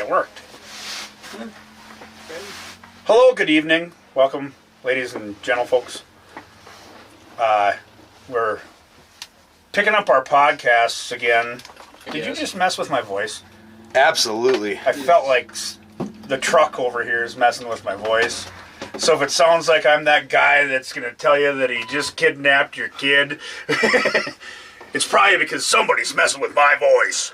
It worked. Hello, good evening. Welcome, ladies and gentlefolks. We're picking up our podcasts again. Did you just mess with my voice? Absolutely. I felt like the truck over here is messing with my voice. So if it sounds like I'm that guy that's going to tell you that he just kidnapped your kid, it's probably because somebody's messing with my voice.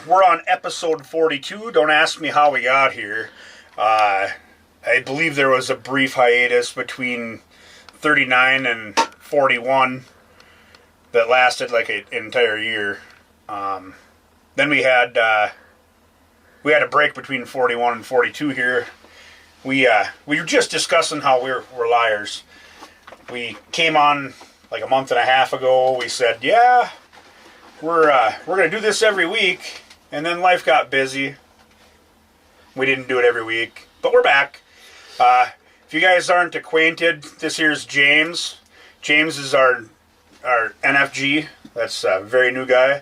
We're on episode 42. Don't ask me how we got here. I believe there was a brief hiatus between 39 and 41 that lasted like an entire year. Then we had a break between 41 and 42 here. We were just discussing how we're liars. We came on like a month and a half ago. We said, yeah, we're gonna do this every week, and then life got busy. We didn't do it every week, but we're back. If you guys aren't acquainted, this here's James. James is our NFG. That's a very new guy.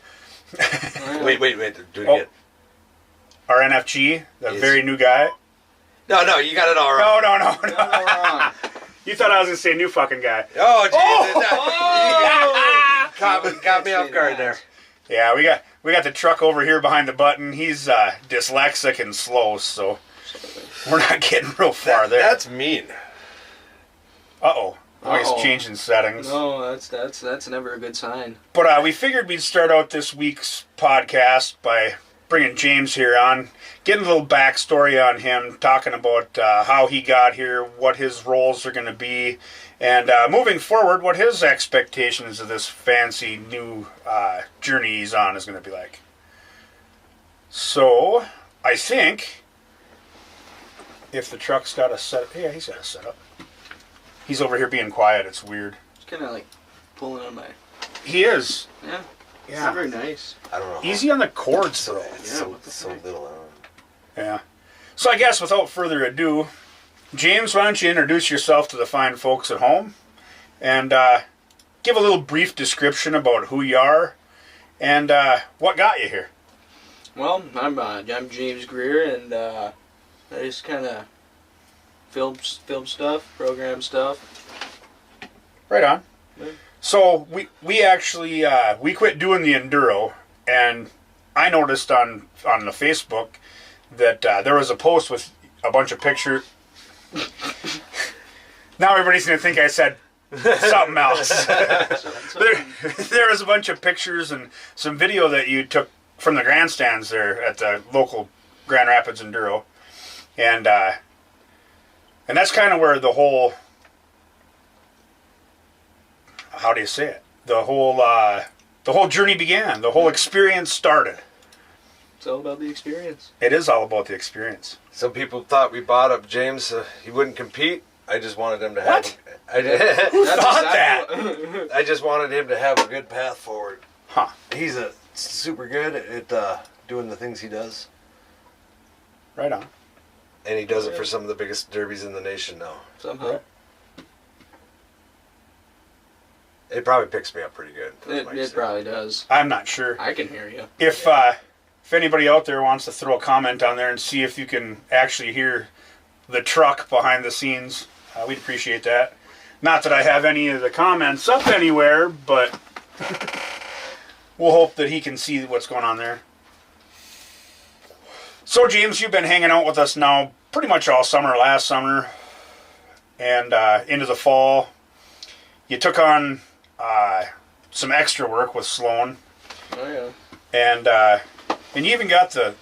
Wait. Do it again. Our NFG, the very new guy. No, you got it all wrong. No. wrong. You thought I was going to say new fucking guy. Oh, Jesus. Got me off guard there. Yeah, we got the truck over here behind the button. He's dyslexic and slow, so we're not getting real far there. That's mean. Uh-oh. He's changing settings. No, that's never a good sign. But we figured we'd start out this week's podcast by bringing James here on, getting a little backstory on him, talking about how he got here, what his roles are going to be, and moving forward, what his expectations of this fancy new journey he's on is going to be like. So, I think if the truck's got a setup, yeah, he's got a setup. He's over here being quiet. It's weird. It's kind of like pulling on my... He is. Yeah. Yeah. It's not very nice. I don't know. Easy on the cords, though. So little. Yeah. So I guess without further ado, James, why don't you introduce yourself to the fine folks at home and give a little brief description about who you are and what got you here. Well, I'm James Greer, and I just kind of film stuff, program stuff. Right on. Yeah. So we actually we quit doing the enduro, and I noticed on the Facebook that there was a post with a bunch of pictures. Now everybody's gonna think I said something else. There was a bunch of pictures and some video that you took from the grandstands there at the local Grand Rapids Enduro, and that's kind of where the whole, how do you say it? The whole journey began. The whole experience started. It's all about the experience. It is all about the experience. Some people thought we bought up James. He wouldn't compete. I just wanted him to have. What? Who thought that? I just wanted him to have a good path forward. Huh. He's super good at doing the things he does. Right on. And he does it for some of the biggest derbies in the nation now. Somehow. Right. It probably picks me up pretty good. It probably does. I'm not sure. I can hear you. If anybody out there wants to throw a comment on there and see if you can actually hear the truck behind the scenes, we'd appreciate that. Not that I have any of the comments up anywhere, but we'll hope that he can see what's going on there. So, James, you've been hanging out with us now pretty much all summer, last summer, and into the fall. You took on some extra work with Sloan. Oh, yeah. And you even got the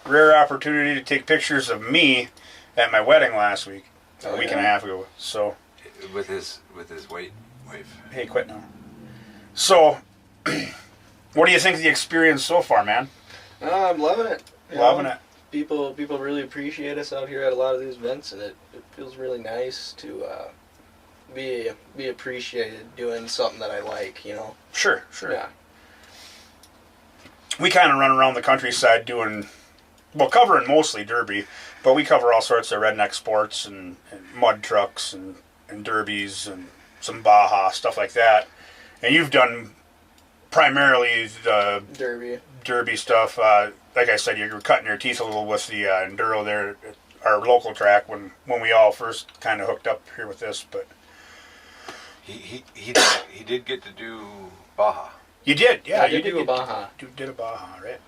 rare opportunity to take pictures of me at my wedding last week, a week and a half ago. So with his wife. Hey, quit now. So, what do you think of the experience so far, man? I'm loving it. Loving it. People really appreciate us out here at a lot of these events, and it feels really nice to be appreciated doing something that I like, you know. Sure. Yeah. We kind of run around the countryside covering mostly derby, but we cover all sorts of redneck sports and mud trucks and derbies and some Baja, stuff like that. And you've done primarily the Derby. stuff. Like I said, you're cutting your teeth a little with the enduro there at our local track when we all first kind of hooked up here with this. But He did get to do Baja. you did, yeah. You did do a Baja. You did a Baja, right?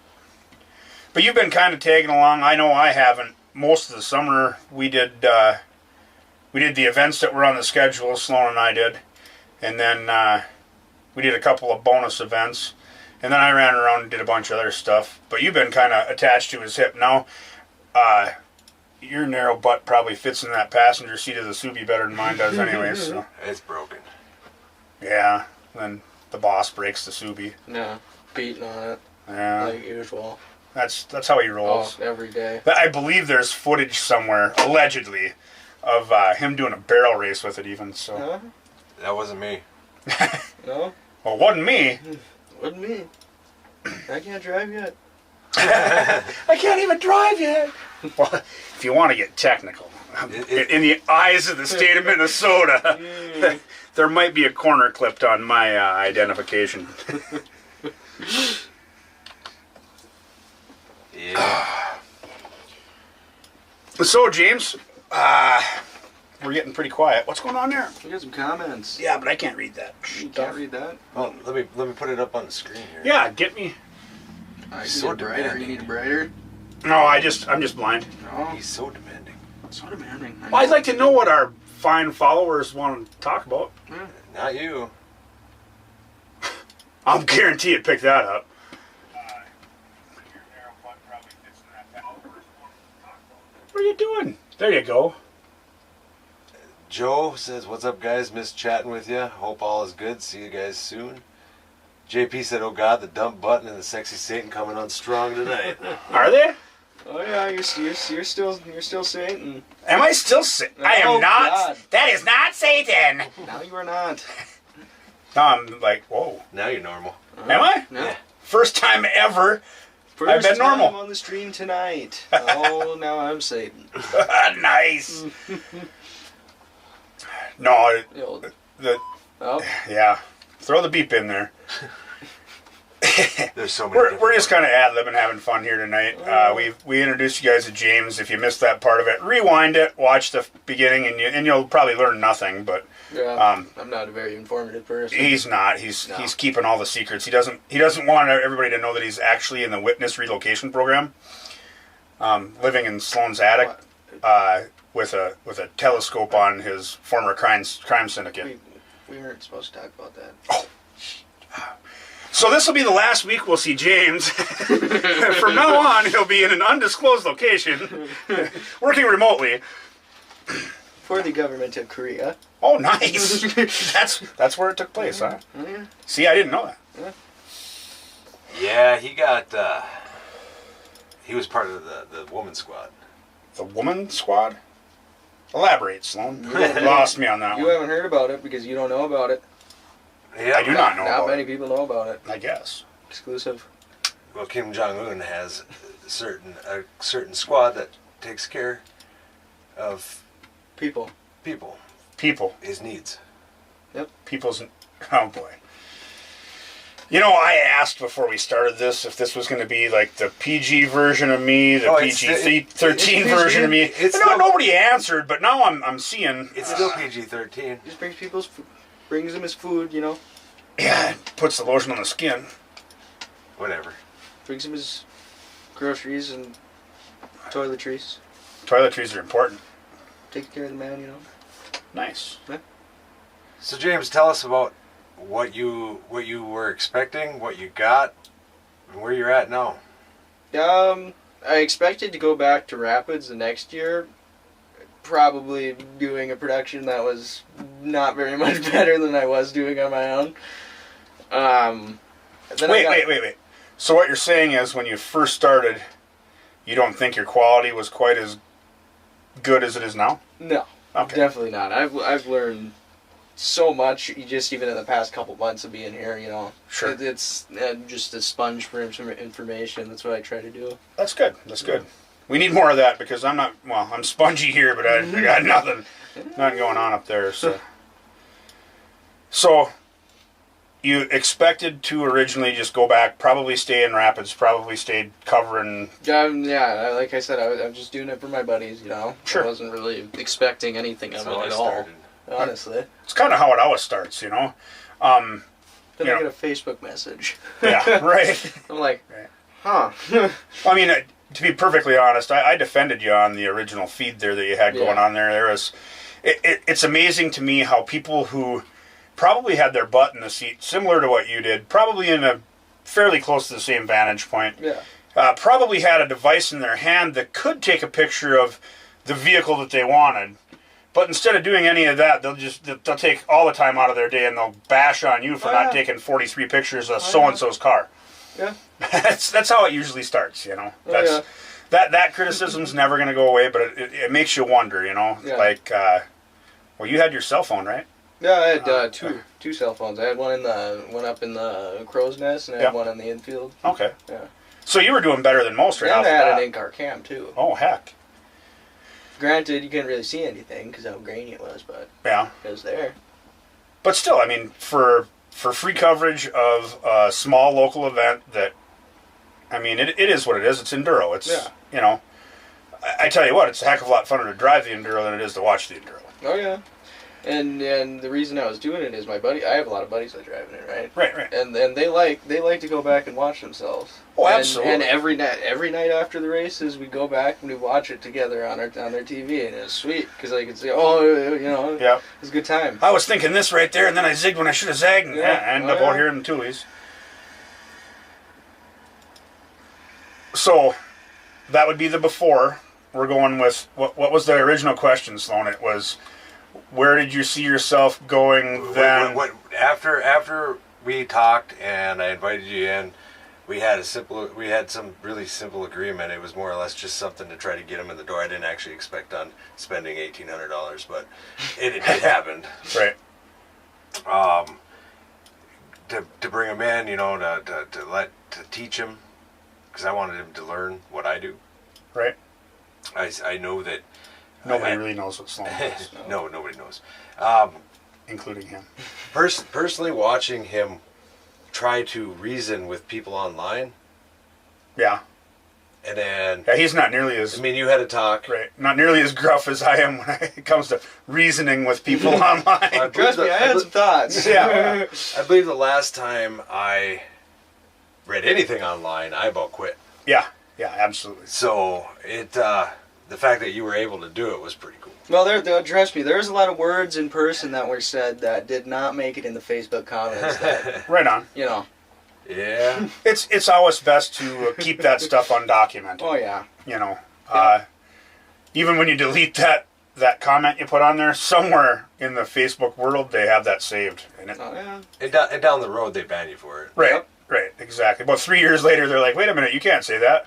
But you've been kind of tagging along. I know I haven't. Most of the summer we did the events that were on the schedule. Sloan and I did, and then we did a couple of bonus events, and then I ran around and did a bunch of other stuff. But you've been kind of attached to his hip now. Your narrow butt probably fits in that passenger seat of the Subi better than mine does, anyway. So It's broken. yeah, then the boss breaks the Subi. No, beating on it Yeah, like usual. that's how he rolls. Oh, every day. I believe there's footage somewhere, allegedly, of him doing a barrel race with it even. So, Huh? That wasn't me. No, well, it wasn't me. wasn't me. I can't drive yet. I can't even drive yet. Well, if you want to get technical, in the eyes of the state of Minnesota, there might be a corner clipped on my identification. Yeah. So, James, we're getting pretty quiet. What's going on there? We got some comments. Yeah, but I can't read that. You can't read that? Well, let me put it up on the screen here. Yeah, get me. I He's need so it brighter. demanding. You need it brighter? No, I'm just blind. No. He's so demanding. So demanding. Well, I'd like to know what our fine followers want to talk about. Not you. I'll guarantee it. Pick that up. What are you doing? There you go. Joe says, "What's up, guys? Miss chatting with you. Hope all is good. See you guys soon." JP said, "Oh God, the dump button and the sexy Satan coming on strong tonight." Are they? Oh yeah, you're still Satan. Am I still I am Oh, not. God. That is not Satan. Now you are not. No, I'm like, whoa. Now you're normal. Am I? No. Yeah. First time ever. First I've been normal. time on the stream tonight. Oh, now I'm Satan. Nice. No, The old- the Oh, yeah. Throw the beep in there. There's so many. We're just kind of ad-libbing, having fun here tonight. We introduced you guys to James. If you missed that part of it, rewind it, watch the beginning, and you'll probably learn nothing. But yeah. I'm not a very informative person. he's not. He's keeping all the secrets. He doesn't want everybody to know that he's actually in the witness relocation program, living in Sloan's attic with a telescope on his former crime syndicate. We weren't supposed to talk about that. Oh. So this will be the last week we'll see James. From now on, he'll be in an undisclosed location, working remotely. For the government of Korea. Oh, nice. That's where it took place, huh? Yeah. See, I didn't know that. Yeah, he got. He was part of the woman squad. The woman squad? Elaborate, Sloan. You lost me on that You one. haven't heard about it because you don't know about it. Yeah, I do not know Not about many it. people know about it. I guess. Exclusive. Well, Kim Jong Un has a certain squad that takes care of People. people, his needs. People's... Oh, boy. You know, I asked before we started this if this was going to be like the PG version of me, the PG-13 version of me. Nobody answered, but now I'm seeing... It's still PG-13. Just brings them his food, you know. Yeah, it puts the lotion on the skin. Whatever. Brings him his groceries and toiletries. Toiletries are important. Taking care of the man, you know. Nice. So James, tell us about what you were expecting, what you got, and where you're at now. I expected to go back to Rapids the next year, probably doing a production that was not very much better than I was doing on my own. Wait. So what you're saying is when you first started, you don't think your quality was quite as good as it is now? No, Okay. definitely not. I've learned so much, just even in the past couple months of being here, you know. Sure. It's just a sponge for information. That's what I try to do. That's good. That's good. We need more of that because I'm spongy here, but I got nothing going on up there. So you expected to originally just go back, probably stay in Rapids, probably stayed covering. Yeah, like I said, I'm just doing it for my buddies, you know. Sure. I wasn't really expecting anything of That's it how I at all, started. honestly. It's kind of how it always starts, you know. Then Yeah. I get a Facebook message. Yeah, right. I'm like, Right. huh. I mean, to be perfectly honest, I defended you on the original feed there that you had going on there. There was, it's amazing to me how people who probably had their butt in the seat, similar to what you did, probably in a fairly close to the same vantage point, probably had a device in their hand that could take a picture of the vehicle that they wanted. But instead of doing any of that, they'll take all the time out of their day and they'll bash on you for not taking 43 pictures of so-and-so's car. Yeah. That's how it usually starts, you know. That criticism's never going to go away, but it makes you wonder, you know. Yeah. Like, well, you had your cell phone, right? Yeah, I had two cell phones. I had one up in the crow's nest, and I had one in the infield. Okay. Yeah. So you were doing better than most right off And the I had bat. an in-car cam too. Oh, heck. Granted, you couldn't really see anything because how grainy it was, but Yeah. it was there. But still, I mean, for free coverage of a small local event that, I mean, it is what it is. It's enduro. It's, you know, I tell you what, it's a heck of a lot funner to drive the enduro than it is to watch the enduro. Oh, yeah. And the reason I was doing it is I have a lot of buddies that drive in it, right? Right. And they like to go back and watch themselves. Oh, absolutely. And every night after the races, we go back and we watch it together on their TV, and it's sweet because I could say, you know, Yeah. it's a good time. I was thinking this right there, and then I zigged when I should have zagged, and I ended up out here in the Tulies. So, that would be the before. We're going with, what was the original question, Sloan? It was, where did you see yourself going then? After we talked and I invited you in, we had some really simple agreement. It was more or less just something to try to get him in the door. I didn't actually expect on spending $1,800, but it happened. Right. To bring him in, you know, to teach him, because I wanted him to learn what I do. Right. I know that Nobody really knows what Sloan is. No, nobody knows. Including him. Personally, watching him try to reason with people online, Yeah. and then Yeah, he's not nearly as... I mean, you had to talk. Right. Not nearly as gruff as I am when it comes to reasoning with people online. Trust me, I had some thoughts. Yeah. I believe the last time I read anything online, I about quit. Yeah, absolutely. So the fact that you were able to do it was pretty cool. Well, trust me, there's a lot of words in person that were said that did not make it in the Facebook comments. That, Right on. you know. Yeah. It's always best to keep that stuff undocumented. Oh yeah. You know, even when you delete that comment you put on there, somewhere in the Facebook world they have that saved. And Oh yeah. And down the road, they ban you for it. right, Yep. right, exactly. About 3 years later, they're like, wait a minute, you can't say that.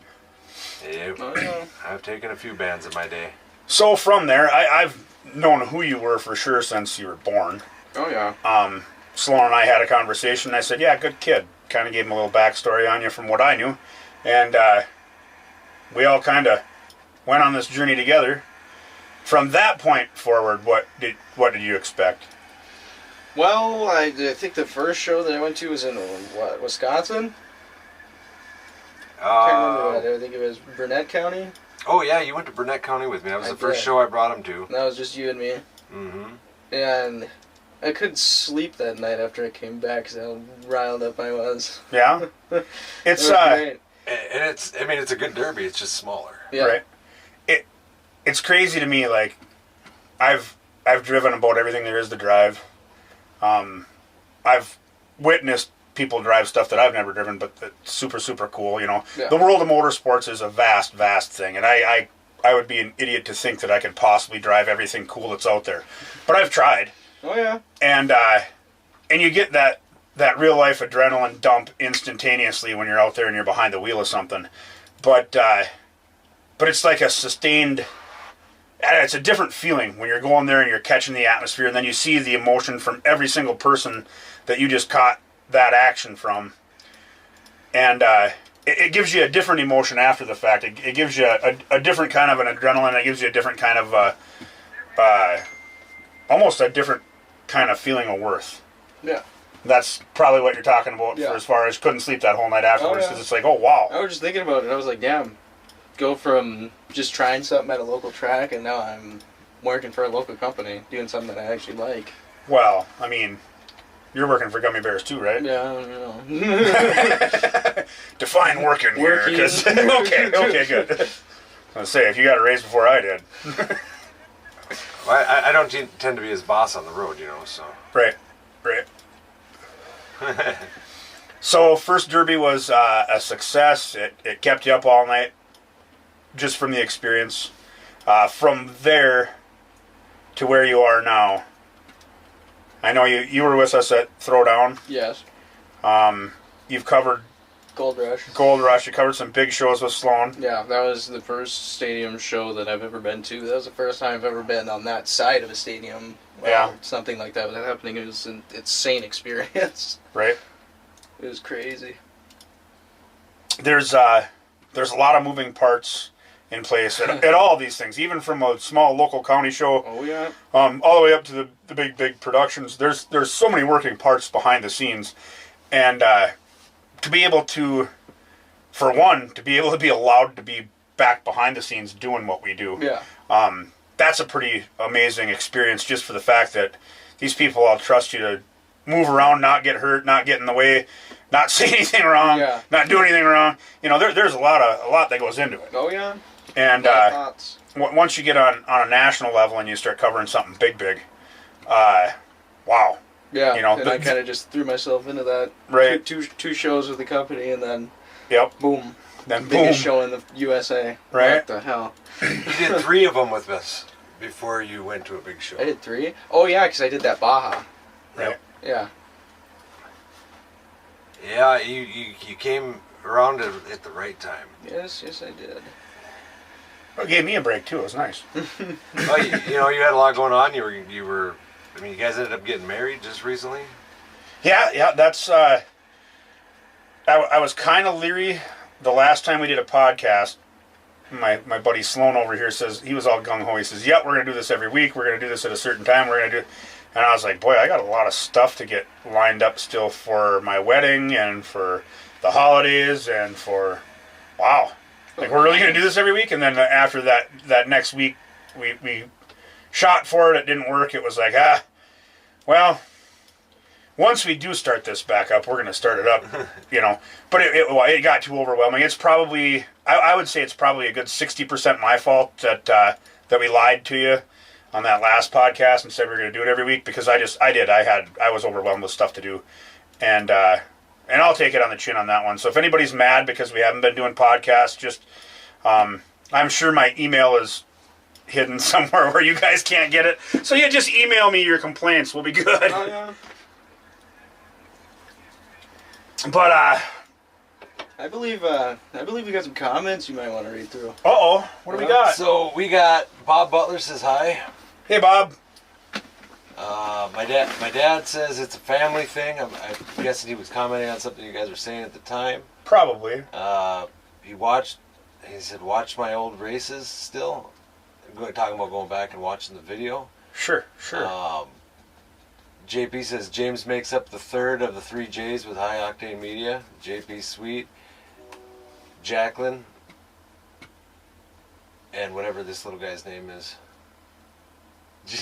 Yep. Oh yeah. I've taken a few bans in my day. So from there, I've known who you were for sure since you were born. Oh yeah. Sloan and I had a conversation. I said, yeah, good kid. Kind of gave him a little backstory on you from what I knew. And we all kind of went on this journey together. From that point forward, what did you expect? Well, I think the first show that I went to was in Wisconsin. I can't remember what. I think it was Burnett County. Oh yeah, you went to Burnett County with me. That was I the first did. show I brought him to. That was just you and me. Mm-hmm. And I couldn't sleep that night after I came back because how riled up I was. Yeah, it's It was great. And it's a good derby. It's just smaller. Yeah. right. It's crazy to me. Like, I've driven about everything there is to drive. I've witnessed people drive stuff that I've never driven, but it's super, super cool. You know, Yeah. the world of motorsports is a vast, vast thing, and I would be an idiot to think that I could possibly drive everything cool that's out there. But I've tried, Oh yeah. and you get that real life adrenaline dump instantaneously when you're out there and you're behind the wheel of something. But it's like a sustained. It's a different feeling when you're going there and you're catching the atmosphere, and then you see the emotion from every single person that you just caught that action from. And it gives you a different emotion after the fact. It gives you a different kind of an adrenaline. It gives you a different kind of almost a different kind of feeling of worth. Yeah. That's probably what you're talking about Yeah. for as far as couldn't sleep that whole night afterwards because yeah. it's like, oh, wow. I was just thinking about it. I was like, damn, go from just trying something at a local track, and now I'm working for a local company, doing something that I actually like. Well, I mean, you're working for Gummy Bears too, right? Yeah, I don't know. Define working here. Working. 'Cause- okay, good. I was going to say, if you got a raise before I did. Well, I don't tend to be his boss on the road, so. Right. So, first derby was a success. It kept you up all night, just from the experience. From there to where you are now, I know you were with us at Throwdown. Yes. You've covered Gold Rush. Gold Rush. You covered some big shows with Sloan. Yeah, that was the first stadium show that I've ever been to. That was the first time I've ever been on that side of a stadium. Yeah. Something like that was happening. It was an insane experience. Right. It was crazy. There's a lot of moving parts in place at all these things, even from a small local county show, Oh, yeah. all the way up to the big productions. There's so many working parts behind the scenes, and to be able to, for one, to be able to be allowed to be back behind the scenes doing what we do. Yeah. That's a pretty amazing experience, just for the fact that these people all trust you to move around, not get hurt, not get in the way, not say anything wrong, Yeah. not do anything wrong. There's a lot that goes into it. Oh, yeah. And Thoughts. once you get on a national level and you start covering something big, wow. Yeah, and I kind of just threw myself into that. Right. Two shows with the company, and then Yep. boom, Then boom. biggest show in the USA. Right. What the hell? You did 3 of them with us before you went to a big show. I did 3. Oh yeah, because I did that Baja. Right. Yeah. Yeah, you came around at the right time. Yes, I did. It gave me a break too. It was nice. Well, you had a lot going on. You were. I mean, you guys ended up getting married just recently. Yeah. That's. I was kind of leery the last time we did a podcast. My buddy Sloan over here says, he was all gung-ho. He says, "Yep, we're gonna do this every week. We're gonna do this at a certain time. We're gonna do." And I was like, "Boy, I got a lot of stuff to get lined up still for my wedding and for the holidays and for, wow, like we're really gonna do this every week." And then after that next week, we shot for it. It didn't work. It was like, well, once we do start this back up, we're going to start it up, But it got too overwhelming. It's probably, I would say it's probably a good 60% my fault that we lied to you on that last podcast and said we were going to do it every week, because I was overwhelmed with stuff to do. And I'll take it on the chin on that one. So if anybody's mad because we haven't been doing podcasts, just, I'm sure my email is hidden somewhere where you guys can't get it. So you just email me your complaints. We'll be good. Oh yeah. But I believe we got some comments you might want to read through. what do we got? So we got Bob Butler says hi. Hey, Bob. My dad says it's a family thing. I'm guessing he was commenting on something you guys were saying at the time. Probably. He said, watch my old races still. Talking about going back and watching the video. Sure. JP says James makes up the third of the 3 J's with High Octane Media. JP Sweet, Jacqueline, and whatever this little guy's name is.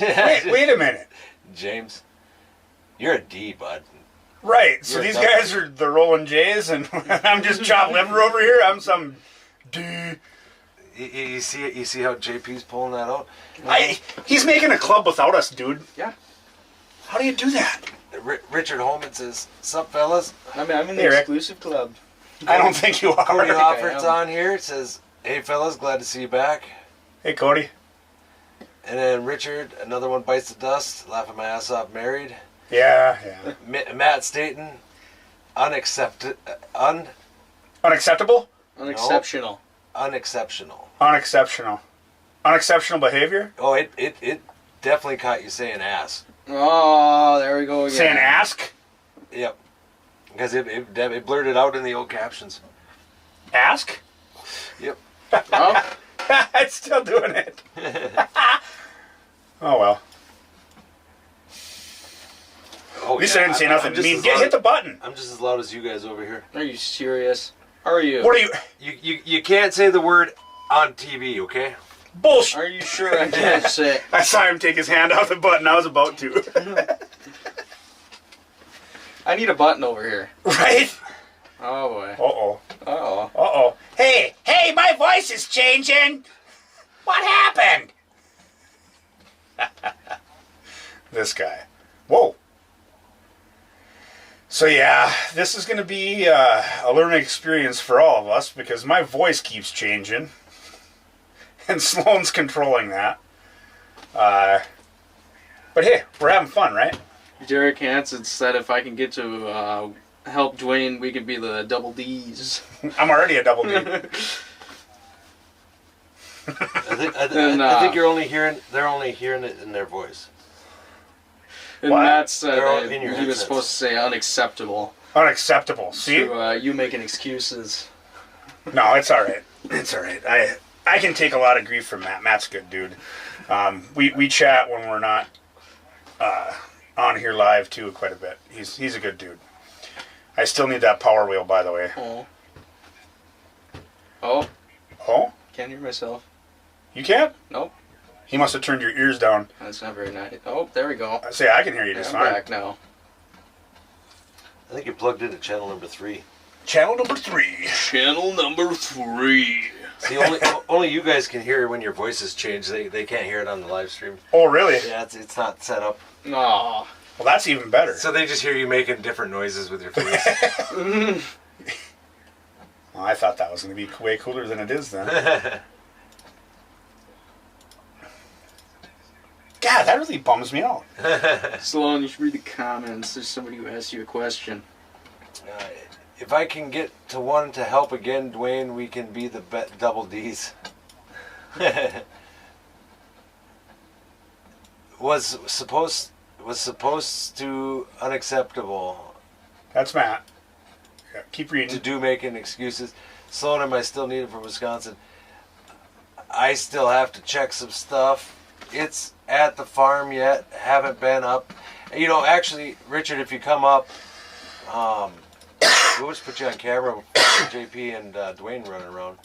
Wait a minute. James, you're a D, bud. Right. So You're these a guys are the rolling J's, and I'm just chopped liver over here. I'm some D. You see how JP's pulling that out? He's making a club without us, dude. Yeah. How do you do that? Richard Holman says, "Sup, fellas?" I'm in the Hey, Rick. exclusive club. I don't think you Cody are. Hoffert's on here. It says, "Hey, fellas, glad to see you back." Hey, Cody. And then Richard, another one bites the dust, laughing my ass off, married. Yeah. Matt Staten, unacceptable. Unacceptable? Unexceptional. Unexceptional. Unexceptional behavior? Oh, it definitely caught you saying ass. Oh, there we go again. Saying ask? Yep. Because it blurted out in the old captions. Ask? Yep. Oh, It's still doing it. Oh, well. At least I didn't say nothing. Hit the button. I'm just as loud as you guys over here. Are you serious? Are you? What are you? You can't say the word on TV, okay? Bullshit. Are you sure I can't say? I saw him take his hand off the button. I was about to. I need a button over here. Right? Oh boy. Uh-oh. Uh-oh. Uh-oh. Hey, my voice is changing. What happened? This guy. Whoa. So yeah, this is going to be a learning experience for all of us because my voice keeps changing. And Sloan's controlling that. But hey, we're having fun, right? Derek Hansen said if I can get to help Dwayne, we can be the double D's. I'm already a double D. I think they're only hearing it in their voice. And What? Matt said They're all that in your he was headsets. supposed to say unacceptable. Unacceptable. See? To, you making excuses. No, it's all right. It's all right. I can take a lot of grief from Matt. Matt's a good dude. We chat when we're not on here live too quite a bit. He's a good dude. I still need that power wheel, by the way. Oh. Oh. Oh? Can't hear myself. You can't? Nope. He must have turned your ears down. That's not very nice. Oh, there we go. I say I can hear you Yeah, just I'm fine. back now. I think you plugged into channel number 3. Channel number 3. Channel number 3. See, only you guys can hear when your voices change. They can't hear it on the live stream. Oh, really? Yeah, it's not set up. Aw. Well, that's even better. So they just hear you making different noises with your face. Well, I thought that was going to be way cooler than it is then. God, that really bums me out. Sloan, you should read the comments. There's somebody who asked you a question. If I can get to one to help again, Dwayne, we can be the double D's. was supposed to unacceptable That's Matt. Yeah, keep to reading. do making excuses. Sloan, am I still needed for Wisconsin? I still have to check some stuff. It's at the farm yet. Haven't been up. You know, actually, Richard, if you come up, we'll just put you on camera with JP and Dwayne running around.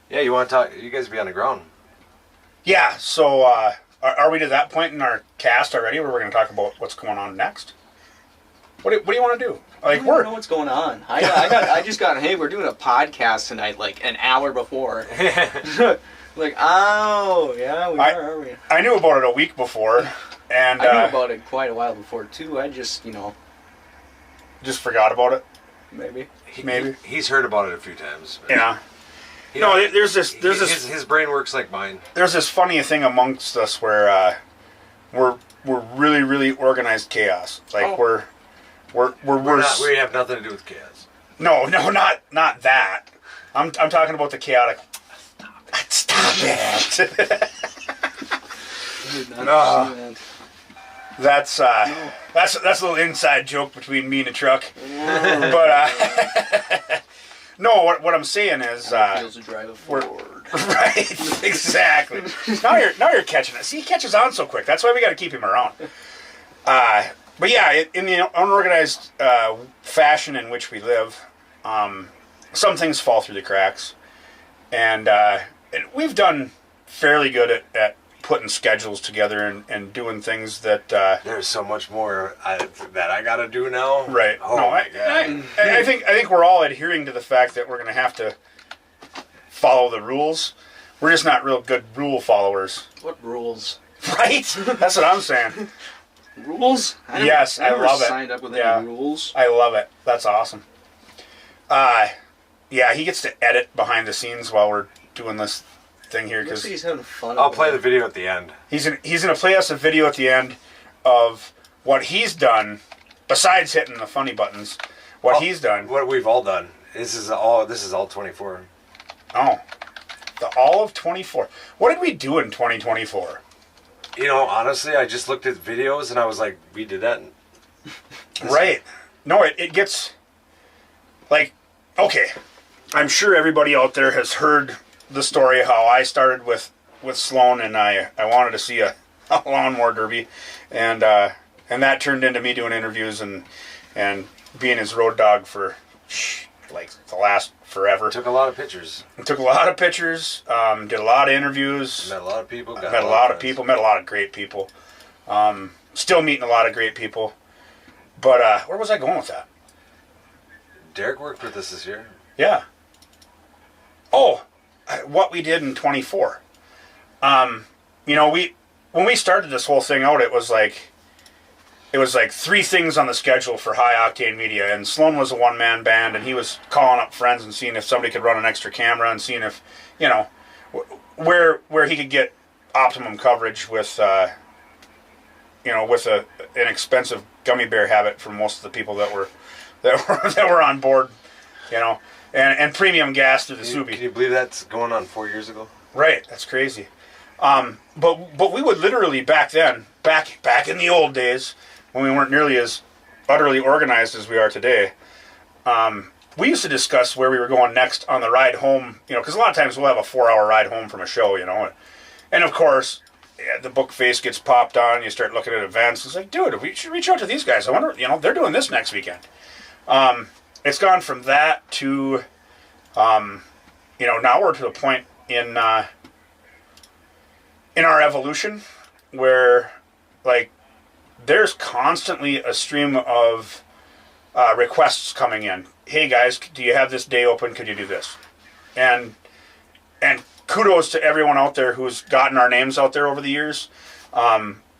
Yeah, you want to talk? You guys be on the ground. Yeah, so are we to that point in our cast already where we're going to talk about what's going on next? What do you want to do? I don't even know what's going on. I just got, hey, we're doing a podcast tonight, like an hour before. Like, oh, yeah, we are, aren't we? I knew about it a week before, and I knew about it quite a while before, too. I just, just forgot about it. maybe. Maybe. He's heard about it a few times. Yeah. You No, know, there's this his brain works like mine. there's this funny thing amongst us where we're really really organized chaos. Like Oh. We have nothing to do with chaos. No, not that. I'm talking about the chaotic. Stop it. I did not No. see that. That's a little inside joke between me and the truck. But no, what I'm saying is How it feels to drive a Ford. right, exactly. Now you're catching it. See, he catches on so quick. That's why we got to keep him around. But yeah, in the unorganized fashion in which we live, some things fall through the cracks, and we've done fairly good at putting schedules together and doing things that. There's so much more that I gotta do now. Right. Oh no, my God. I think we're all adhering to the fact that we're going to have to follow the rules. We're just not real good rule followers. What rules? Right? That's what I'm saying. Rules? Yes, I never love it. signed up with Yeah. any rules. I love it. That's awesome. Yeah, he gets to edit behind the scenes while we're doing this thing here Looks because like he's having fun. I'll over play there. the video at the end. he's gonna play us a video at the end of what he's done besides hitting the funny buttons. What he's done. What we've all done. This is all 24. Oh, the all of 24. What did we do in 2024? You know, honestly, I just looked at videos and I was like, we did that. Right. No, it gets like, okay, I'm sure everybody out there has heard the story how I started with Sloan and I wanted to see a lawnmower derby and And that turned into me doing interviews and being his road dog for like the last forever. Took a lot of pictures. Took a lot of pictures. Did a lot of interviews. Met a lot of people. Met a lot of people. Met a lot of great people. Still meeting a lot of great people. But where was I going with that? Derek worked with us this year. Yeah. Oh, what we did in 24. You know, when we started this whole thing out, it was like 3 things on the schedule for High Octane Media, and Sloan was a one-man band, and he was calling up friends and seeing if somebody could run an extra camera and seeing if, you know, where he could get optimum coverage with, you know, with an expensive gummy bear habit for most of the people that were on board, you know, and premium gas through the Subi. Can you believe that's going on 4 years ago? Right, that's crazy. But we would literally back then, back in the old days, when we weren't nearly as utterly organized as we are today, we used to discuss where we were going next on the ride home, you know, because a lot of times we'll have a 4-hour ride home from a show, you know, and of course, the book face gets popped on, you start looking at events, it's like, dude, we should reach out to these guys, I wonder, you know, they're doing this next weekend. It's gone from that to, you know, now we're to the point in our evolution where, like, there's constantly a stream of requests coming in. Hey guys, do you have this day open? Could you do this? And kudos to everyone out there who's gotten our names out there over the years,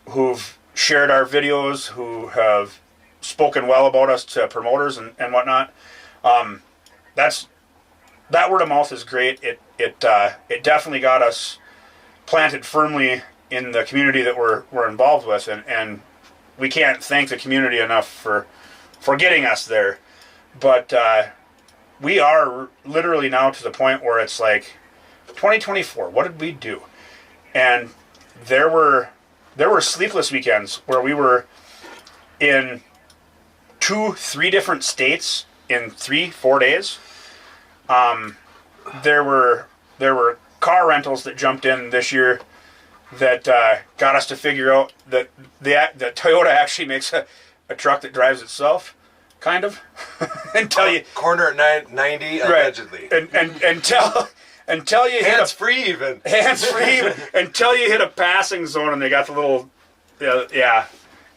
who've shared our videos, who have spoken well about us to promoters and whatnot. That word of mouth is great. It definitely got us planted firmly in the community that we're involved with, and we can't thank the community enough for getting us there. But we are literally now to the point where it's like 2024. What did we do? And there were sleepless weekends where we were in 2-3 different states in 3-4 days. There were car rentals that jumped in this year that got us to figure out that Toyota actually makes a truck that drives itself, kind of, until you corner at 90 allegedly, right. until you hands free until you hit a passing zone, and they got the little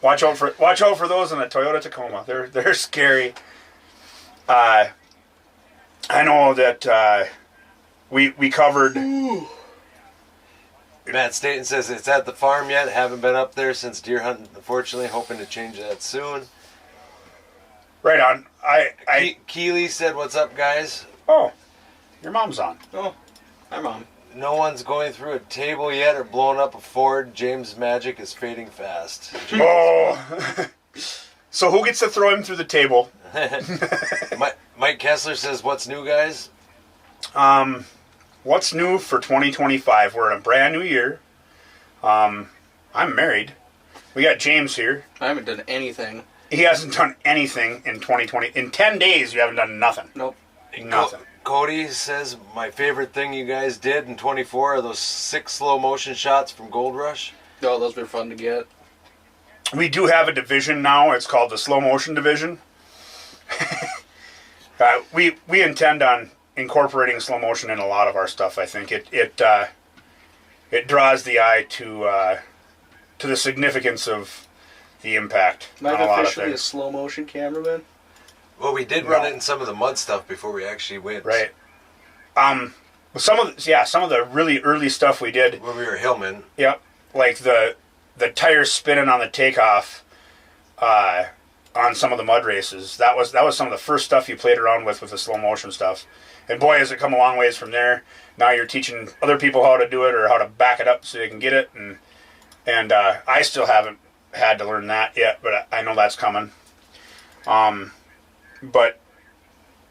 Watch out for those in a Toyota Tacoma. They're scary. I know that we covered. Ooh. Matt Staten says it's at the farm yet. Haven't been up there since deer hunting. Unfortunately, hoping to change that soon. Right on. Keely said, "What's up, guys?" Oh, your mom's on. Oh, hi, Mom. No one's going through a table yet or blowing up a Ford. James' magic is fading fast. Oh. So who gets to throw him through the table? Mike Kessler says, "What's new, guys?" What's new for 2025? We're in a brand new year. I'm married. We got James here. I haven't done anything. He hasn't done anything in 2020. In 10 days, you haven't done nothing. Nope. Nothing. Cody says, "My favorite thing you guys did in 24 are those 6 slow motion shots from Gold Rush." Oh, those were fun to get. We do have a division now. It's called the slow motion division. We intend on incorporating slow motion in a lot of our stuff. I think it draws the eye to the significance of the impact. Am I on a lot of officially a things. slow motion cameraman? Well, we did run it in some of the mud stuff before we actually went. Right. Some of the really early stuff we did when we were Hillman. Yep. Like the tires spinning on the takeoff on some of the mud races. That was some of the first stuff you played around with the slow motion stuff. And boy, has it come a long ways from there. Now you're teaching other people how to do it or how to back it up so they can get it. And I still haven't had to learn that yet, but I know that's coming. But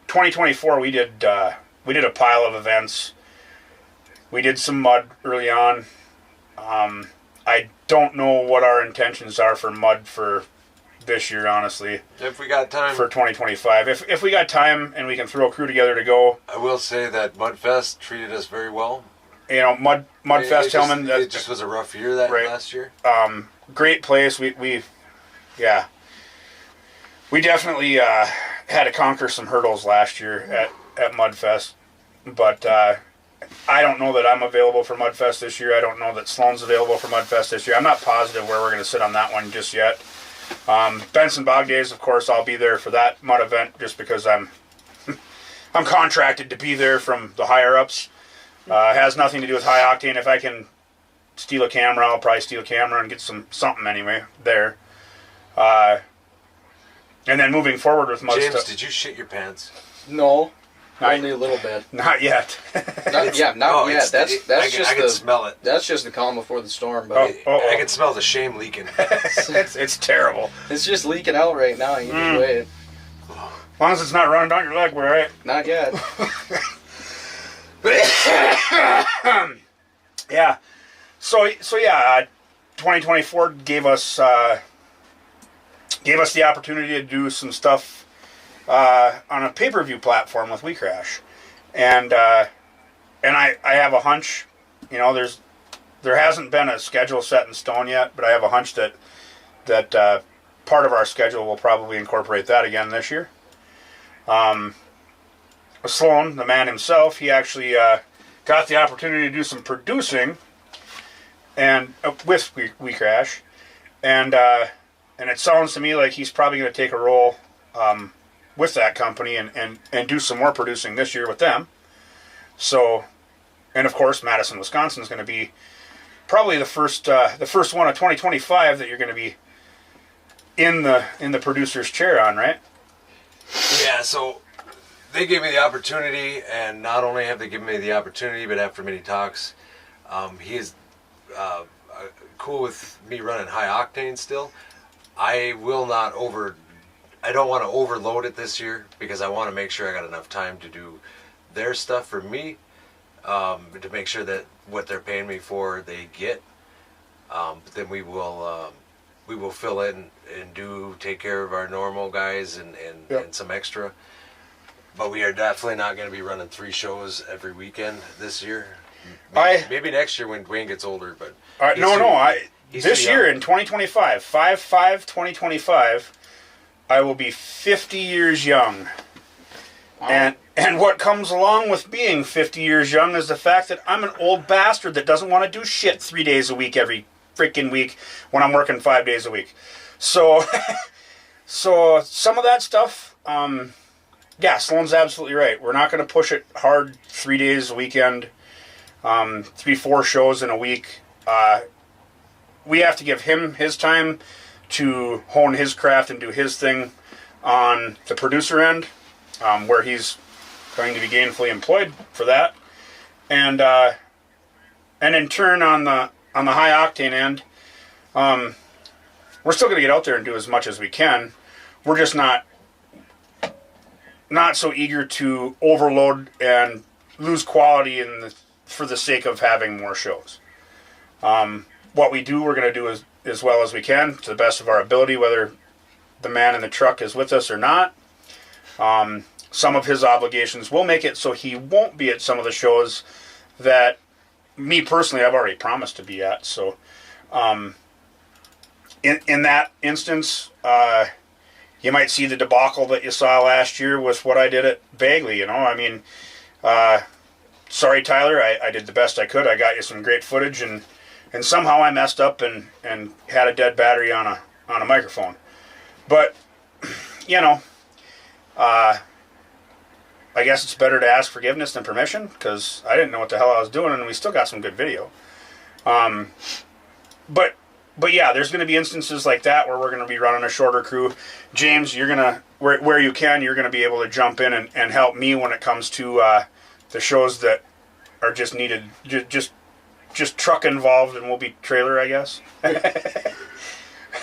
2024 we did a pile of events. We did some mud early on. I don't know what our intentions are for mud for this year, honestly. If we got time. For 2025. If we got time and we can throw a crew together to go. I will say that Mudfest treated us very well. You know, Mudfest Hillman. It just was a rough year last year. Great place. We yeah. We definitely had to conquer some hurdles last year at Mudfest, but I don't know that I'm available for Mudfest this year. I don't know that Sloan's available for Mudfest this year. I'm not positive where we're going to sit on that one just yet. Benson Bog Days, of course, I'll be there for that mud event just because I'm contracted to be there from the higher ups. It has nothing to do with High Octane. If I can steal a camera, I'll probably steal a camera and get something anyway there. And then moving forward with mud James, stuff. did you shit your pants? No, only a little bit. Not yet. Not yet. I can smell it. That's just the calm before the storm, but I can smell the shame leaking. it's terrible. it's just leaking out right now. You just wait. As long as it's not running down your leg, we're all right. Not yet. Yeah. So yeah, 2024 gave us the opportunity to do some stuff on a pay-per-view platform with We Crash, and I have a hunch. You know, there hasn't been a schedule set in stone yet, but I have a hunch that part of our schedule will probably incorporate that again this year. Sloan, the man himself, he actually got the opportunity to do some producing and with We Crash, and it sounds to me like he's probably going to take a role with that company and do some more producing this year with them. So, and of course, Madison, Wisconsin is going to be probably the first one of 2025 that you're going to be in the producer's chair on, right? Yeah, so they gave me the opportunity, and not only have they given me the opportunity, but after many talks, he is cool with me running High Octane still. I don't want to overload it this year because I want to make sure I got enough time to do their stuff for me, to make sure that what they're paying me for they get. But then we will fill in and take care of our normal guys and some extra. But we are definitely not going to be running 3 shows every weekend this year. Maybe next year when Dwayne gets older, but this year in 2025, 5/5/2025, I will be 50 years young. Wow. And what comes along with being 50 years young is the fact that I'm an old bastard that doesn't want to do shit 3 days a week every freaking week when I'm working 5 days a week. So, so some of that stuff, yeah, Sloan's absolutely right. We're not going to push it hard 3 days a weekend, 3-4 shows in a week. We have to give him his time to hone his craft and do his thing on the producer end, where he's going to be gainfully employed for that, and in turn on the High Octane end, we're still going to get out there and do as much as we can. We're just not so eager to overload and lose quality for the sake of having more shows. What we do, we're going to do as well as we can to the best of our ability, whether the man in the truck is with us or not. Some of his obligations will make it so he won't be at some of the shows that me personally I've already promised to be at. So in that instance, you might see the debacle that you saw last year with what I did at Bagley. You know, I mean, sorry, Tyler, I did the best I could. I got you some great footage, and somehow I messed up and had a dead battery on a microphone. But, you know, I guess it's better to ask forgiveness than permission, because I didn't know what the hell I was doing, and we still got some good video. But yeah, there's going to be instances like that where we're going to be running a shorter crew. James, you're going to, where you can, you're going to be able to jump in and help me when it comes to the shows that are just needed, just truck involved, and we'll be trailer, I guess.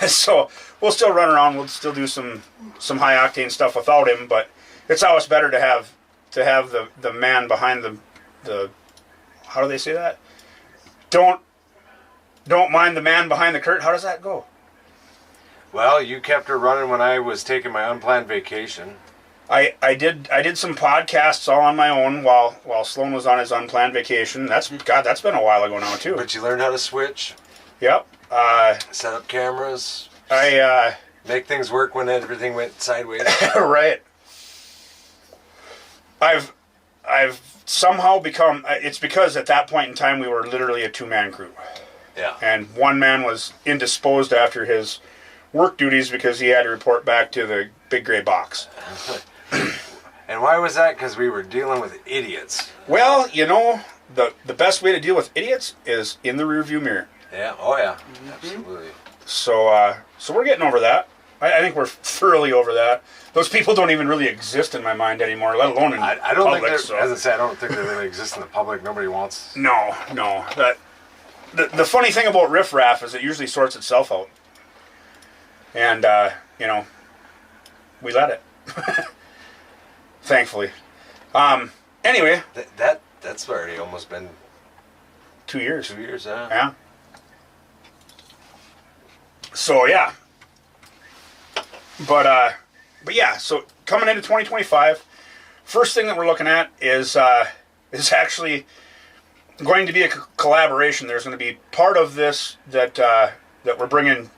So we'll still run around. We'll still do some high octane stuff without him, but it's always better to have the man behind the how do they say that? Don't mind the man behind the curtain. How does that go? Well, you kept her running when I was taking my unplanned vacation. I did some podcasts all on my own while Sloan was on his unplanned vacation. That's been a while ago now too. But you learned how to switch. Yep. Set up cameras. Make things work when everything went sideways. Right. I've somehow become. It's because at that point in time we were literally a 2-man crew. Yeah. And one man was indisposed after his work duties because he had to report back to the big gray box. And why was that? Because we were dealing with idiots. Well, the best way to deal with idiots is in the rearview mirror. Yeah. Oh yeah. Absolutely. So we're getting over that. I think we're thoroughly over that. Those people don't even really exist in my mind anymore, let alone in I don't public. think as I said, I don't think they really exist in the public. Nobody wants. No. The funny thing about Riff Raff is it usually sorts itself out. And, we let it. Thankfully. Anyway. That's already almost been 2 years. 2 years, huh? Yeah. So, yeah. But yeah, so coming into 2025, first thing that we're looking at is actually going to be a collaboration. There's going to be part of this that we're bringing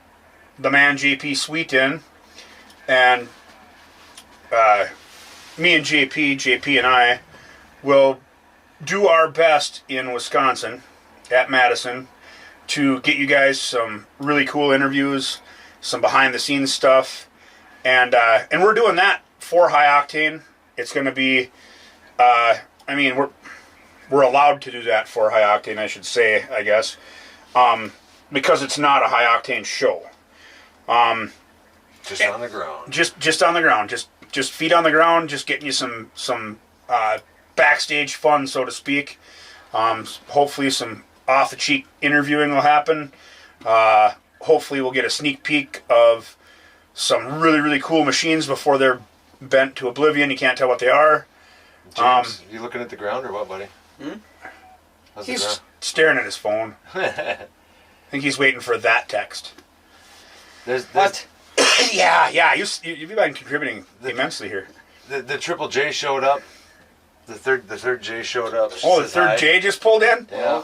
the man JP Sweet in, and me and JP and I will do our best in Wisconsin at Madison to get you guys some really cool interviews, some behind the scenes stuff, and we're doing that for High Octane. It's going to be, we're allowed to do that for High Octane, I should say, I guess, because it's not a High Octane show. Just on the ground. Just on the ground. Just feet on the ground. Just getting you some backstage fun, so to speak. Hopefully some off the cheek interviewing will happen. Hopefully we'll get a sneak peek of some really, really cool machines before they're bent to oblivion. You can't tell what they are. James, you looking at the ground or what, buddy? How's the He's ground? staring at his phone. I think he's waiting for that text. There's What? Yeah. You've been contributing immensely here. the Triple J showed up. The third J showed up. Oh, the Says third hi. J just pulled in? Yeah.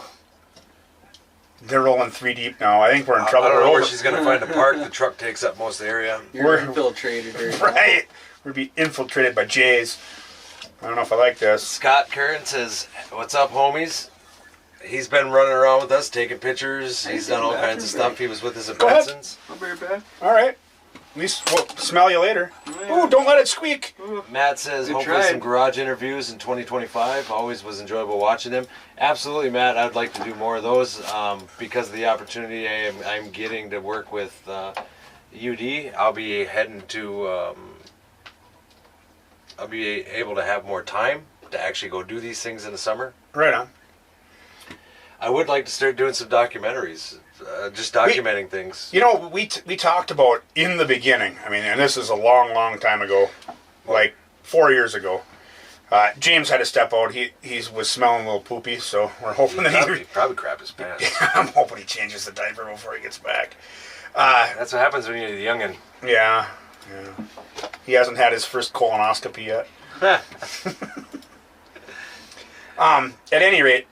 They're rolling 3 deep now. I think we're in trouble. I don't know We're where over- she's gonna find a park. The truck takes up most of the area. You're infiltrated. Right? Right. We're being infiltrated by Jays. I don't know if I like this. Scott Curran says, "What's up, homies?" He's been running around with us, taking pictures. Hey, He's done all bathroom kinds of break. stuff. He was with us at Go ahead. Benson's. I'll be right back. All right. At least we'll smell you later. Yeah. Ooh, don't let it squeak. Matt says, Good hopefully try. some garage interviews in 2025. Always was enjoyable watching them. Absolutely, Matt. I'd like to do more of those because of the opportunity I'm getting to work with UD. I'll be heading to. I'll be able to have more time to actually go do these things in the summer. Right on. I would like to start doing some documentaries, just documenting things. You know, we talked about in the beginning, and this is a long, long time ago, like 4 years ago. James had to step out. He was smelling a little poopy, so we're hoping that He probably crap his pants. I'm hoping he changes the diaper before he gets back. That's what happens when you're the youngin'. Yeah. He hasn't had his first colonoscopy yet. At any rate,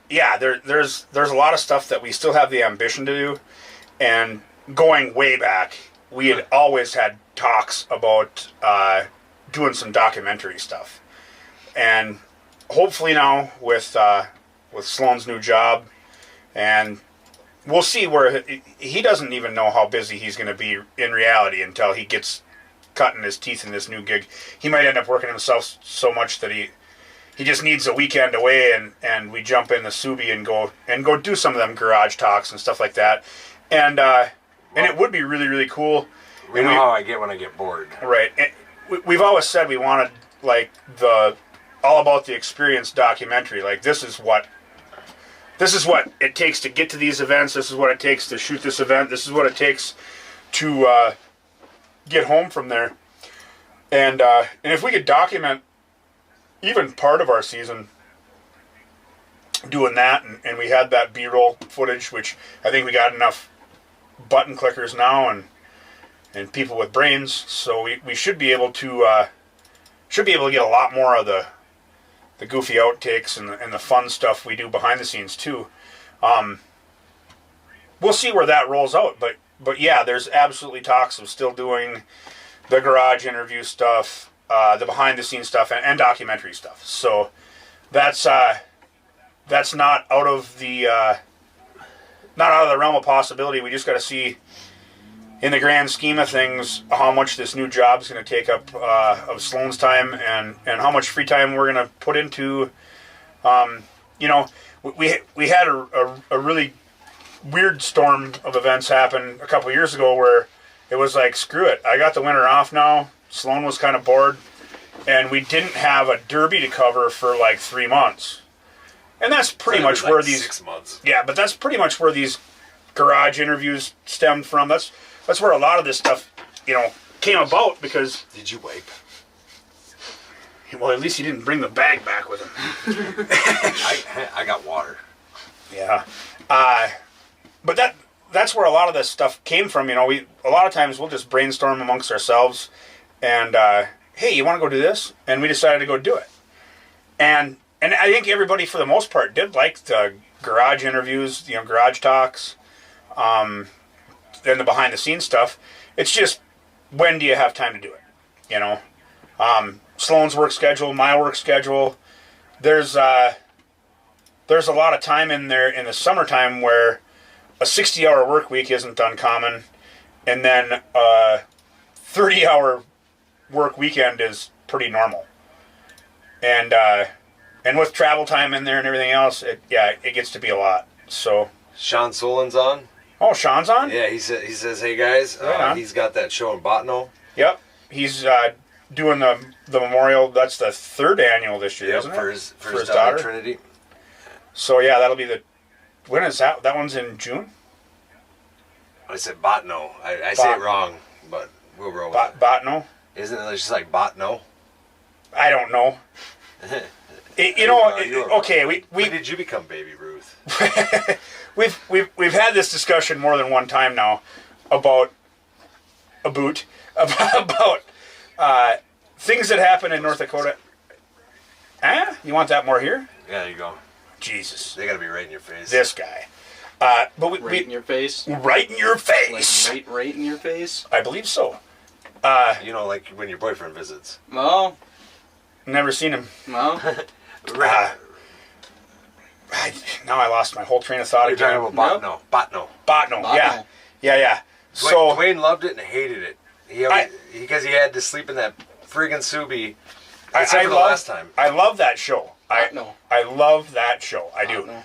there's a lot of stuff that we still have the ambition to do, and going way back, we had always had talks about doing some documentary stuff, and hopefully now with Sloan's new job, and we'll see where he doesn't even know how busy he's going to be in reality until he gets cutting his teeth in this new gig. He might end up working himself so much that he just needs a weekend away, and we jump in the Subi and go do some of them garage talks and stuff like that, and it would be really, really cool. We know how I get when I get bored. Right. And we've always said we wanted like the all about the experience documentary. Like this is what it takes to get to these events. This is what it takes to shoot this event. This is what it takes to get home from there. And if we could document even part of our season doing that, and we had that B-roll footage, which I think we got enough button clickers now and people with brains, so we should be able to get a lot more of the goofy outtakes and the fun stuff we do behind the scenes too. We'll see where that rolls out, but yeah, there's absolutely talks of still doing the garage interview stuff, the behind the scenes stuff, and documentary stuff. So that's not out of the realm of possibility. We just got to see, in the grand scheme of things, how much this new job is going to take up of Sloan's time, and how much free time we're going to put into. We had a really weird storm of events happen a couple years ago where it was like, screw it, I got the winter off now. Sloan was kind of bored, and we didn't have a derby to cover for like 3 months. And that's pretty much where these 6 months. Yeah, but that's pretty much where these garage interviews stemmed from. That's where a lot of this stuff, came about, because Did you wipe? well, at least he didn't bring the bag back with him. I got water. Yeah. But that's where a lot of this stuff came from. A lot of times we'll just brainstorm amongst ourselves and, hey, you want to go do this? And we decided to go do it. And I think everybody, for the most part, did like the garage interviews, garage talks, and the behind the scenes stuff. It's just, when do you have time to do it? Sloan's work schedule, my work schedule. There's a lot of time in there in the summertime where a 60-hour work week isn't uncommon, and then a 30-hour work weekend is pretty normal. And with travel time in there and everything else, it gets to be a lot. So Sean Solin's on. Oh, Sean's on? Yeah, he says, hey guys, he's got that show in Botno. Yep, he's doing the memorial. That's the 3rd annual this year, isn't it? For his daughter Trinity. So yeah, that'll be when is that? That one's in June? I said Botno. I say it wrong, but we'll roll with it. Botno? Isn't it just like Botno? I don't know. Okay, When did you become Baby Ruth? we've had this discussion more than one time now about things that happen in North Dakota. You want that more here? Yeah, there you go. Jesus, They gotta be right in your face. this guy. But Right in your face? right in your face. Like right in your face? I believe so. Like when your boyfriend visits. Well, Never seen him. well. Now I lost my whole train of thought You're again. talking about Botno. Botno, yeah. Botno. Yeah. So Dwayne loved it and hated it. Because he had to sleep in that friggin' Subi. Except for the last time. I love that show. Botno. I love that show. I do. Botno.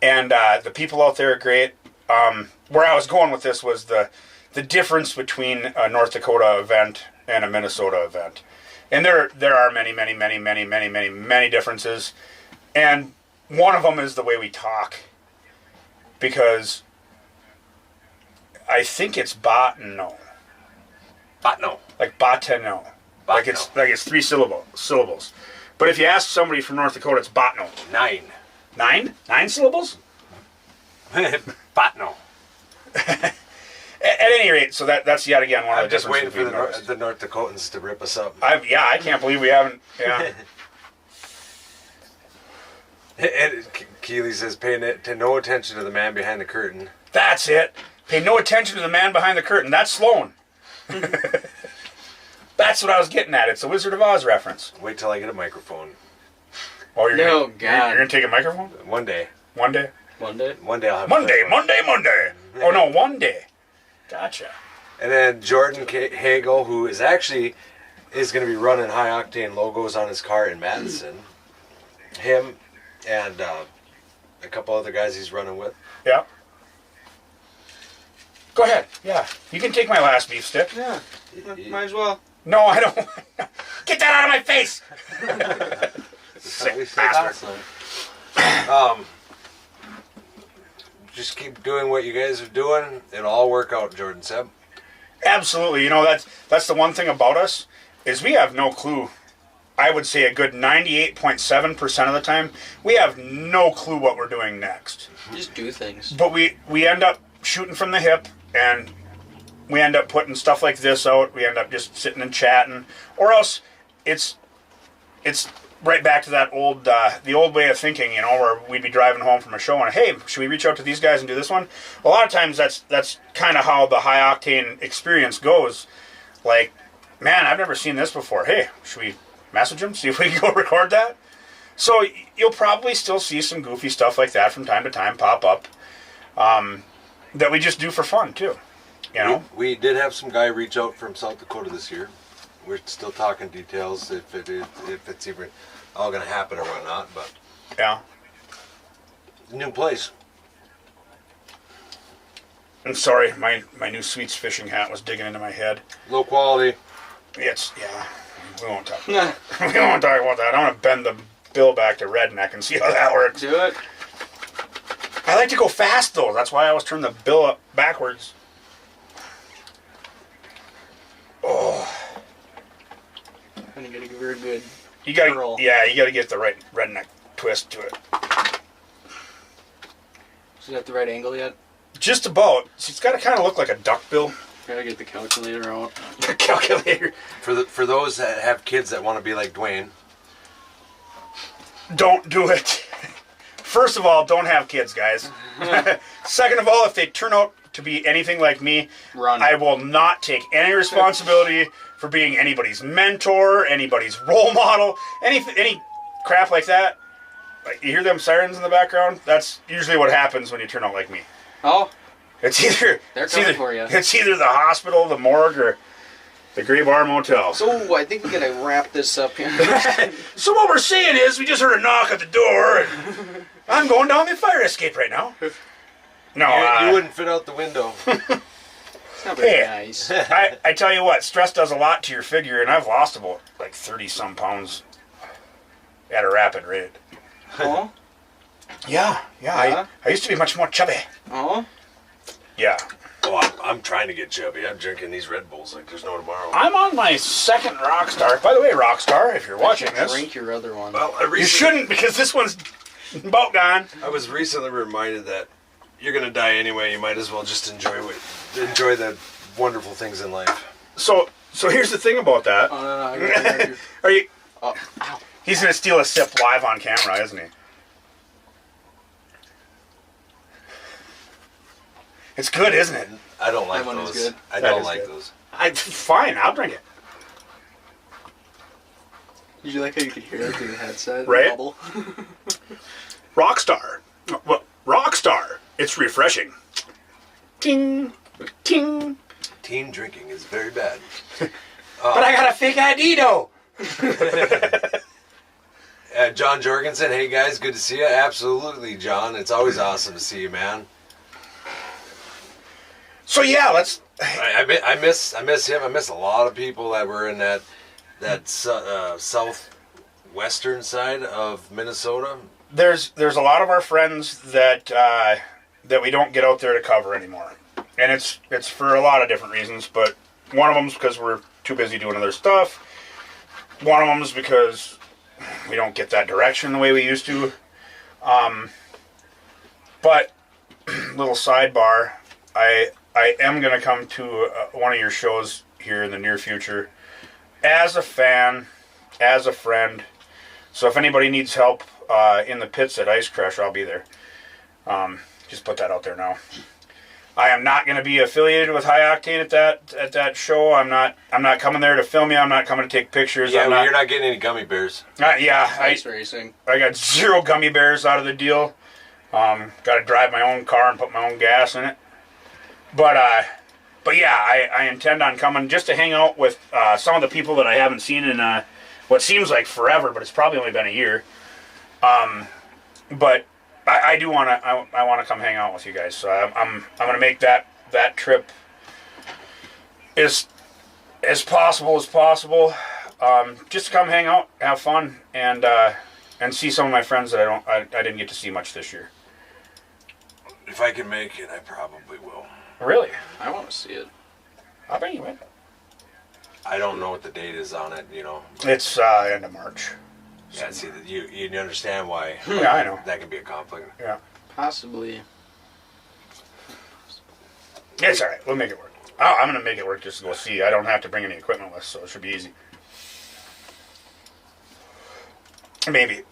And the people out there are great. Where I was going with this was the difference between a North Dakota event and a Minnesota event. And there are many, many, many, many, many, many, many differences. And one of them is the way we talk. Because I think it's Botno. Botno. Like Botno. Like it's 3 syllables. But if you ask somebody from North Dakota, it's Botno. 9. 9? 9 syllables? Botno. At any rate, so that's yet again one of I'm the just waiting differences for we've noticed. the North Dakotans to rip us up. I can't believe we haven't. Yeah. And Keeley says, pay no attention to the man behind the curtain. That's it. Pay no attention to the man behind the curtain. That's Sloan. That's what I was getting at. It's a Wizard of Oz reference. Wait till I get a microphone. Oh, God. you're gonna take a microphone? One day. One day? Monday? One day I'll have Monday. a microphone. Oh no, one day. Gotcha. And then Jordan Hagel, who is going to be running high octane logos on his car in Madison. Him and a couple other guys he's running with. Yeah. Go ahead. Yeah. You can take my last beef stick. Yeah. Might as well. No, I don't. Get that out of my face! Sick bastard. Just keep doing what you guys are doing. It'll all work out, Jordan said. Absolutely. That's the one thing about us is we have no clue. I would say a good 98.7% of the time, we have no clue what we're doing next. Just do things. But we end up shooting from the hip, and we end up putting stuff like this out. We end up just sitting and chatting, or else it's right back to that old, the old way of thinking, you know, where we'd be driving home from a show and, hey, should we reach out to these guys and do this one? A lot of times that's kind of how the high octane experience goes. Like, man, I've never seen this before. Hey, should we message them, see if we can go record that? So you'll probably still see some goofy stuff like that from time to time pop up, that we just do for fun too. You know, we did have some guy reach out from South Dakota this year. We're still talking details if it's even all going to happen or whatnot, but yeah. New place. I'm sorry, my new Sweets fishing hat was digging into my head. Low quality. It's, yeah, we won't talk about that. We won't talk about that. I want to bend the bill back to redneck and see how that works. Do it. I like to go fast, though. That's why I always turn the bill up backwards. Oh. And you gotta give her a good You gotta, curl. yeah, you gotta get the right redneck twist to it. Is that the right angle yet? Just about. It's got to kind of look like a duck bill. Gotta get the calculator out. The calculator. For those that have kids that want to be like Dwayne. Don't do it. First of all, don't have kids, guys. Second of all, if they turn out to be anything like me, Run. I will not take any responsibility for being anybody's mentor, anybody's role model, any crap like that. Like, you hear them sirens in the background? That's usually what happens when you turn out like me. Oh, It's either They're it's coming either, for you. It's either the hospital, the morgue, or the Grey Bar Motel. so I think we gotta wrap this up here. So what we're saying is, we just heard a knock at the door, and I'm going down the fire escape right now. No, You wouldn't fit out the window. It's not very Hey. nice. I tell you what, stress does a lot to your figure, and I've lost about like 30-some pounds at a rapid rate. Oh, Yeah. Uh-huh. I used to be much more chubby. oh. Yeah. Oh, I'm trying to get chubby. I'm drinking these Red Bulls like there's no tomorrow. I'm on my second Rockstar. By the way, Rockstar, if you're watching this, Drink your other one. Well, you shouldn't, because this one's about gone. I was recently reminded that you're gonna die anyway. You might as well just enjoy the wonderful things in life. So here's the thing about that. Oh, no, I got you. Are you? Oh, ow. He's gonna steal a sip live on camera, isn't he? It's good, isn't it? I don't like That one is those. good. I That don't is like good. those. Fine, I'll drink it. Did you like how you could hear it through the headset? Right. Bubble? Rockstar. Well, Rockstar. It's refreshing. Ting, ting. Teen drinking is very bad. But I got a fake ID though. John Jorgensen, hey guys, good to see you. Absolutely, John. It's always awesome to see you, man. So yeah, let's. I miss him. I miss a lot of people that were in that southwestern side of Minnesota. There's a lot of our friends that that we don't get out there to cover anymore, and it's for a lot of different reasons. But one of them's because we're too busy doing other stuff. One of them's because we don't get that direction the way we used to. But little sidebar, I am going to come to one of your shows here in the near future as a fan, as a friend. So if anybody needs help in the pits at Ice Crush, I'll be there. Just put that out there now. I am not going to be affiliated with High Octane at that show. I'm not coming there to film you. I'm not coming to take pictures. Yeah, well, you're not getting any gummy bears. Ice racing. I got 0 gummy bears out of the deal. Got to drive my own car and put my own gas in it. But yeah, I intend on coming just to hang out with some of the people that I haven't seen in what seems like forever, but it's probably only been a year. But I do want to. I want to come hang out with you guys. So I'm going to make that trip as possible as possible. Just to come hang out, have fun, and see some of my friends that I didn't get to see much this year. If I can make it, I probably will. Really? I want to see it. I'll bring you in. I don't know what the date is on it, you know. It's end of March. Yeah, see, you understand why Yeah, I know. that can be a conflict. Yeah. Possibly. It's all right. We'll make it work. I'm going to make it work just to go see. I don't have to bring any equipment with, so it should be easy. Maybe.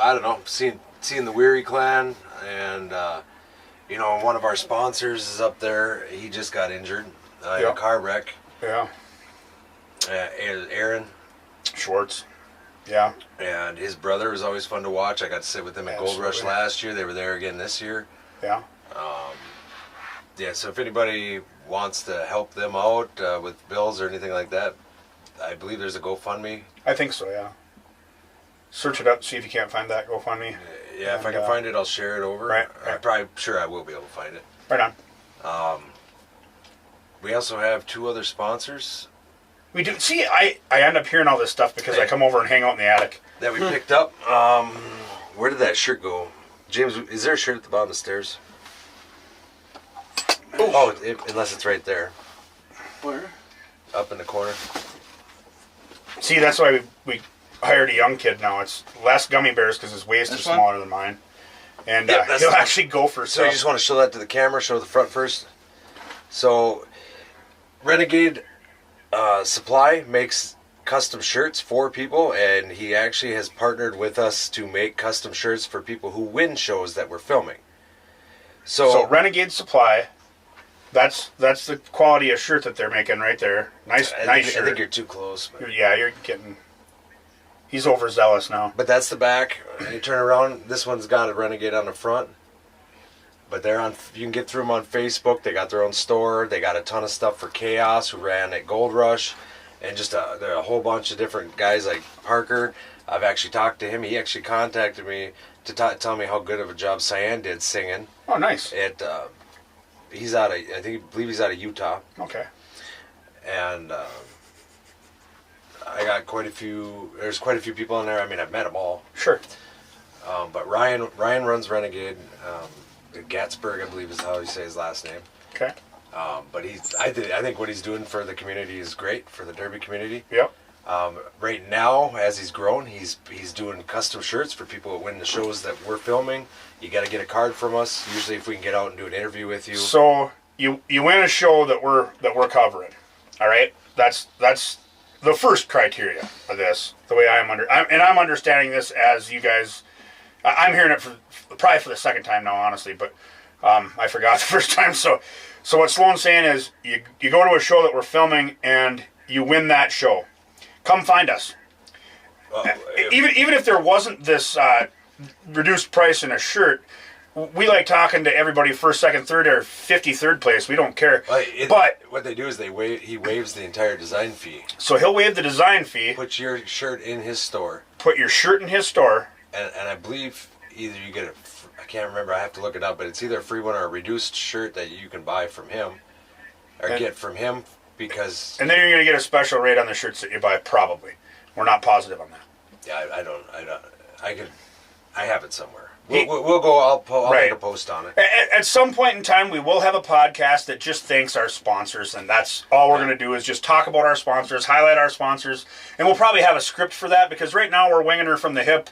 I don't know, seeing the Weary Clan, and one of our sponsors is up there. He just got injured in a car wreck. Yeah. Aaron Schwartz. Yeah. And his brother was always fun to watch. I got to sit with them at Gold Rush last year. They were there again this year. Yeah. So if anybody wants to help them out with bills or anything like that, I believe there's a GoFundMe. I think so, yeah. Search it up, see if you can't find that GoFundMe. Yeah, if I can find it, I'll share it over. Right. I'm probably sure I will be able to find it. Right on. We also have 2 other sponsors. We do. See, I end up hearing all this stuff because I come over and hang out in the attic. That we picked up. Where did that shirt go? James, is there a shirt at the bottom of the stairs? Oh, unless it's right there. Where? Up in the corner. See, that's why we hired a young kid now. It's less gummy bears because his waist is smaller than mine. And he'll actually go for So you just want to show that to the camera, show the front first. So, Renegade Supply makes custom shirts for people, and he actually has partnered with us to make custom shirts for people who win shows that we're filming. So Renegade Supply, that's the quality of shirt that they're making right there. Nice shirt. I think you're too close. Yeah, you're getting... He's overzealous now. But that's the back. You turn around, this one's got a Renegade on the front. But you can get through them on Facebook. They got their own store. They got a ton of stuff for Chaos, who ran at Gold Rush. And just there are a whole bunch of different guys like Parker. I've actually talked to him. He actually contacted me to tell me how good of a job Cyan did singing. Oh, nice. He's out of, I believe he's out of Utah. Okay. And I got there's quite a few people in there. I mean, I've met them all. Sure. But Ryan runs Renegade. Gatsberg, I believe is how you say his last name. Okay. But I think what he's doing for the community is great, for the Derby community. Yep. Right now, as he's grown, he's doing custom shirts for people that win the shows that we're filming. You got to get a card from us. Usually, if we can get out and do an interview with you. So you win a show that we're covering. All right. That's the first criteria of this. The way I'm understanding this as you guys. I'm hearing it probably for the second time now, honestly, but I forgot the first time. So what Sloan's saying is you go to a show that we're filming and you win that show. Come find us. Even if there wasn't this reduced price in a shirt, we like talking to everybody first, second, third, or 53rd place. We don't care. But what they do is he waives the entire design fee. So he'll waive the design fee. Put your shirt in his store. Put your shirt in his store. And I believe either you get I can't remember, I have to look it up, but it's either a free one or a reduced shirt that you can buy from him, or get from him, because... And then you're going to get a special rate on the shirts that you buy, probably. We're not positive on that. Yeah, I have it somewhere. We'll go, I'll make a post on it. At some point in time, we will have a podcast that just thanks our sponsors, and that's all we're going to do is just talk about our sponsors, highlight our sponsors, and we'll probably have a script for that, because right now we're winging her from the hip,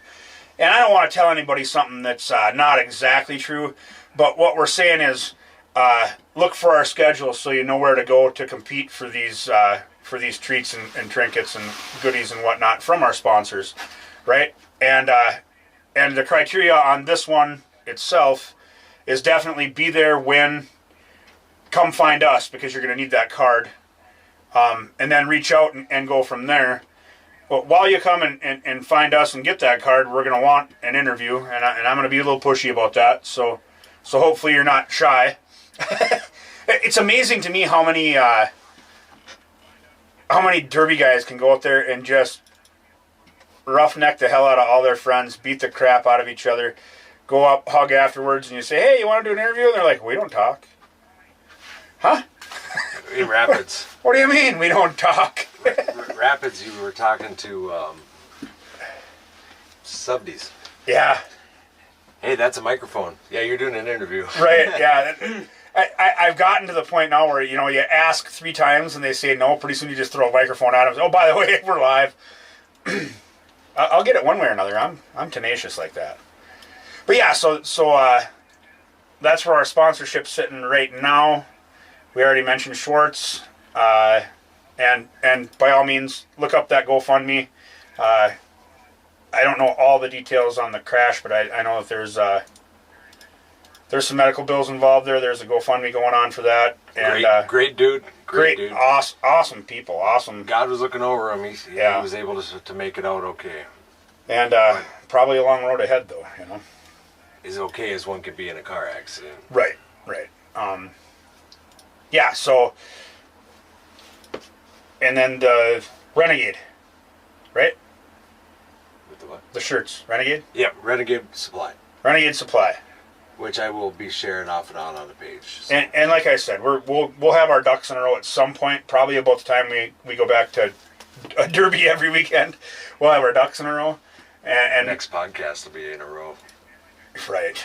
and I don't want to tell anybody something that's not exactly true, but what we're saying is look for our schedule so you know where to go to compete for these treats and trinkets and goodies and whatnot from our sponsors, right? And the criteria on this one itself is definitely be there, win, come find us, because you're going to need that card, and then reach out and go from there. But while you come and find us and get that card, we're going to want an interview, and I'm going to be a little pushy about that, so hopefully you're not shy. It's amazing to me how many Derby guys can go out there and just roughneck the hell out of all their friends, beat the crap out of each other, go up, hug afterwards, and you say, hey, you want to do an interview? And they're like, we don't talk. Huh? In Rapids. What do you mean we don't talk? Rapids, you were talking to Subdies. Yeah. Hey, that's a microphone. Yeah, you're doing an interview. Right, yeah. I've gotten to the point now where, you ask 3 times and they say no. Pretty soon you just throw a microphone at them. Oh, by the way, we're live. I'll get it one way or another. I'm tenacious like that. But yeah, so that's where our sponsorship's sitting right now. We already mentioned Schwartz, and by all means, look up that GoFundMe. I don't know all the details on the crash, but I know that there's some medical bills involved there. There's a GoFundMe going on for that. And Great dude. Great dude. Awesome people. Awesome. God was looking over him. He was able to make it out okay. And probably a long road ahead, though. As okay as one could be in a car accident. Right. Yeah. So, and then the Renegade, right? With the what? The shirts, Renegade. Yep, Renegade Supply. Renegade Supply. Which I will be sharing off and on the page. So. And like I said, we'll have our ducks in a row at some point. Probably about the time we go back to a derby every weekend, we'll have our ducks in a row. And next podcast will be in a row. Right.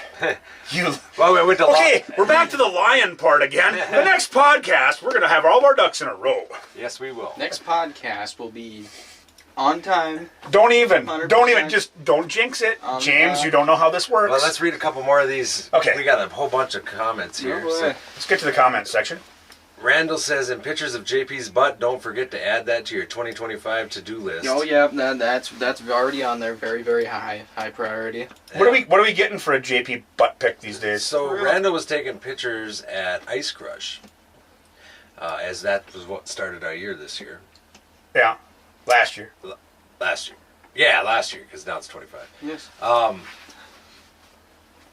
Well, we went to we're back to the lion part again. The next podcast, we're gonna have all of our ducks in a row. Yes, we will. Next podcast will be on time. Don't even don't jinx it, James. You don't know how this works. Well, let's read a couple more of these. Okay. We got a whole bunch of comments here. Oh, So, let's get to the comments section. Randall says, in pictures of JP's butt, don't forget to add that to your 2025 to-do list. Oh yeah, that's already on there. Very, very high priority. Yeah. What are we getting for a JP butt pic these days? So Randall was taking pictures at Ice Crush, as that was what started our year this year. Yeah, last year. Last year. Yeah, last year, because now it's 25. Yes.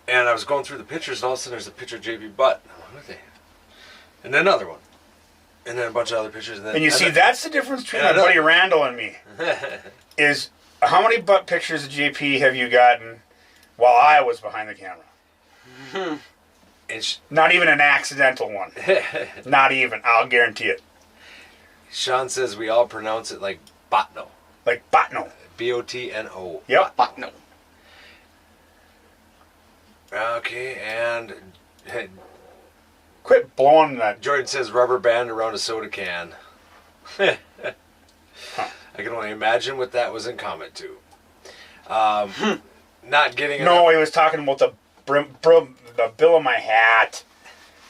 And I was going through the pictures, and all of a sudden there's a picture of JP butt. I'm like, what the heck? And then another one. And then a bunch of other pictures. And you see, that's the difference between my buddy Randall and me. Is how many butt pictures of JP have you gotten while I was behind the camera? And Not even an accidental one. Not even. I'll guarantee it. Sean says we all pronounce it like Botno. Like Botno. B-O-T-N-O. Yep. Botno. Okay, and Quit blowing that. Jordan says rubber band around a soda can. I can only imagine what that was in comment to. Not getting No, he was talking about the bill of my hat.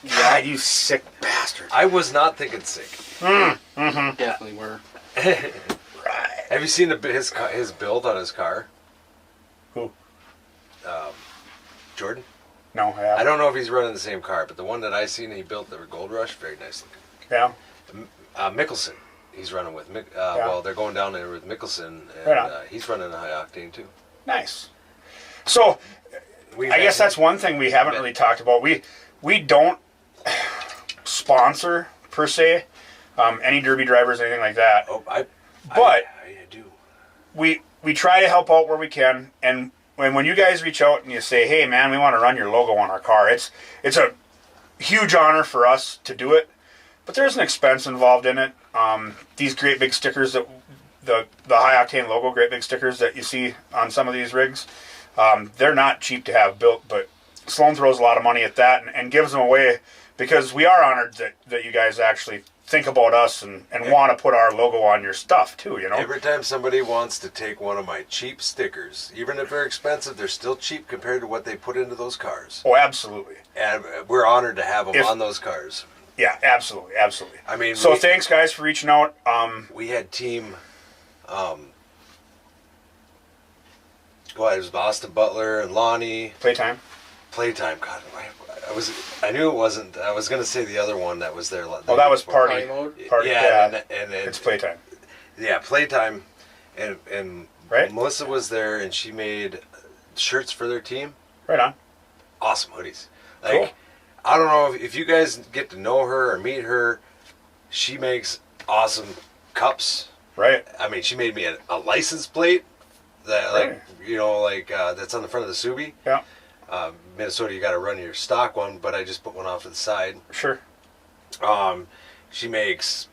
God, you sick bastard. I was not thinking sick. Mm-hmm. Definitely were. Right. Have you seen his build on his car? Who? Jordan? No, I haven't. I don't know if he's running the same car, but the one that I seen he built that were Gold Rush, very nice looking. Yeah. Mickelson, he's running with. Well, they're going down there with Mickelson, and Right he's running a high octane too. Nice. So, I guess that's one thing we haven't really talked about. We don't sponsor per se any derby drivers, anything like that. Oh, I do. We try to help out where we can, and when you guys reach out and you say, "Hey, man, we want to run your logo on our car," it's a huge honor for us to do it. But there's an expense involved in it. These great big stickers that the high octane logo, great big stickers that you see on some of these rigs, they're not cheap to have built. But Sloan throws a lot of money at that and gives them away because we are honored that you guys actually think about us and want to put our logo on your stuff too, you know? Every time somebody wants to take one of my cheap stickers, even if they're expensive, they're still cheap compared to what they put into those cars. Oh, absolutely. And we're honored to have them on those cars. Yeah, absolutely. I mean, so thanks guys for reaching out. We had team, go ahead, it was Austin Butler and Lonnie. Playtime. God, I knew it wasn't. I was going to say the other one that was there. Oh, that was Party Mode? Party, yeah. And it's Playtime. Yeah, Playtime. And right? Melissa was there, and she made shirts for their team. Right on. Awesome hoodies. Cool. I don't know if you guys get to know her or meet her. She makes awesome cups. Right. I mean, she made me a license plate that, Right. that's on the front of the Subi. Yeah. Minnesota, you got to run your stock one, but I just put one off to the side. Sure. She makes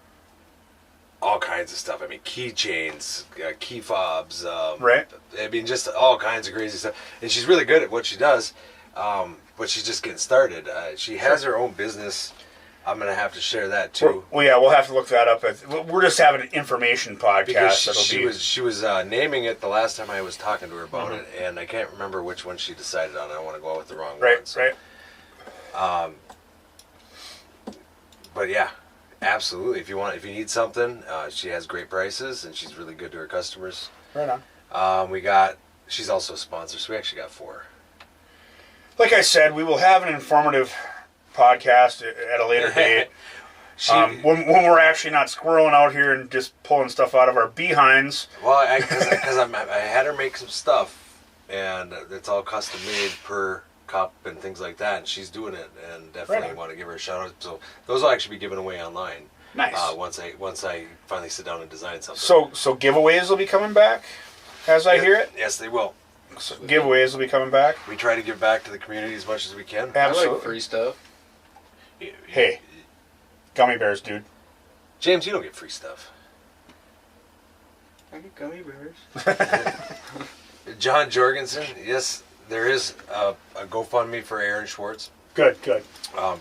all kinds of stuff. I mean, keychains, key fobs. Right. I mean, just all kinds of crazy stuff. And she's really good at what she does, but she's just getting started. She has her own business. I'm going to have to share that too. Well, yeah, we'll have to look that up. We're just having an information podcast. Because she was naming it the last time I was talking to her about it, and I can't remember which one she decided on. I don't want to go out with the wrong one. So. Right. But yeah, absolutely. If you need something, she has great prices, and she's really good to her customers. Right She's also a sponsor, so we actually got 4. Like I said, we will have an informative podcast at a later date. When we're actually not squirreling out here and just pulling stuff out of our behinds. Well, because I had her make some stuff, and it's all custom made per cup and things like that, and she's doing it, and definitely want to give her a shout out. So those will actually be given away online. Nice. Once I finally sit down and design something. So giveaways will be coming back, as I hear it. Yes, they will. So giveaways will be coming back. We try to give back to the community as much as we can. Absolutely. I like free stuff. Hey, gummy bears, dude. James, you don't get free stuff. I get gummy bears. John Jorgensen, yes, there is a GoFundMe for Aaron Schwartz. Good.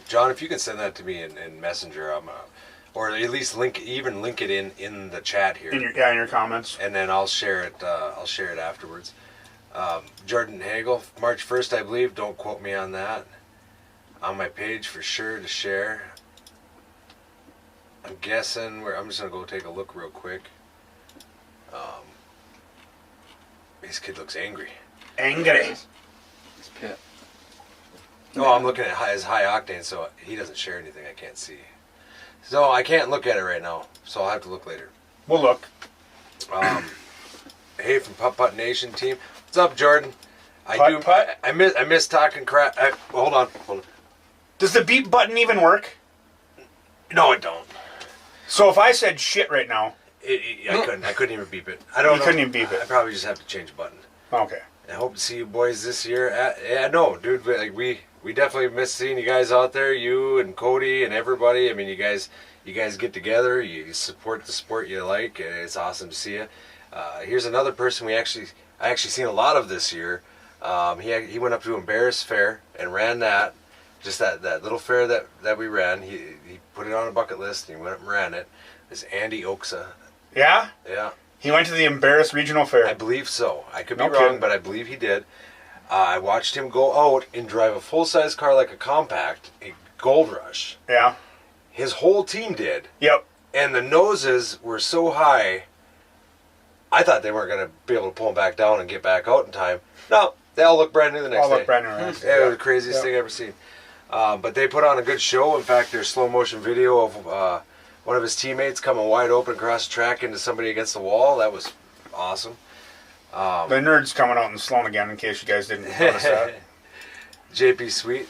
John, if you can send that to me in Messenger, or at least link it in the chat here. In your comments. And then I'll share it. I'll share it afterwards. Jordan Hagel, March 1st, I believe. Don't quote me on that. On my page for sure to share. I'm guessing I'm just gonna go take a look real quick. This kid looks angry. Angry. It's Pip. No, I'm looking at his high octane, so he doesn't share anything I can't see. So I can't look at it right now, so I'll have to look later. We'll look. Hey, from Putt Putt Nation team. What's up, Jordan? Putt? I miss talking crap. Hold on. Does the beep button even work? No, it don't. So if I said shit right now. I couldn't even beep it. I don't know. You couldn't even beep it. I probably just have to change a button. Okay. I hope to see you boys this year. Yeah, no, dude. Like we definitely miss seeing you guys out there. You and Cody and everybody. I mean, you guys get together. You support the sport you like. And it's awesome to see you. Here's another person I actually seen a lot of this year. He went up to Embarrass Fair and ran that. Just that little fair that we ran. He put it on a bucket list and he went up and ran it. It's Andy Oaksa. Yeah? Yeah. He went to the Embarrass Regional Fair. I believe so. I could be No wrong, kidding. but I believe he did. I watched him go out and drive a full-size car like a compact, a Gold Rush. Yeah. His whole team did. Yep. And the noses were so high, I thought they weren't going to be able to pull him back down and get back out in time. No, they all look brand new the next All day. look brand new. Right? Yeah, it was the craziest thing I've ever seen. But they put on a good show. In fact, there's slow motion video of one of his teammates coming wide open across the track into somebody against the wall. That was awesome. The nerd's coming out and slowing again in case you guys didn't notice that. JP Sweet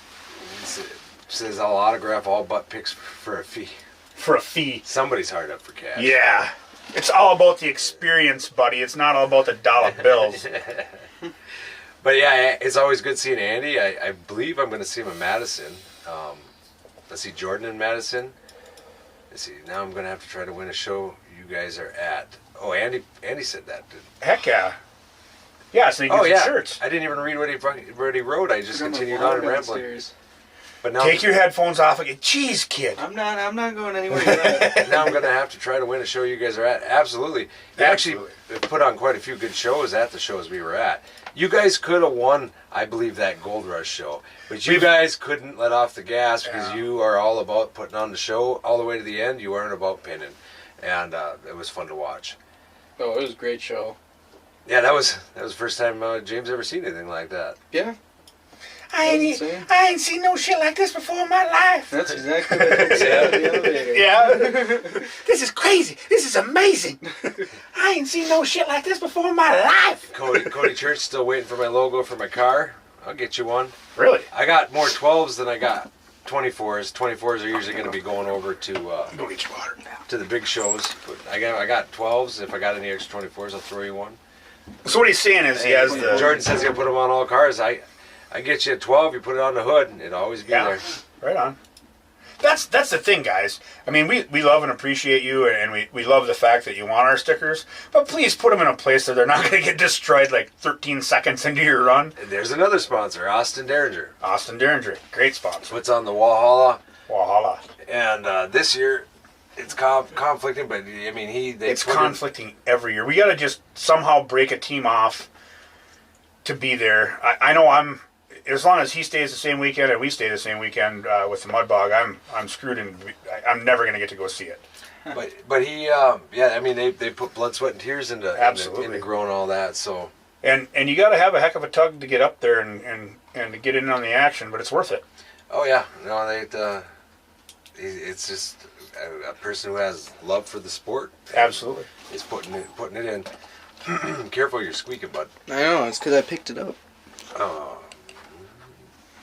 says I'll autograph all butt pics for a fee. For a fee. Somebody's hard up for cash. Yeah. It's all about the experience, buddy. It's not all about the dollar bills. But yeah, it's always good seeing Andy. I believe I'm going to see him in Madison. Let's see, Jordan in Madison. Let's see, now I'm going to have to try to win a show you guys are at. Oh, Andy said that. Heck yeah. Yeah, so you get some shirts. I didn't even read what he wrote. I just continued on and rambling. Downstairs. But now Take your headphones off again. Jeez, kid. I'm not going anywhere yet. now I'm going to have to try to win a show you guys are at. Absolutely. You actually put on quite a few good shows at the shows we were at. You guys could have won, I believe, that Gold Rush show. But you guys couldn't let off the gas because you are all about putting on the show all the way to the end. You weren't about pinning. And it was fun to watch. Oh, it was a great show. Yeah, that was the first time James ever seen anything like that. Yeah. I ain't seen no shit like this before in my life. That's exactly what I said in the elevator. Yeah. This is crazy. This is amazing. I ain't seen no shit like this before in my life. Cody Church still waiting for my logo for my car. I'll get you one. Really? I got more 12s than I got 24s. 24s are usually going to be going over to Go get your water now. to the big shows. But I got 12s. If I got any extra 24s, I'll throw you one. So what he's saying is he has the... Jordan says he'll put them on all cars. I get you a 12. You put it on the hood, and it'll always be there. Right on. That's the thing, guys. I mean, we love and appreciate you, and we love the fact that you want our stickers. But please put them in a place that they're not going to get destroyed like 13 seconds into your run. And there's another sponsor, Austin Derringer. Austin Derringer, great sponsor. Puts on the Walhalla. Walhalla. And this year, it's conflicting, but I mean, it's conflicting every year. We got to just somehow break a team off to be there. I know I'm as long as he stays the same weekend and we stay the same weekend with the mud bog, I'm screwed, and I'm never going to get to go see it. But he, yeah, I mean, they put blood, sweat, and tears into growing all that. So and you got to have a heck of a tug to get up there and to get in on the action, but it's worth it. oh yeah, no, it's just a person who has love for the sport. Absolutely. Is putting it in. Careful, you're squeaking, bud. I know, it's because I picked it up. Oh.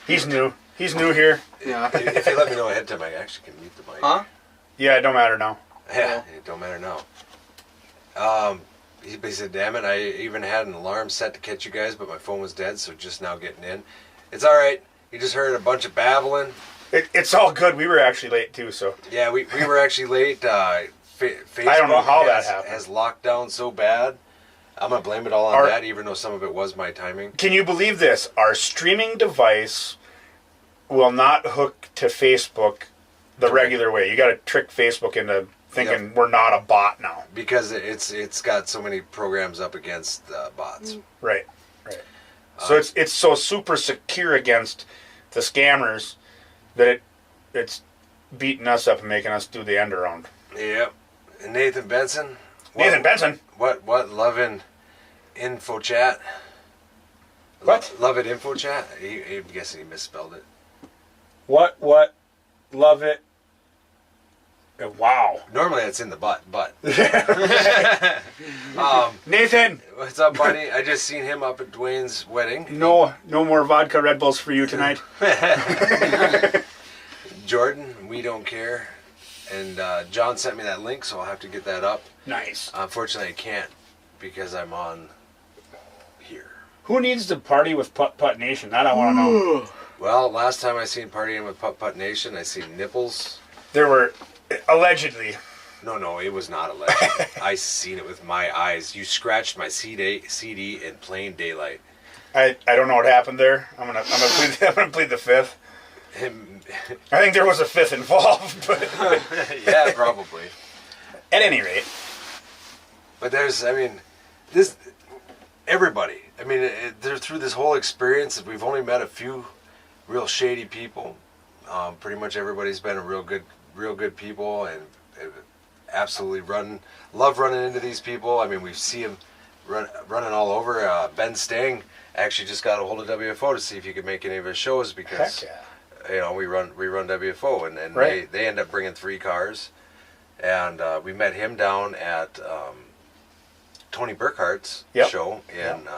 He's new. He's new here. Yeah. If you let me know ahead of time, I actually can mute the mic. Huh? Yeah, it don't matter now. Yeah, it don't matter now. He said, damn it, I even had an alarm set to catch you guys, but my phone was dead, so just now getting in. It's all right. You just heard a bunch of babbling. It's all good. We were actually late, too, so. Yeah, we were actually late. Facebook I don't know how that happened. Has locked down so bad. I'm going to blame it all on that, even though some of it was my timing. Can you believe this? Our streaming device will not hook to Facebook the regular way. You got to trick Facebook into thinking we're not a bot now. Because it's got so many programs up against bots. Right. So it's so super secure against the scammers that it's beating us up and making us do the end around. Yep. And Nathan Benson. What loving info chat? What? Love it info chat? I'm guessing he misspelled it. What? Love it. Wow. Normally it's in the but. Nathan! What's up, buddy? I just seen him up at Dwayne's wedding. No more vodka Red Bulls for you tonight. Jordan, we don't care. And John sent me that link, so I'll have to get that up. Nice. Unfortunately, I can't because I'm on here. Who needs to party with Putt Putt Nation? That I want to know. Well, last time I seen partying with Putt Putt Nation, I seen nipples. There were, allegedly. No, it was not alleged. I seen it with my eyes. You scratched my CD in plain daylight. I don't know what happened there. I'm gonna plead the fifth. I think there was a fifth involved, but yeah, probably. At any rate. But everybody. I mean, through this whole experience, we've only met a few real shady people. Pretty much everybody's been a real good people, and absolutely love running into these people. I mean, we see them running all over. Ben Stang actually just got a hold of WFO to see if he could make any of his shows because we run WFO, and right. they end up bringing 3 cars, and we met him down at Tony Burkhart's show in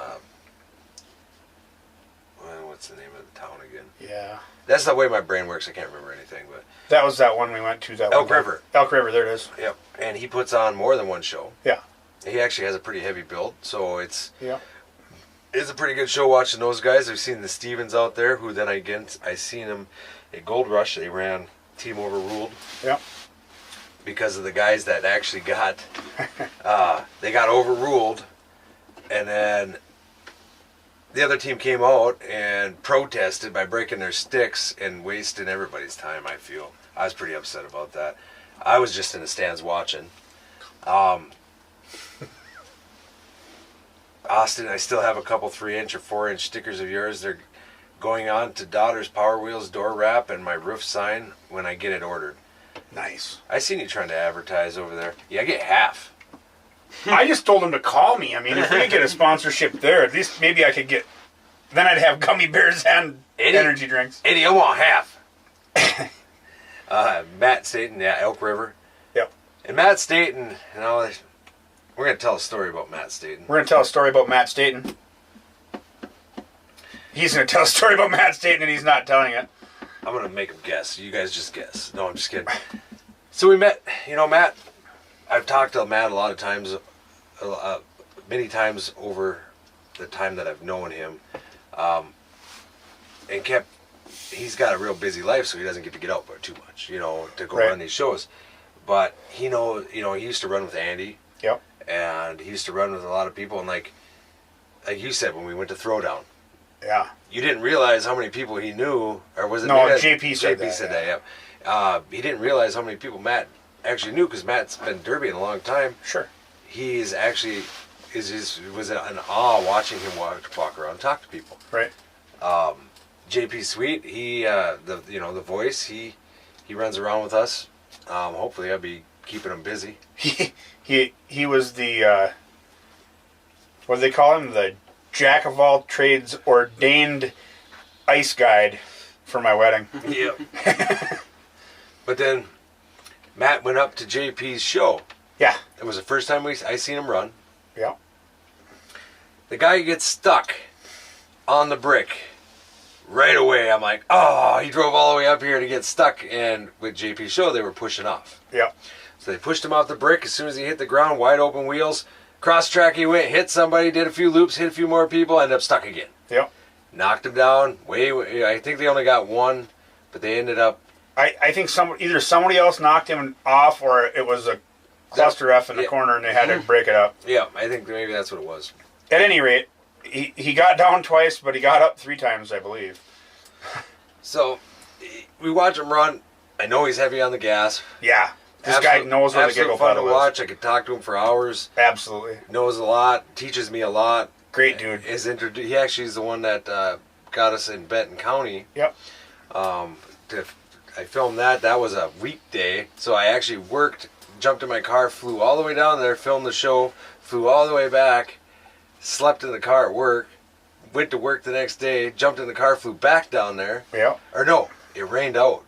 what's the name of the town again? Yeah. That's the way my brain works. I can't remember anything, but that was that one we went to. Elk River. Elk River, there it is. Yep. And he puts on more than one show. Yeah. He actually has a pretty heavy build, so it's a pretty good show watching those guys. I've seen the Stevens out there, who then I seen them at Gold Rush. They ran Team Overruled. Yep. Because of the guys that actually got they got overruled, and then the other team came out and protested by breaking their sticks and wasting everybody's time. I feel I was pretty upset about that. I was just in the stands watching. Austin, I still have a couple 3-inch or 4-inch stickers of yours. They're going on to Daughter's Power Wheels door wrap and my roof sign when I get it ordered. Nice. I seen you trying to advertise over there. Yeah, I get half. I just told him to call me. I mean, if we could get a sponsorship there, at least maybe I could get. Then I'd have gummy bears and energy drinks. Eddie, I want half. Matt Staten, Elk River. Yep. And Matt Staten, we're going to tell a story about Matt Staten. We're going to tell a story about Matt Staten. He's going to tell a story about Matt Staten, and he's not telling it. I'm going to make him guess. You guys just guess. No, I'm just kidding. So we met, Matt. I've talked to Matt a lot of times, many times over the time that I've known him. And he's got a real busy life, so he doesn't get to get out too much, to go run these shows. But he used to run with Andy. Yep. And he used to run with a lot of people, and like you said, when we went to Throwdown. Yeah. You didn't realize how many people he knew, or was it? No, JP said that. JP said that, yeah. He didn't realize how many people Matt actually knew, because Matt's been derbying a long time. Sure. He is actually was in awe watching him walk around and talk to people. Right. JP Sweet, he the voice, he runs around with us. Hopefully I'll be keeping him busy. He was the what do they call him? The jack of all trades, ordained ice guide for my wedding. Yep. But then Matt went up to JP's show. Yeah. It was the first time I seen him run. Yeah. The guy gets stuck on the brick right away. I'm like, oh, he drove all the way up here to get stuck. And with JP's show, they were pushing off. Yeah. So they pushed him off the brick. As soon as he hit the ground, wide open wheels, cross track he went, hit somebody, did a few loops, hit a few more people, ended up stuck again. Yep. Knocked him down. I think they only got one, but they ended up. I think either somebody else knocked him off, or it was a cluster F in the corner, and they had to break it up. Yeah, I think maybe that's what it was. At any rate, he got down twice, but he got up 3 times, I believe. So we watch him run. I know he's heavy on the gas. Yeah. This guy knows where the giggle fun to pedal is. watch. I could talk to him for hours. Absolutely. Knows a lot. Teaches me a lot. Great dude. He actually is the one that got us in Benton County. Yep. I filmed that. That was a weekday. So I actually worked, jumped in my car, flew all the way down there, filmed the show, flew all the way back, slept in the car at work, went to work the next day, jumped in the car, flew back down there. Yeah. Or no, it rained out.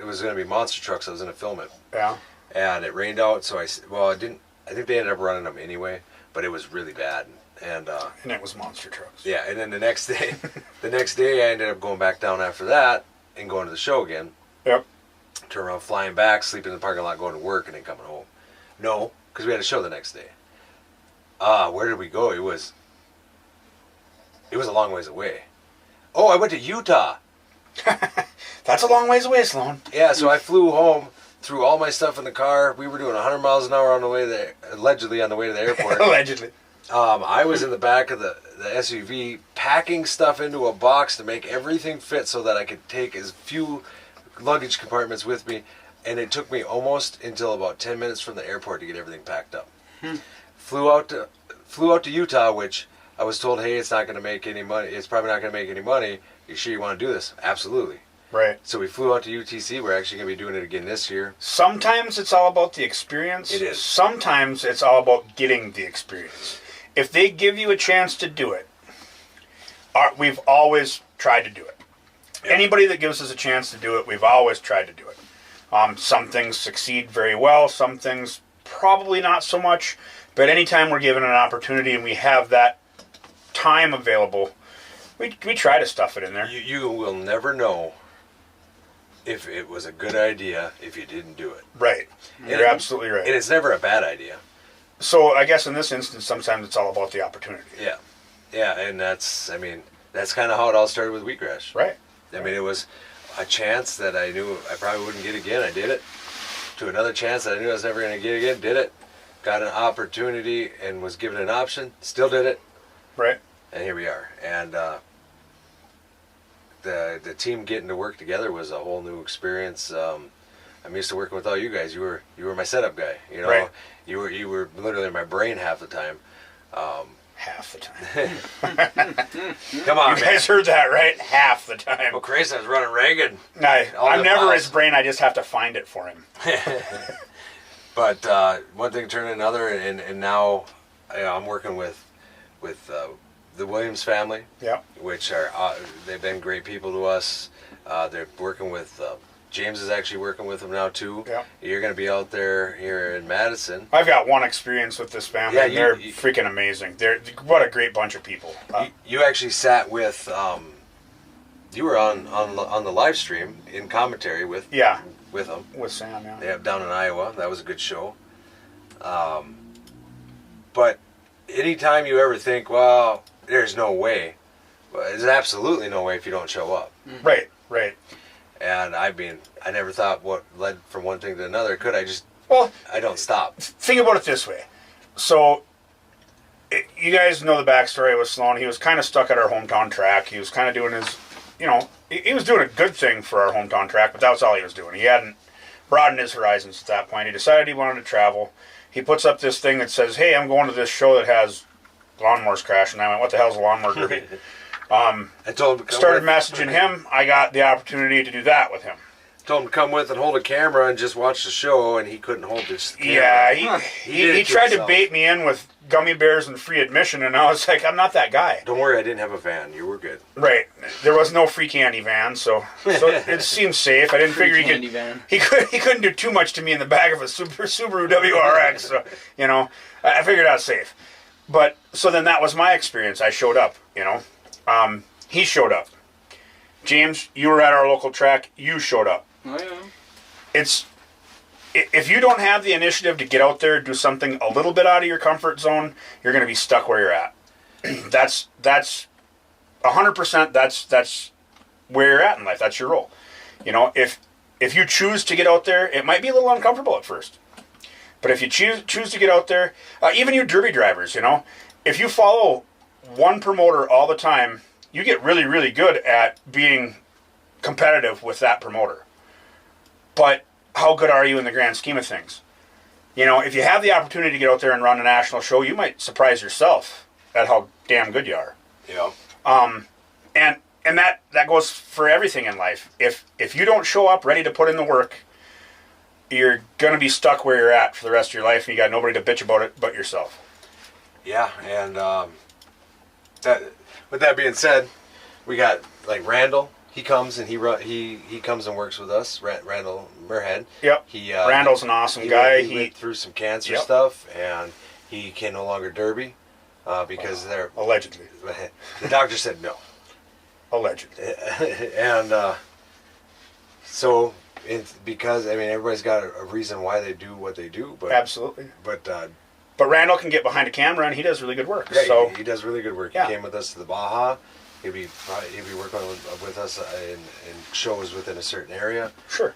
It was going to be monster trucks. I was going to film it. Yeah. And it rained out, so I think they ended up running them anyway, but it was really bad. And it was monster trucks. yeah, and then the next day I ended up going back down after that and going to the show again. Yep. Turn around, flying back, sleeping in the parking lot, going to work, and then coming home. No, because we had a show the next day. Where did we go? It was a long ways away. Oh, I went to Utah. That's a long ways away, Sloan. Yeah, so I flew home, threw all my stuff in the car. We were doing 100 miles an hour on the way there, allegedly on the way to the airport. Allegedly. I was in the back of the SUV packing stuff into a box to make everything fit so that I could take as few luggage compartments with me, and it took me almost until about 10 minutes from the airport to get everything packed up. Flew out to Utah, which I was told, hey, it's not going to make any money. It's probably not going to make any money. You sure you want to do this? Absolutely. Right. So we flew out to UTC. We're actually going to be doing it again this year. Sometimes it's all about the experience. It is. Sometimes it's all about getting the experience. If they give you a chance to do it, we've always tried to do it. Yeah. Anybody that gives us a chance to do it, we've always tried to do it. Some things succeed very well. Some things probably not so much. But anytime we're given an opportunity and we have that time available, we try to stuff it in there. You will never know if it was a good idea if you didn't do it. Right. You're absolutely right. And it's never a bad idea. So I guess in this instance, sometimes it's all about the opportunity. Yeah. Yeah, and that's kind of how it all started with Wheatgrass. Right. I mean, it was a chance that I knew I probably wouldn't get again. I did it. To another chance that I knew I was never going to get again. Did it. Got an opportunity and was given an option. Still did it. Right. And here we are. And the team getting to work together was a whole new experience. I'm used to working with all you guys. You were my setup guy. You know, right. You were literally in my brain half the time. Half the time. Come on, you guys heard that right? Half the time. Well, Chris, I was running Reagan. I'm never his brain. I just have to find it for him. But one thing turned to another, and now I'm working with the Williams family. Yeah. Which are they've been great people to us. They're working with. James is actually working with them now too. Yeah. You're going to be out there here in Madison. I've got one experience with this family. Yeah, and they're freaking amazing. What a great bunch of people. You actually sat with. You were on the live stream in commentary with. Yeah. With them. With Sam. Yeah. Yeah, down in Iowa. That was a good show. But anytime you ever think, well, there's no way. Well, there's absolutely no way if you don't show up. Right. Right. And I never thought what led from one thing to another. I don't stop. Think about it this way. So, you guys know the backstory with Sloan. He was kind of stuck at our hometown track. He was kind of doing his, he was doing a good thing for our hometown track, but that was all he was doing. He hadn't broadened his horizons at that point. He decided he wanted to travel. He puts up this thing that says, hey, I'm going to this show that has lawnmowers crashing. I went, what the hell's a lawnmower derby? I told him to come Started with. messaging him. I got the opportunity to do that with him. Told him to come with and hold a camera and just watch the show, and he couldn't hold his camera. Yeah, He he, did he it to tried to himself. bait me in with gummy bears and free admission, and I was like, I'm not that guy. Don't worry, I didn't have a van. You were good. Right. There was no free candy van, so it seemed safe. I didn't figure he Candy could. van. He couldn't do too much to me in the back of a Subaru WRX. So I figured I was safe. But so then that was my experience. I showed up. He showed up. James, you were at our local track. You showed up. Oh yeah. If you don't have the initiative to get out there, do something a little bit out of your comfort zone, you're going to be stuck where you're at. That's 100%. That's where you're at in life. That's your role. If you choose to get out there, it might be a little uncomfortable at first. But if you choose to get out there, even you derby drivers, if you follow one promoter all the time, you get really, really good at being competitive with that promoter. But how good are you in the grand scheme of things? If you have the opportunity to get out there and run a national show, you might surprise yourself at how damn good you are. Yeah. And that goes for everything in life. If you don't show up ready to put in the work, you're going to be stuck where you're at for the rest of your life, and you got nobody to bitch about it but yourself. Yeah, and with that being said, we got like Randall. He comes and he comes and works with us. Randall Murhead. Yep. Randall's an awesome guy. He went through some cancer Yep. stuff, and he can no longer derby because they're allegedly. the doctor said no. Allegedly. And so because everybody's got a reason why they do what they do, but Absolutely. But Randall can get behind a camera, and he does really good work. yeah, So he does really good work. Yeah. He came with us to the Baja. He'll be working with us in shows within a certain area. sure.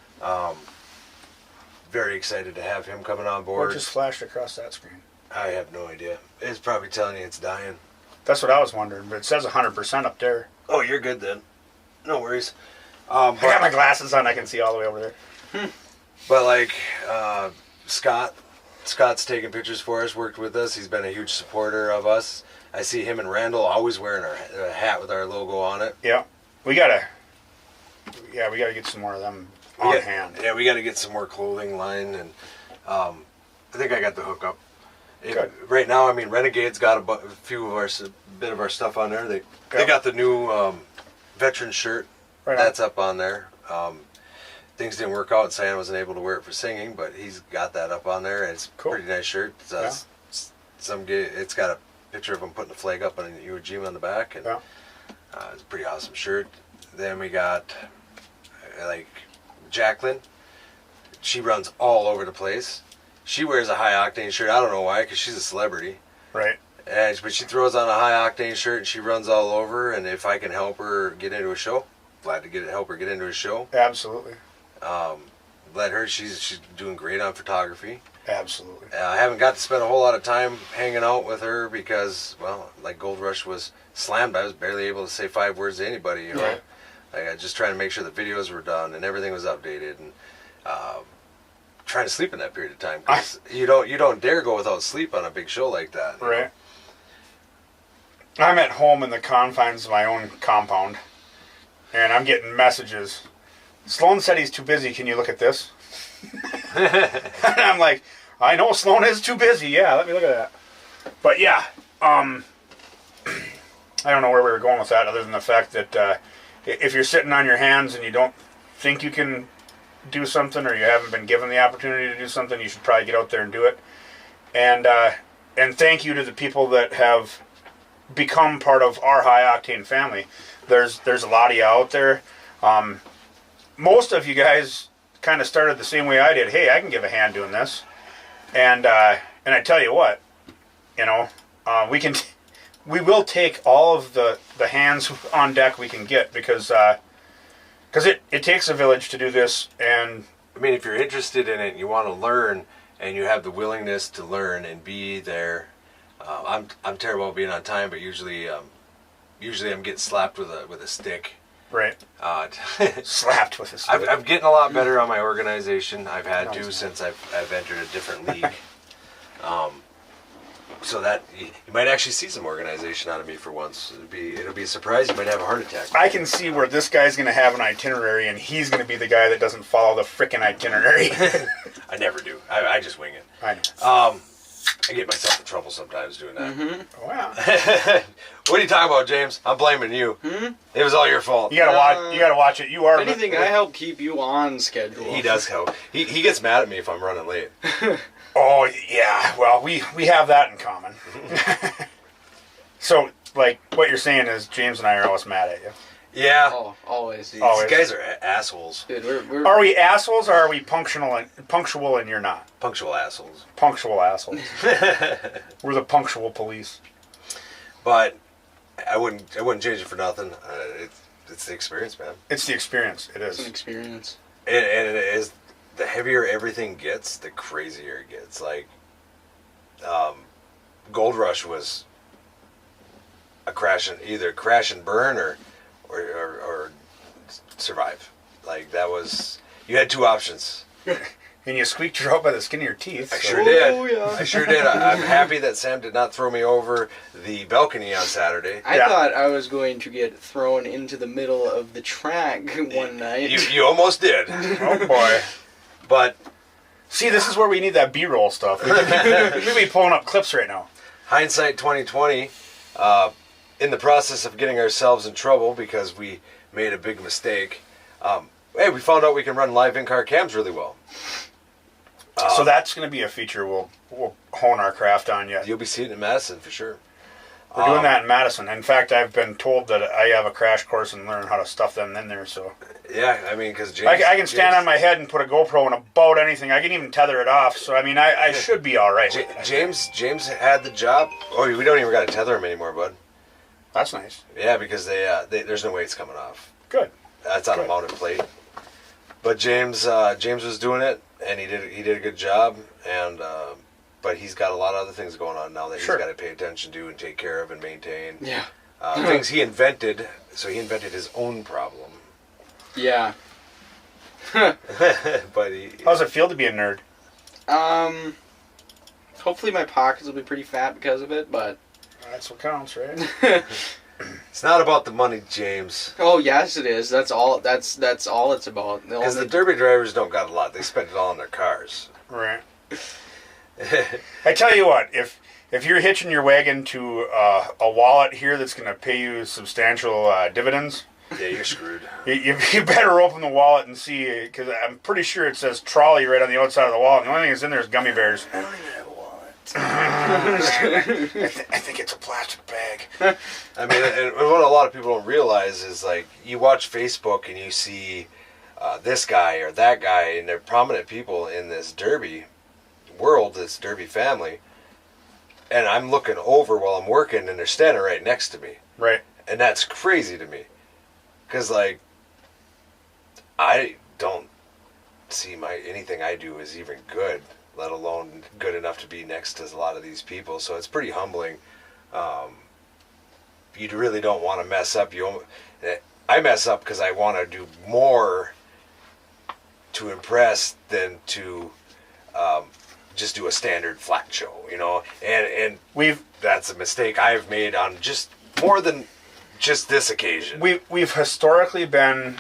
Very excited to have him coming on board. What just flashed across that screen? I have no idea. It's probably telling you it's dying. That's what I was wondering, but it says 100% up there. Oh, you're good then. No worries. I got my glasses on. I can see all the way over there. But like Scott's taking pictures for us, worked with us. He's been a huge supporter of us. I see him and Randall always wearing a hat with our logo on it. Yeah. We gotta get some more of them on hand. Yeah, we got to get some more clothing line, and I think I got the hookup. Good. Right now, Renegade's got a bit of our stuff on there. They got the new veteran shirt. Right on. That's up on there. Things didn't work out, and Sam wasn't able to wear it for singing, but he's got that up on there. And it's Cool. a pretty nice shirt. It's, it's got a picture of him putting the flag up on Iwo Jima on the back, and Yeah. it's a pretty awesome shirt. Then we got like Jacqueline. She runs all over the place. She wears a high octane shirt. I don't know why, because she's a celebrity. Right. But she throws on a high octane shirt and she runs all over. And if I can help her get into a show, glad to help her get into a show. Absolutely. Let her. She's doing great on photography. Absolutely. I haven't got to spend a whole lot of time hanging out with her because, well, like Gold Rush was slammed. I was barely able to say 5 words to anybody. You know, Right. like, I just trying to make sure the videos were done and everything was updated, and trying to sleep in that period of time because you don't dare go without sleep on a big show like that. you know? Right. I'm at home in the confines of my own compound, and I'm getting messages. Sloan said he's too busy. Can you look at this? And I'm like, I know Sloan is too busy. Yeah, let me look at that. But yeah, I don't know where we were going with that other than the fact that if you're sitting on your hands and you don't think you can do something, or you haven't been given the opportunity to do something, you should probably get out there and do it. And thank you to the people that have become part of our high octane family. There's a lot of you out there. Most of you guys kind of started the same way I did. Hey, I can give a hand doing this, and I tell you what, we will take all of the hands on deck we can get because it takes a village to do this. And if you're interested in it and you want to learn and you have the willingness to learn and be there, I'm terrible at being on time, but usually I'm getting slapped with a stick. right, slapped with a stick. I'm getting a lot better on my organization. I've had to Nice. since I've entered a different league. So that you might actually see some organization out of me for once. It'll be a surprise. You might have a heart attack. I can see where this guy's going to have an itinerary, and he's going to be the guy that doesn't follow the frickin' itinerary. I never do. I just wing it. I know. I get myself in trouble sometimes doing that. Mm-hmm. Wow. What are you talking about, James? I'm blaming you. It was all your fault. You gotta watch. You gotta watch it. You are. If anything, I help keep you on schedule. He does help. He gets mad at me if I'm running late. Oh yeah. Well, we have that in common. So, like, what you're saying is James and I are always mad at you. Yeah. Oh, always. These guys are assholes. Dude, we're Are we assholes or are we punctual and you're not? Punctual assholes. Punctual assholes. We're the punctual police. But I wouldn't change it for nothing. It's the experience, man. It's the experience. It it's an is. experience. And it is, the heavier everything gets, the crazier it gets. Like, Gold Rush was either crash and burn or survive. Like, that was, you had two options. And you squeaked her out by the skin of your teeth. I so- sure did. yeah. I sure did. I'm happy that Sam did not throw me over the balcony on Saturday. I Yeah. thought I was going to get thrown into the middle of the track one night. You almost did. Oh boy. But See, this is where we need that B-roll stuff. We could be pulling up clips right now. hindsight 2020, in the process of getting ourselves in trouble because we made a big mistake, hey, we found out we can run live in-car cams really well. So that's going to be a feature we'll hone our craft on yet. You'll be seeing it in Madison for sure. We're doing that in Madison. In fact, I've been told that I have a crash course and learn how to stuff them in there. So Yeah, I mean, because James... I can stand on my head and put a GoPro in about anything. I can even tether it off. So, I mean, I should be all right. James had the job. Oh, we don't even got to tether him anymore, bud. That's nice. Yeah, because there's no way it's coming off. Good. That's on a Good. mounted plate. But James was doing it, and he did a good job. And but he's got a lot of other things going on now that Sure. he's got to pay attention to and take care of and maintain. Yeah. Things he invented. So he invented his own problem. Yeah. But How's it feel to be a nerd? Hopefully my pockets will be pretty fat because of it, but That's what counts, right? it's not about the money, James. oh yes, it is. That's all. That's all it's about. The Because the only- derby drivers don't got a lot. They spend it all on their cars. Right. I tell you what, if you're hitching your wagon to a wallet here that's going to pay you substantial dividends, Yeah, you're screwed. you better open the wallet and see, because I'm pretty sure it says trolley right on the outside of the wallet. The only thing that's in there is gummy bears. I don't even have a wallet. I think it's a plastic bag. I mean, and what a lot of people don't realize is, like, you watch Facebook and you see this guy or that guy, and they're prominent people in this derby world, this derby family, and I'm looking over while I'm working, and they're standing right next to me. Right. And that's crazy to me. Because, like, I don't see anything I do is even good, let alone good enough to be next to a lot of these people. So it's pretty humbling. You really don't want to mess up. I mess up because I want to do more to impress than to just do a standard flat show, you know? And that's a mistake I've made on just more than just this occasion. We've historically been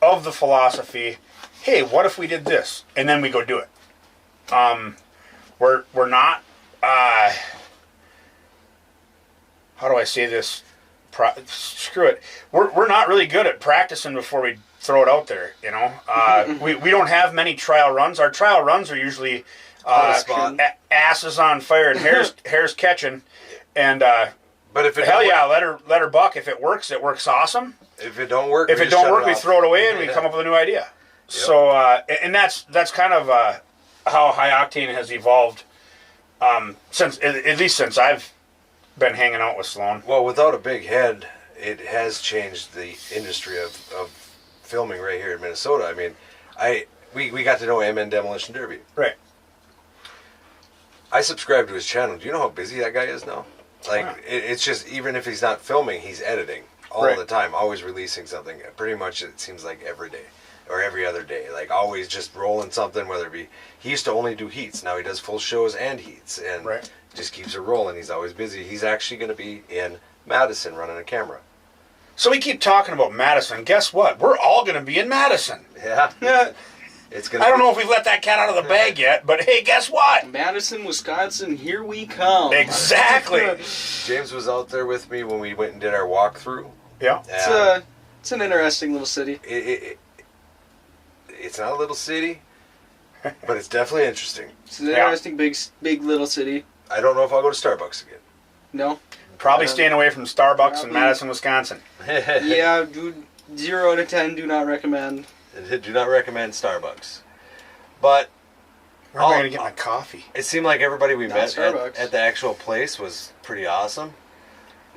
of the philosophy, hey, what if we did this? And then we go do it. We're not, how do I say this? Screw it. We're not really good at practicing before we throw it out there, you know? We don't have many trial runs. Our trial runs are usually On the spot. asses on fire and hair's catching. And But if it hell don't yeah, let her buck. If it works work. If it don't work, If we it just don't shut work, we off. throw it away and we come up with a new idea. So, and that's kind of how High Octane has evolved since, at least since I've been hanging out with Sloan. Well, without a big head, it has changed the industry of filming right here in Minnesota. I mean, we got to know MN Demolition Derby. Right. I subscribe to his channel. Do you know how busy that guy is now? Like, Wow. it's just, even if he's not filming, he's editing all Right. the time, always releasing something. Pretty much, it seems like every day. or every other day. Like always just rolling something, whether it be, he used to only do heats. Now he does full shows and heats and just keeps it rolling. He's always busy. He's actually going to be in Madison running a camera. So we keep talking about Madison. Guess what? We're all going to be in Madison. Yeah. It's gonna I don't know if we've let that cat out of the bag yet, but hey, guess what? Madison, Wisconsin, here we come. Exactly. James was out there with me when we went and did our walkthrough. Yeah. It's an interesting little city. It's not a little city, but it's definitely interesting. It's an interesting, big little city. I don't know if I'll go to Starbucks again. No? Probably staying away from Starbucks in Madison, Wisconsin. Yeah, 0 out of 10, do not recommend. Do not recommend Starbucks. But where am I going to get my coffee? It seemed like everybody we met Starbucks. at the actual place was pretty awesome.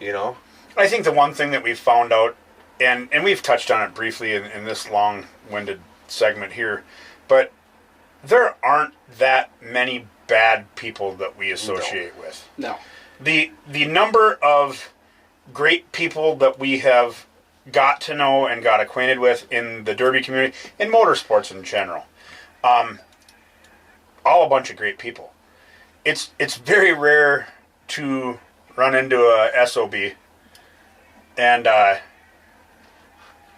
You know? I think the one thing that we've found out, and we've touched on it briefly in this long-winded segment here, but there aren't that many bad people that we associate with. No. The number of great people that we have got to know and got acquainted with in the derby community, in motorsports in general, all a bunch of great people. It's very rare to run into a SOB, and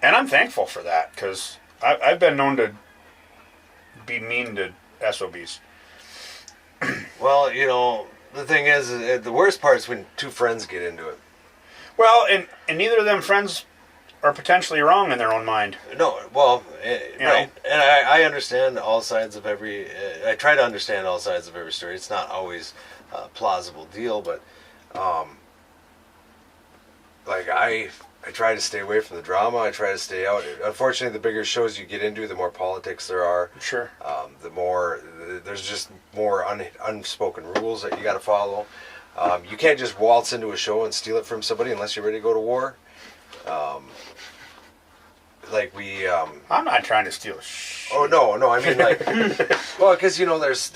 I'm thankful for that, because I've been known to be mean to SOBs. Well, you know, the thing is, the worst part is when two friends get into it. Well, and neither of them friends are potentially wrong in their own mind. No, well, You right. know? And I understand all sides of every... I try to understand all sides of every story. It's not always a plausible deal, but... like, I try to stay away from the drama. I try to stay out. Unfortunately, the bigger shows you get into, the more politics there are. Sure. The more... There's just more unspoken rules that you got to follow. You can't just waltz into a show and steal it from somebody unless you're ready to go to war. Like we... I'm not trying to steal shit. Oh, no, I mean, like... well, because, you know, there's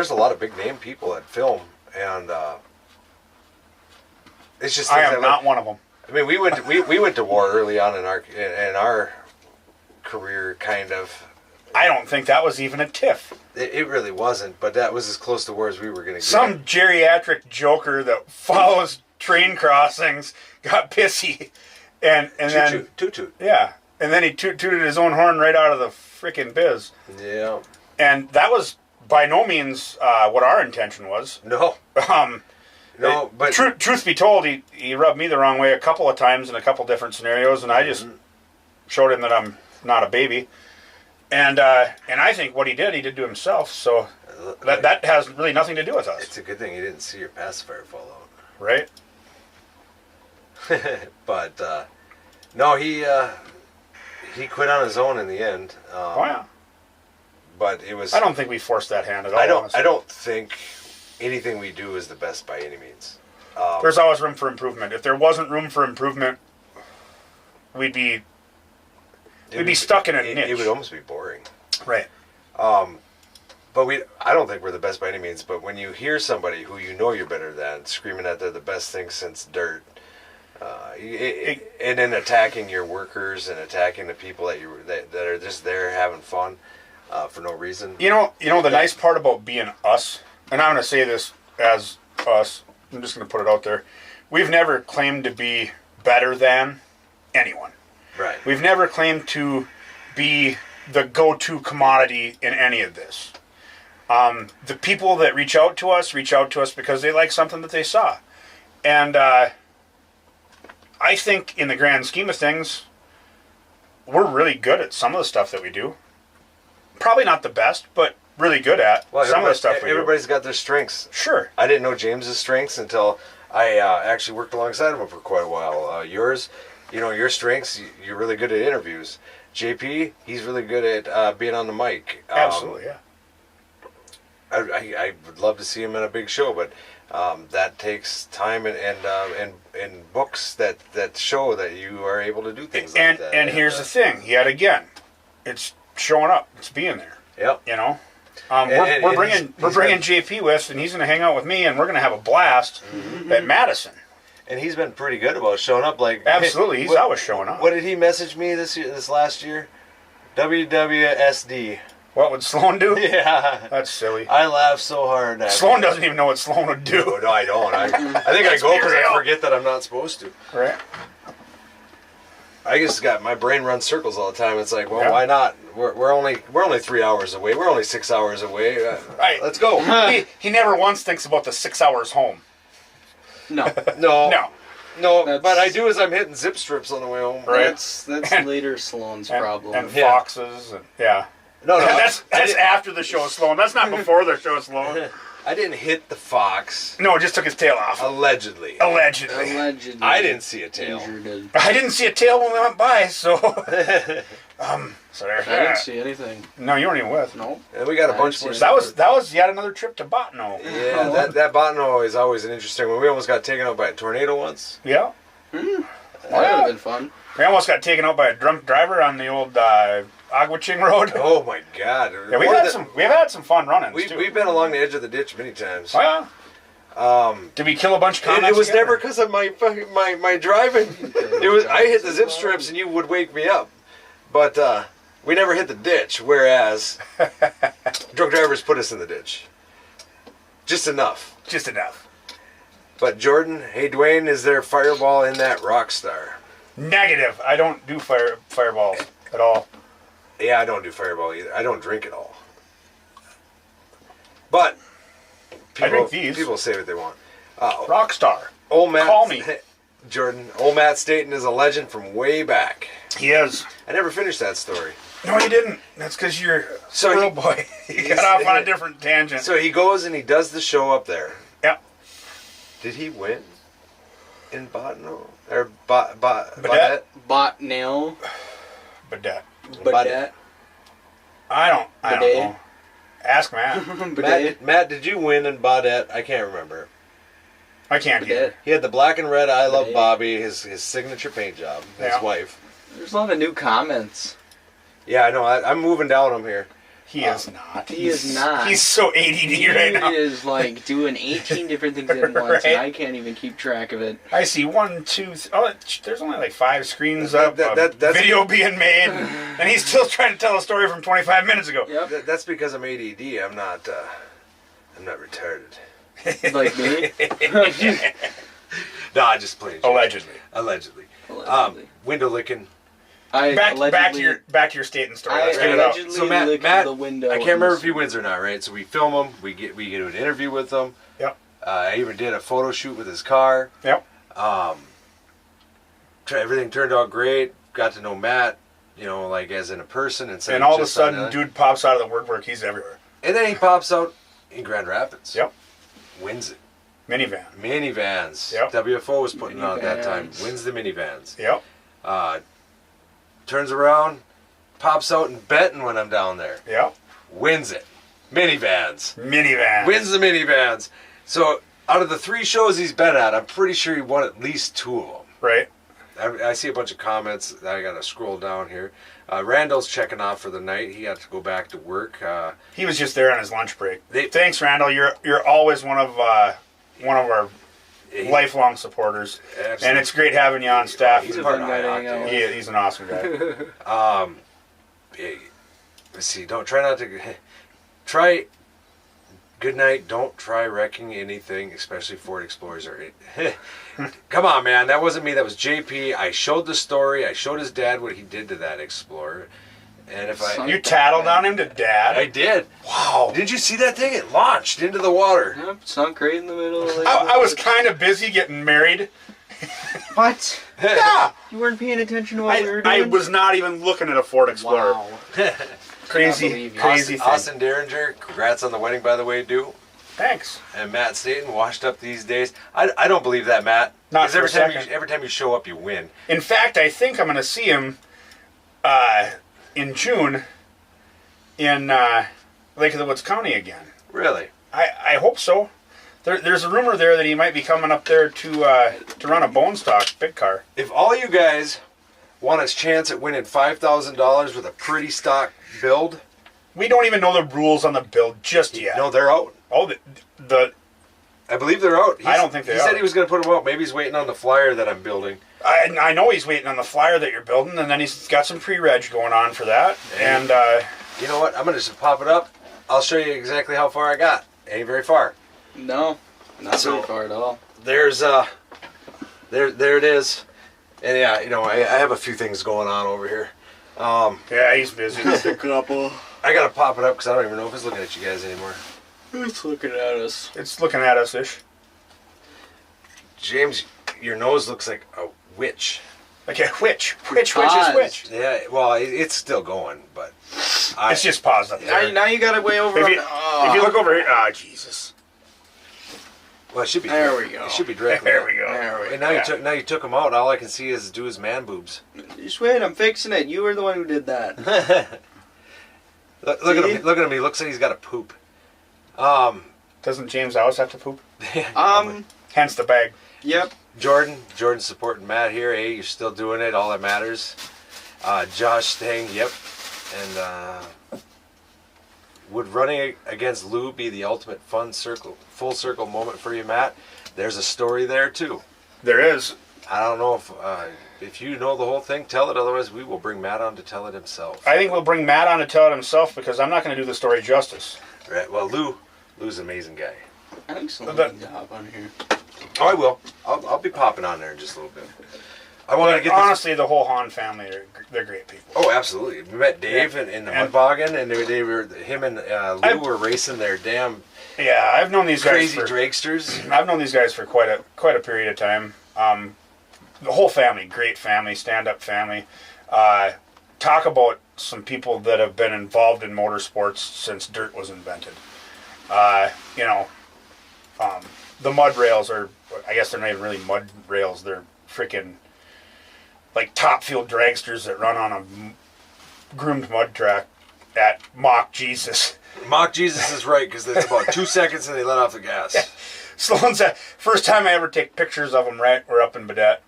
a lot of big-name people that film, and it's just... I am not one of them. I mean, we went to war early on in our career, kind of. I don't think that was even a tiff. It really wasn't, but that was as close to war as we were going to get. Some geriatric joker that follows train crossings got pissy, and then... Toot. Yeah, and then he tooted his own horn right out of the frickin' biz. Yeah. And that was by no means what our intention was. No. No, but... Truth be told, he rubbed me the wrong way a couple of times in a couple different scenarios, and I just showed him that I'm not a baby. And I think what he did to himself, so that has really nothing to do with us. It's a good thing you didn't see your pacifier fall out. Right? But, no, he quit on his own in the end. Oh, yeah. But it was... I don't think we forced that hand at all, honestly. I don't think anything we do is the best by any means. There's always room for improvement. If there wasn't room for improvement, we'd be stuck in a niche. It would almost be boring. Right. But I don't think we're the best by any means, but when you hear somebody who you know you're better than screaming that they're the best thing since dirt, and then attacking your workers and attacking the people that are just there having fun for no reason. You know the nice part about being us, and I'm going to say this as us, I'm just going to put it out there, we've never claimed to be better than anyone. Right. We've never claimed to be the go-to commodity in any of this. The people that reach out to us because they like something that they saw. And I think in the grand scheme of things, we're really good at some of the stuff that we do. Probably not the best, but really good at some of the stuff we do. Everybody's got their strengths. Sure. I didn't know James's strengths until I actually worked alongside him for quite a while. Yours... You know, your strengths, you're really good at interviews. JP, he's really good at being on the mic. Absolutely, yeah. I would love to see him in a big show, but that takes time and books that show that you are able to do things like that. And here's the thing, yet again, it's showing up, it's being there. Yep. You know? We're bringing JP with, and he's going to hang out with me, and we're going to have a blast at Madison. And he's been pretty good about showing up. Like absolutely, he's always showing up. What did he message me this last year? WWSD. What would Sloan do? Yeah. That's silly. I laugh so hard. Sloan doesn't even know what Sloan would do. No, I don't. I think I go because I forget that I'm not supposed to. Right. I just got my brain runs circles all the time. It's like, well, Yeah. why not? We're only 3 hours away. We're only 6 hours away. Right. Let's go. He never once thinks about the 6 hours home. No. No. No. But I do as I'm hitting zip strips on the way home. Right. That's later Sloan's problem. And Yeah. foxes. And, yeah. No. That's after the show, Sloan. That's not before the show, Sloan. I didn't hit the fox. No, it just took his tail off. Allegedly. Allegedly. Allegedly. I didn't see a tail. Injured it. I didn't see a tail when we went by, so. So there. I didn't see anything. No, you weren't even with. No. And we got a I bunch didn't more. see That was yet another trip to Botno. Yeah, that Botno is always an interesting one. We almost got taken out by a tornado once. Yeah. That would have been fun. We almost got taken out by a drunk driver on the old Aguaching Road. Oh my God! Yeah, we've had some fun runnings too. We've been along the edge of the ditch many times. Oh, yeah. Did we kill a bunch of comments? It was together? never because of my driving. It was I hit the zip strips and you would wake me up, but we never hit the ditch. Whereas drunk drivers put us in the ditch, just enough. Just enough. But Jordan, hey Dwayne, is there Fireball in that Rockstar? Negative. I don't do fireballs at all. Yeah, I don't do Fireball either. I don't drink at all. But I drink these. People say what they want. Rockstar. Old Matt, Call me. Jordan. Old Matt Staten is a legend from way back. He is. I never finished that story. No, you didn't. That's because you're So squirrel he- boy. You got off on a different tangent. So he goes and he does the show up there. Yep. Did he win in Botno or Badet? Badet? Botnail. Bidet. Badet. I don't Bidet. know. Ask Matt. Bidet. Matt, did you win in Badet? I can't remember. I can't Bidet. hear. He had the black and red I Love Bidet. Bobby, his signature paint job, his Yeah. wife. There's a lot of new comments. Yeah, I know. I'm moving down them here. He is not. He is not. He's so ADD right now. He is like doing 18 different things at once, Right. and I can't even keep track of it. I see 1, 2, there's only like 5 screans up. That's- video being made, and he's still trying to tell a story from 25 minutes ago. Yep. That's because I'm ADD. I'm not retarded. Like me. No, I just played. Allegedly. Allegedly. Allegedly. Window licking. I Back allegedly, to your Staten story. I Let's get it out. allegedly So licked Matt, the window. I can't remember if he wins or not, right? So we film him. We get an interview with him. Yep. I even did a photo shoot with his car. Yep. Everything turned out great. Got to know Matt, like as in a person, And all of a sudden, dude pops out of the woodwork. He's everywhere. And then he pops out in Grand Rapids. Yep. Wins it. Minivan. Minivans. Yep. WFO was putting on at that time. Minivans. Wins the minivans. Yep. Turns around, pops out in Benton when I'm down there. Yep. Wins it. Minivans. Minivan. Wins the minivans. So out of the 3 shows he's been at, I'm pretty sure he won at least 2 of them. Right. I see a bunch of comments. I got to scroll down here. Randall's checking off for the night. He got to go back to work. He was just there on his lunch break. Thanks, Randall. You're always one of our lifelong supporters, Absolutely. and it's great having you on staff. He's a fun part of guy to hang out with. He's an awesome guy. Let's see. Try. Good night. Don't try wrecking anything, especially Ford Explorers. Come on, man. That wasn't me. That was JP. I showed the story. I showed his dad what he did to that Explorer. And if I... You tattled on him to dad. I did. Wow. Did you see that thing? It launched into the water. Yep, sunk right in the middle of I was kind of busy getting married. What? Yeah. You weren't paying attention to what we were I doing? was not even looking at a Ford Explorer. Wow. Crazy believe you. thing. Austin Derringer, congrats on the wedding, by the way, dude. Thanks. And Matt Staten, washed up these days. I don't believe that, Matt. Not 'Cause for a every time you show up, you win. In fact, I think I'm going to see him in June in Lake of the Woods County again. Really? I hope so. There's a rumor there that he might be coming up there to run a bone stock big car. If all you guys want a chance at winning $5,000 with a pretty stock build, We don't even know the rules on the build just yet. no, they're out. Oh, the I believe they're out. I don't think they He said are. he was going to put them out. Maybe he's waiting on the flyer that I'm building. I know he's waiting on the flyer that you're building, and then he's got some pre-reg going on for that. And you know what? I'm gonna just pop it up. I'll show you exactly how far I got. Ain't very far. No, not So- very far at all. There's there it is. And yeah, you know, I have a few things going on over here. yeah, he's busy. Just a couple. I gotta pop it up because I don't even know if it's looking at you guys anymore. It's looking at us. It's looking at us-ish. James, your nose looks like a witch. Okay, which is which? Yeah, well, it's still going, but It's just paused up there. Now you got it way over. If you look over here, Jesus. well, it should be. There we go. It should be directly. There we go. There we And now you took him out. All I can see is do his man boobs. Just wait, I'm fixing it. You were the one who did that. Look at him. Look at him. He looks like he's got to poop. Doesn't James always have to poop? Hence the bag. Yep. Jordan's supporting Matt here. Hey, you're still doing it. All that matters. Josh staying. Yep. And would running against Lou be the ultimate full circle moment for you, Matt? There's a story there too. There is. I don't know if you know the whole thing, tell it. Otherwise, we will bring Matt on to tell it himself. I think we'll bring Matt on to tell it himself because I'm not going to do the story justice. Right. Well, Lou's an amazing guy. I think someone But- needs to hop on here. Oh, I will. I'll be popping on there in just a little bit. I want to get this. Honestly, the whole Hahn family, they're great people. Oh, absolutely. We met Dave in the And- Mudboggin, and they were him and Lou were racing their damn Yeah, I've known these guys crazy for dragsters. I've known these guys for quite a period of time. The whole family, great family, stand-up family. Talk about some people that have been involved in motorsports since dirt was invented. The mud rails are, I guess they're not even really mud rails. They're freaking like top field dragsters that run on a groomed mud track at Mock Jesus. Mock Jesus is right because it's about 2 seconds and they let off the gas. Sloan said, first time I ever take pictures of them, right? We're up in Badette.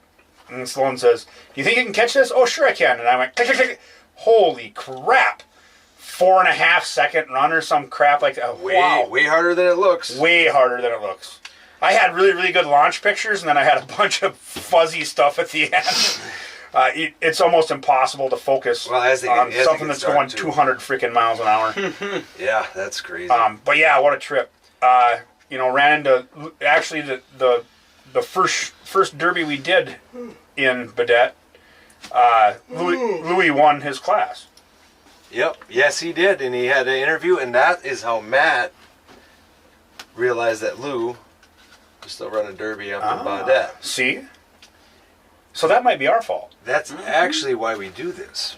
And Sloan says, do you think you can catch this? Oh, sure I can. And I went, click, click, click. Holy crap. 4.5 second run or some crap like that. Wow. Way harder than it looks. Way harder than it looks. I had really, really good launch pictures, and then I had a bunch of fuzzy stuff at the end. It's almost impossible to focus on something that's going 200 freaking miles an hour. Yeah, that's crazy. But yeah, what a trip. Ran into actually the first derby we did in Badette. Louis won his class. Yep. Yes, he did, and he had an interview, and that is how Matt realized that Lou was still running derby up in Badette. See? So that might be our fault. That's actually why we do this.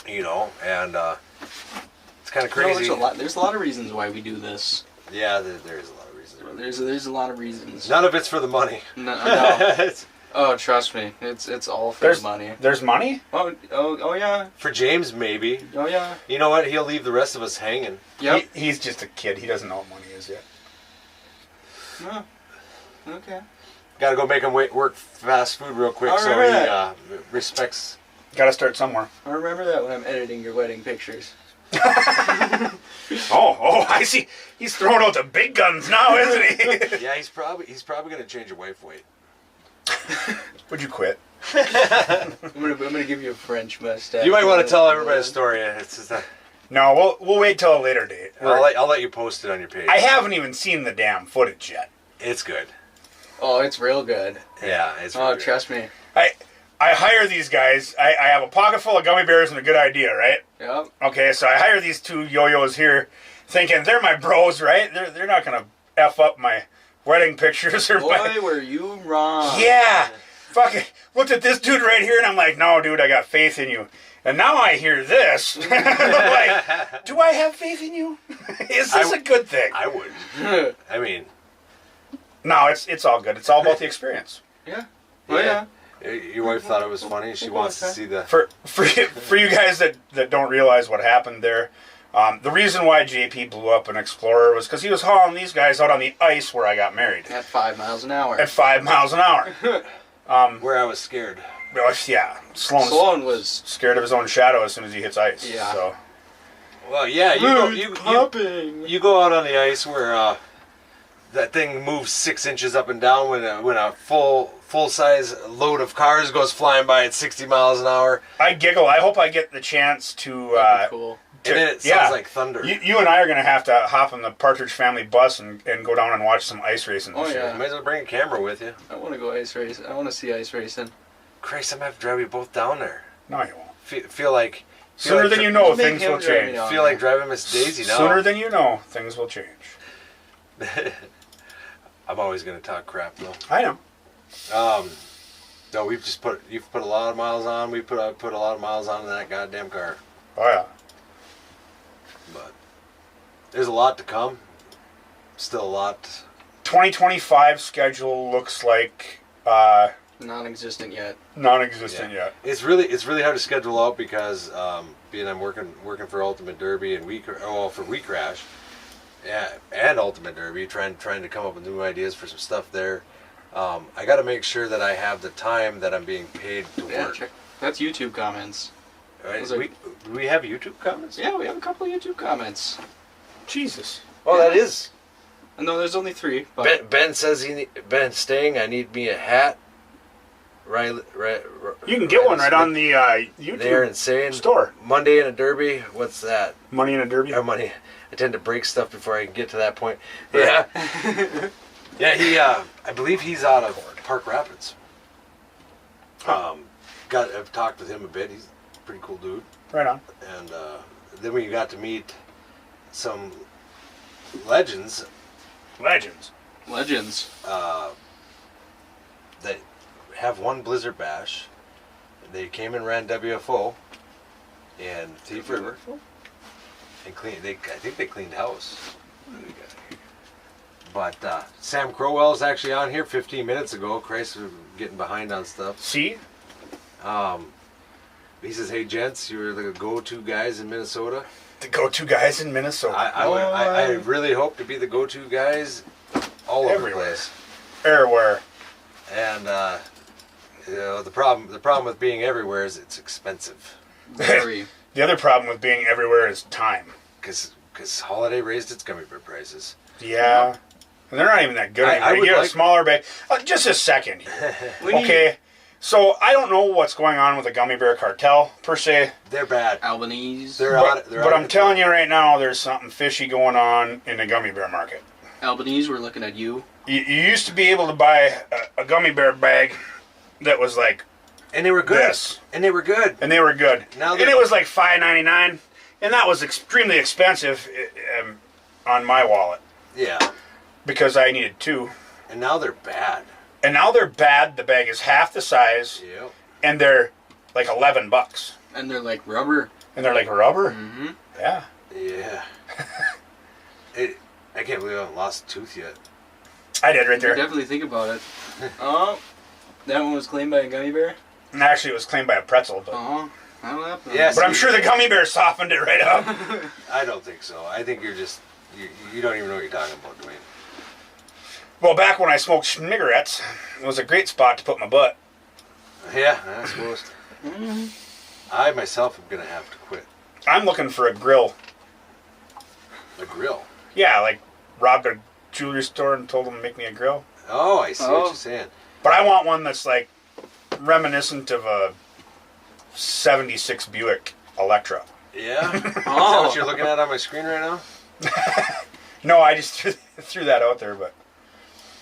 And it's kind of crazy. There's a lot of reasons why we do this. Yeah, there is a lot of reasons. There's a lot of reasons. None of it's for the money. No. Oh, trust me, it's all for the money. There's money? Oh yeah. For James, maybe. Oh yeah. You know what? He'll leave the rest of us hanging. Yep. He's just a kid. He doesn't know what money is yet. No. Okay. Got to go make him work fast food real quick so he respects. Got to start somewhere. I remember that when I'm editing your wedding pictures. Oh, I see. He's throwing out the big guns now, isn't he? Yeah, he's probably going to change your wife weight. Would you quit? I'm gonna give you a French mustache. You might want to tell everybody a story. It's just No, we'll wait till a later date. I'll let you post it on your page. I haven't even seen the damn footage yet. It's good. Oh, it's real good. Yeah, it's really good. Trust me. I hire these guys. I have a pocket full of gummy bears and a good idea, right? Yep. Okay, so I hire these two yo-yos here, thinking they're my bros, right? They're not gonna F up my wedding pictures or Boy, were you wrong. Yeah. Fucking looked at this dude right here and I'm like, no, dude, I got faith in you. And now I hear this. Like, do I have faith in you? Is this a good thing? I would. I mean, no, it's all good. It's all about the experience. Yeah. Oh yeah. Your wife thought it was funny. She wants to see the... For you guys that don't realize what happened there, the reason why JP blew up an Explorer was because he was hauling these guys out on the ice where I got married. At 5 miles an hour. At 5 miles an hour. Where I was scared. Yeah. Sloan was scared of his own shadow as soon as he hits ice. Yeah. So. Well, yeah, you go out on the ice where that thing moves 6 inches up and down when a full size load of cars goes flying by at 60 miles an hour. I giggle. I hope I get the chance to. That'd be cool. And then it sounds like thunder. You and I are going to have to hop on the Partridge Family bus and go down and watch some ice racing this Oh, year. yeah. You might as well bring a camera with you. I want to go ice race. I want to see ice racing. Christ, I'm going to have to drive you both down there. No, you won't. Feel like... Sooner than you know, Just make things him will drive me change. down. Feel like driving Miss Daisy now. Sooner than you know, things will change. I'm always going to talk crap, though. I know. No, you've put a lot of miles on. We put a lot of miles on in that goddamn car. Oh, yeah. But there's a lot to come. Still a lot. 2025 schedule looks like Non-existent yet. non-existent yet. It's really hard to schedule out because being I'm working for Ultimate Derby and for We Crash, and Ultimate Derby, trying to come up with new ideas for some stuff there. I got to make sure that I have the time that I'm being paid to work. Check. That's YouTube comments. Right? Those are- Do we have YouTube comments? Yeah, we have a couple of YouTube comments. Jesus. Oh, that is. No, there's only 3. But Ben says Ben Sting. I need me a hat. Right. You can get one right on the YouTube They're insane. store. Monday in a Derby. What's that? Money in a Derby. Money. I tend to break stuff before I can get to that point. Yeah. Yeah. He. I believe he's out of Park Rapids. I've talked with him a bit. He's a pretty cool dude. Right on. And then we got to meet some legends Legends. that have won Blizzard Bash. They came and ran WFO and Thief River and cleaned. I think they cleaned house. But Sam Crowell is actually on here 15 minutes ago. Christ, we're getting behind on stuff. See? He says, "Hey gents, you're the go-to guys in Minnesota." The go-to guys in Minnesota. I really hope to be the go-to guys all over the Everywhere. place. Everywhere. And the problem with being everywhere is it's expensive. very. The other problem with being everywhere is time. Because Holiday raised its gummy bear prices. Yeah. And they're not even that good anymore. I You would get a like- smaller bag. Just a second. We need Okay. So I don't know what's going on with the gummy bear cartel per se, They're bad. Albanese. but I'm telling you right now, there's something fishy going on in the gummy bear market. Albanese, we're looking at you. You used to be able to buy a gummy bear bag that was like And they were good. this, And they were good. and they were good. Now And they're- it was like $5.99, and that was extremely expensive on my wallet Yeah. because I needed 2. And now they're bad. And now they're bad. The bag is half the size, Yep. and they're like $11, And they're like rubber. and they're like rubber. Mm-hmm. Yeah. Yeah. I can't believe I haven't lost a tooth yet. I did right You there. definitely think about it. Oh, that one was claimed by a gummy bear? And actually, it was claimed by a pretzel, but Oh, that'll happen. Yes. I'm sure the gummy bear softened it right up. I don't think so. I think you're just... You don't even know what you're talking about, Dwayne. Well, back when I smoked cigarettes, it was a great spot to put my butt. Yeah, I suppose. I myself am going to have to quit. I'm looking for a grill. The grill. Yeah, like robbed a jewelry store and told them to make me a grill. Oh, I see what you're saying. But I want one that's like reminiscent of a 76 Buick Electra. Yeah? Is that what you're looking at on my screen right now? No, I just threw that out there, but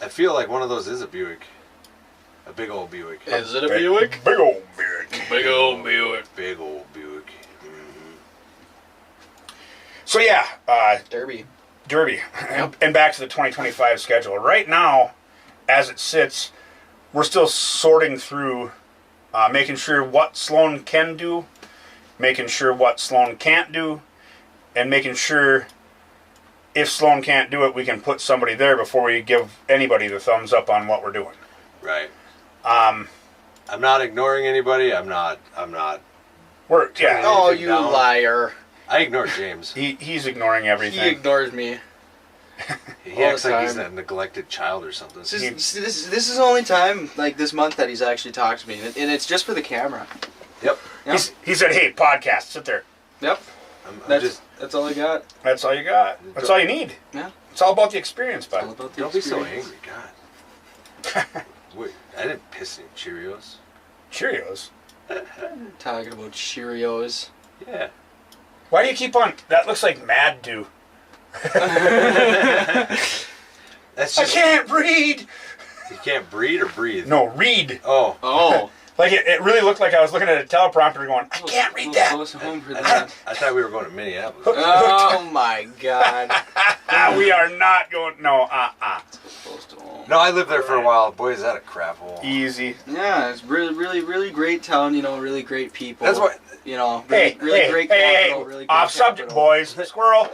I feel like one of those is a Buick. A big old Buick. Is it a Buick? Big old Buick. Big old Buick. Big old Buick. Mm-hmm. So yeah, Derby. Derby. And back to the 2025 schedule. Right now, as it sits, we're still sorting through making sure what Sloan can do, making sure what Sloan can't do, and making sure if Sloan can't do it, we can put somebody there before we give anybody the thumbs up on what we're doing. Right. I'm not ignoring anybody. I'm not. We're yeah. Oh, anything you down. liar. I ignore James. He's ignoring everything. He ignores me. He all acts the like he's time. a neglected child or something. This is the only time, like, this month that he's actually talked to me. And it's just for the camera. Yep. Yep. He said, "Hey, podcast, sit there. Yep. I'm That's just. that's all I got. That's all you got. That's all you need. Yeah. It's all about the experience, All bud. about the Don't be so experience. angry, God. Wait, I didn't piss any Cheerios. Cheerios. Talking about Cheerios. Yeah. Why do you keep on? That looks like Mad Dew. That's I just can't read. you can't breed or breathe. No, read. Oh. Oh. Like it really looked like I was looking at a teleprompter going, I can't read that. Close home for I that. thought we were going to Minneapolis. Oh my God. We are not going. No, Close to home. No, I lived there for a while. Boy, is that a crap hole. Easy. Yeah, it's really, really, really great town. You know, really great people. That's what. You know, really, really great capital. Really great Off subject, capital. boys. Squirrel.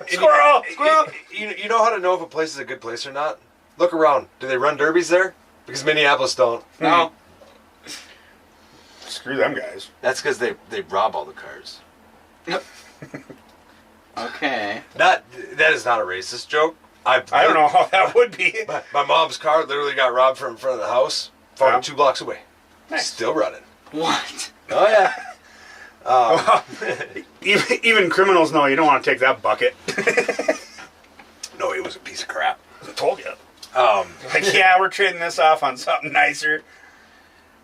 Squirrel. Squirrel. You know how to know if a place is a good place or not? Look around. Do they run derbies there? Because Minneapolis don't. No. Screw them guys. That's because they rob all the cars. Okay. That is not a racist joke. I don't know how that would be. My mom's car literally got robbed from in front of the house. Found Yeah. it 2 blocks away. Nice. Still running. What? Oh yeah. Even criminals know you don't want to take that bucket. No, it was a piece of crap. I told you. Um, Like, yeah, we're trading this off on something nicer.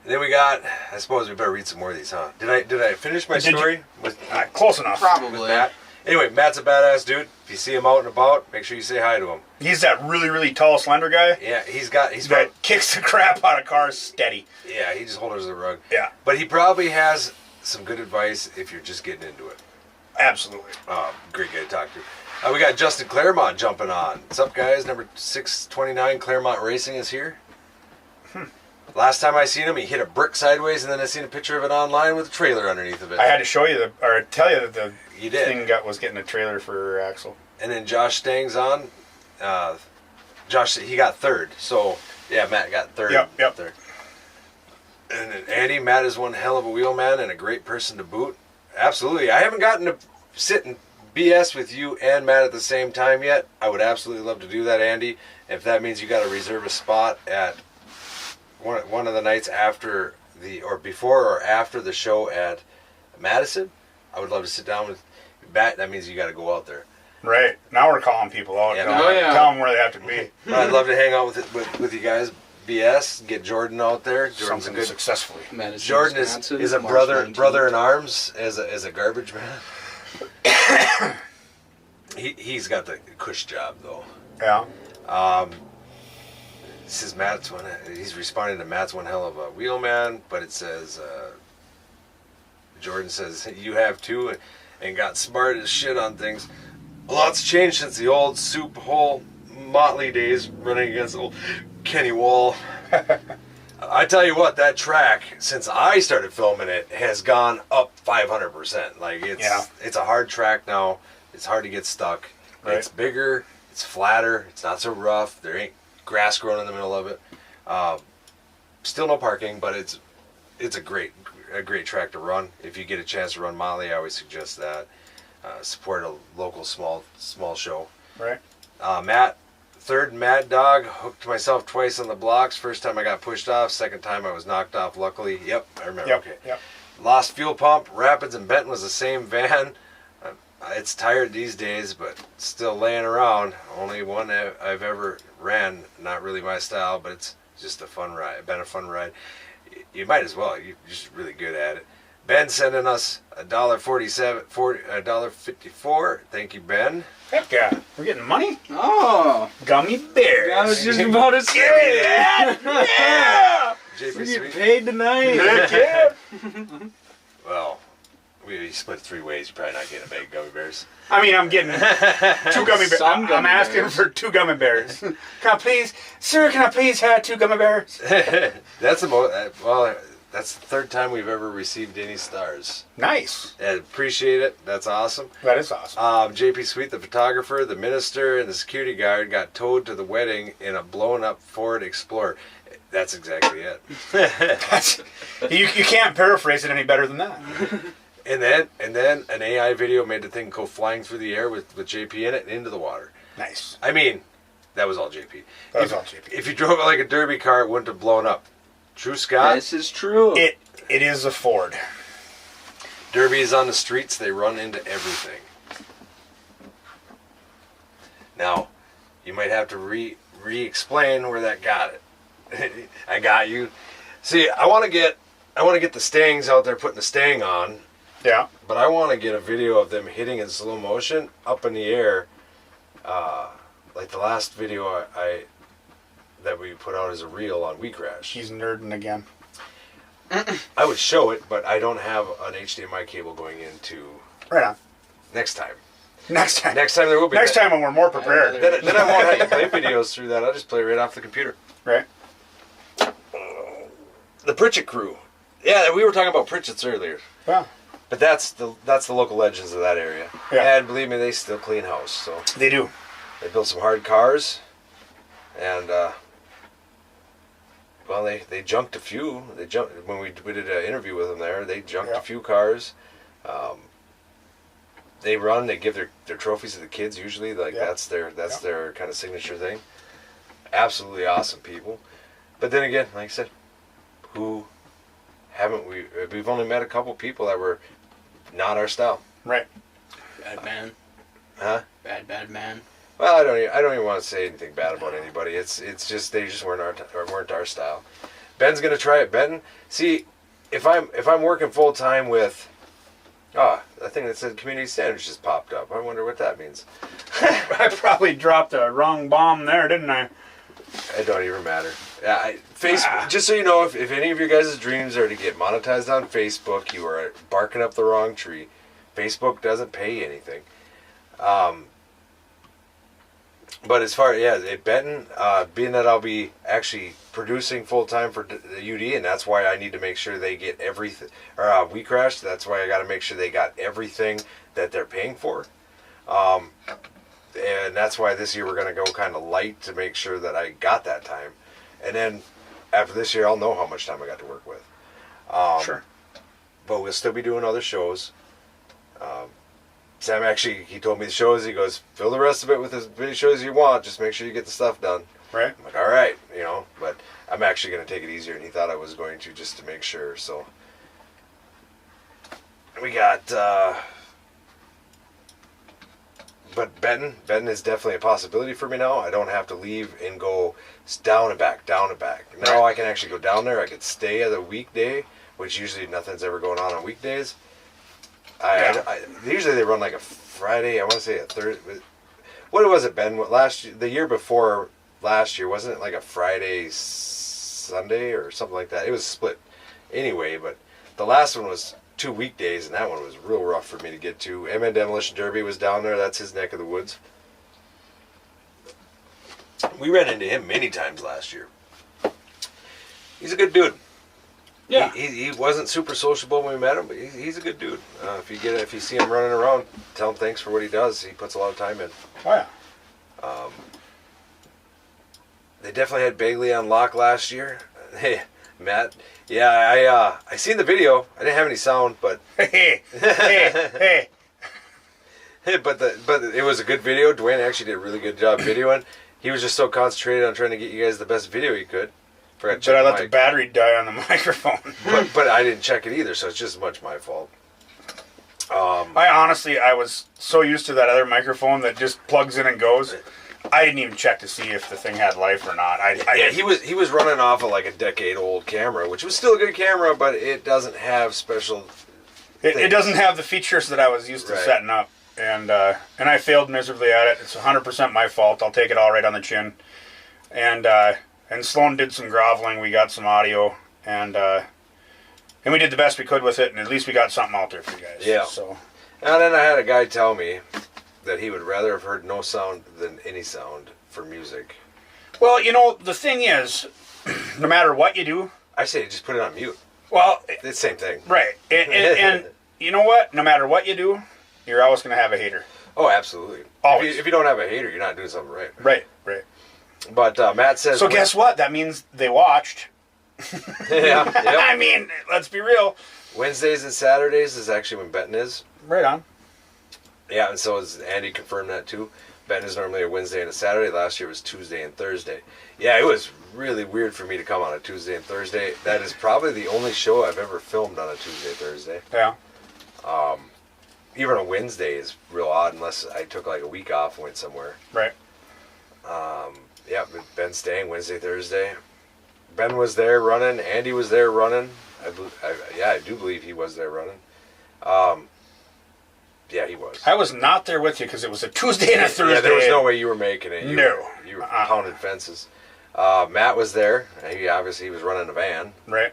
then we got. I suppose we better read some more of these, huh? Did I finish my Did you- story with Close enough. Probably. Matt? Anyway, Matt's a badass dude. If you see him out and about, make sure you say hi to him. He's that really, really tall, slender guy Yeah, he's that kicks the crap out of cars steady. yeah, he just holds the rug. Yeah, But he probably has some good advice if you're just getting into it. absolutely. Great guy to talk to. We got Justin Claremont jumping on. What's up, guys? Number 629 Claremont Racing is here. Last time I seen him, he hit a brick sideways, and then I seen a picture of it online with a trailer underneath of it. I had to show you or tell you that the You did. thing was getting a trailer for Axel. And then Josh Stang's on. Josh, he got third. So, yeah, Matt got third. Yep. Third. And then Andy, Matt is one hell of a wheelman and a great person to boot. Absolutely. I haven't gotten to sit and BS with you and Matt at the same time yet. I would absolutely love to do that, Andy. If that means you got to reserve a spot at one of the nights after or before or after the show at Madison, I would love to sit down with Matt. That means you got to go out there. Right. Now we're calling people out. Yeah. Tell them where they have to be. I'd love to hang out with you guys, BS, get Jordan out there. Jordan's Something a good. successfly. Madison, Jordan Wisconsin, is a March brother 19th. in arms as a garbage man. He's got the cush job though. Yeah. This is Matt's one. He's responding to Matt's one hell of a wheelman, but it says Jordan says you have too, and got smart as shit on things. A lot's changed since the old soup hole Motley days running against old Kenny Wall. I tell you what, that track since I started filming it has gone up 500%. Like it's a hard track now. It's hard to get stuck. Right. It's bigger. It's flatter. It's not so rough. There ain't grass growing in the middle of it. Still no parking, but it's a great track to run. If you get a chance to run Motley, I always suggest that. Support a local small show. Right. Matt, third Mad Dog, hooked myself twice on the blocks. First time I got pushed off. Second time I was knocked off. Luckily, yep, I remember. Yep. Okay. Yep. Lost fuel pump. Rapids and Benton was the same van. It's tired these days, but still laying around. Only one I've ever ran. Not really my style, but it's just a fun ride. Been a fun ride. You might as well. You're just really good at it. Ben sending us $1.54. Thank you, Ben. Heck yeah. We're getting money? Oh, Gummy bears. I was just about to say Give me that. JP We're getting Sweet. paid tonight. Yeah. Heck yeah. Well, we split 3 ways. You're probably not getting a bag of gummy bears. I mean, I'm getting 2 gummy bears. Some I'm gummy asking bears. for 2 gummy bears. Can I please, sir, can I please have 2 gummy bears? That's the most. Well, that's the 3rd time we've ever received any stars. Nice. I appreciate it. That's awesome. That is awesome. JP Sweet, the photographer, the minister, and the security guard got towed to the wedding in a blown-up Ford Explorer. That's exactly it. You can't paraphrase it any better than that. And then an AI video made the thing go flying through the air with JP in it and into the water. Nice. I mean, that was all JP. That was all JP. If you drove it like a derby car, it wouldn't have blown up. True, Scott? This is true. It is a Ford. Derbies on the streets, they run into everything. Now, You might have to re-explain where that got it. I got you. See, I want to get the Stangs out there putting the Stang on. Yeah. But I want to get a video of them hitting in slow motion up in the air, like the last video that we put out as a reel on We Crash. He's nerding again. I would show it, but I don't have an HDMI cable going into. Right on. Next time. Next time there will be. Next time when we're more prepared. Then I won't have to play videos through that. I'll just play right off the computer. Right. The Pritchett crew. Yeah, we were talking about Pritchett's earlier. Yeah. But that's the local legends of that area. Yeah. And believe me, they still clean house. So They do. they built some hard cars, and well, they junked a few. They junked when we did an interview with them there. They junked a few cars. They run. They give their trophies to the kids usually. Like that's their kind of signature thing. Absolutely awesome people. But then again, like I said, we've only met a couple people that were not our style. Right. Bad man. Huh? Bad man. Well, I don't even want to say anything bad about anybody. It's just they just weren't our style. Ben's gonna try it. Ben, see, if I'm working full time with, that thing that said community standards just popped up. I wonder what that means. I probably dropped a wrong bomb there, didn't I? It don't even matter. Yeah, Facebook. Just so you know, if any of your guys' dreams are to get monetized on Facebook, you are barking up the wrong tree. Facebook doesn't pay anything. But as far Benton, being that I'll be actually producing full time for the UD, and that's why I need to make sure they get everything. Or We Crash. That's why I got to make sure they got everything that they're paying for. And that's why this year we're going to go kind of light to make sure that I got that time. And then after this year, I'll know how much time I got to work with. Sure. But we'll still be doing other shows. Sam actually, he told me the shows, he goes, fill the rest of it with as many shows you want, just make sure you get the stuff done. Right. I'm like, all right, but I'm actually going to take it easier, and he thought I was going to just to make sure, so. We got, but Benton is definitely a possibility for me now. I don't have to leave and go down and back. Now I can actually go down there, I could stay at a weekday, which usually nothing's ever going on weekdays. Usually they run like a Friday. I want to say a Thursday. What was it, Ben? The year before last year, wasn't it like a Friday, Sunday, or something like that? It was split anyway. But the last one was 2 weekdays, and that one was real rough for me to get to. MN Demolition Derby was down there. That's his neck of the woods. We ran into him many times last year. He's a good dude. Yeah. He wasn't super sociable when we met him, but he's a good dude. If you see him running around, tell him thanks for what he does. He puts a lot of time in. Oh yeah. They definitely had Bagley on lock last year. Hey, Matt. Yeah, I seen the video. I didn't have any sound, but Hey. but it was a good video. Dwayne actually did a really good job videoing. He was just so concentrated on trying to get you guys the best video he could. But I let the battery die on the microphone. but I didn't check it either, so it's just as much my fault. I was so used to that other microphone that just plugs in and goes. I didn't even check to see if the thing had life or not. He was running off of like a decade-old camera, which was still a good camera, but it doesn't have special. It doesn't have the features that I was used to setting up, and I failed miserably at it. It's 100% my fault. I'll take it all right on the chin, and Sloan did some groveling. We got some audio, and we did the best we could with it, and at least we got something out there for you guys. Yeah. So. And then I had a guy tell me that he would rather have heard no sound than any sound for music. Well, the thing is, no matter what you do... I say just put it on mute. Well... It's the same thing. Right. And you know what? No matter what you do, you're always going to have a hater. Oh, absolutely. Always. If you don't have a hater, you're not doing something right. Right. But Matt says... So guess what? That means they watched. Yeah. Yep. I mean, let's be real. Wednesdays and Saturdays is actually when Benton is. Right on. Yeah, and so is Andy confirmed that too. Benton is normally a Wednesday and a Saturday. Last year was Tuesday and Thursday. Yeah, it was really weird for me to come on a Tuesday and Thursday. That is probably the only show I've ever filmed on a Tuesday, Thursday. Yeah. Even a Wednesday is real odd unless I took like a week off and went somewhere. Right. Yeah, but Ben staying Wednesday, Thursday. Ben was there running. Andy was there running. I do believe he was there running. Yeah, he was. I was not there with you because it was a Tuesday and a Thursday. Yeah, there was no way you were making it. No. You were pounding fences. Matt was there. He was running a van. Right.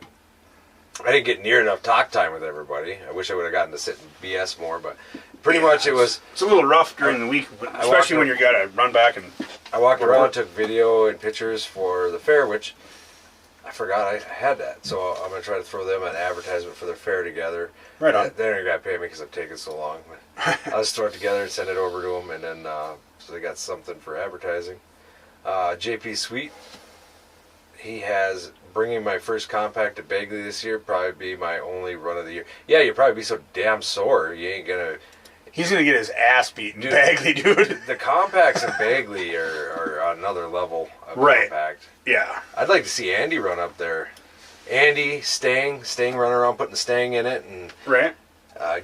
I didn't get near enough talk time with everybody. I wish I would have gotten to sit and BS more, but pretty much it was... It's a little rough during the week, especially when you got to run back and... I walked around, took video and pictures for the fair, which I forgot I had that. So I'm going to try to throw them an advertisement for their fair together. Right on. They're not going to pay me because I'm taking so long. But I'll just throw it together and send it over to them, and then so they got something for advertising. JP Sweet, he has... Bringing my first compact to Bagley this year probably be my only run of the year. Yeah, you'll probably be so damn sore you ain't gonna. He's gonna get his ass beaten, Bagley, dude. The compacts in Bagley are on another level of compact. Yeah. I'd like to see Andy run up there. Andy, Stang running around putting the Stang in it, and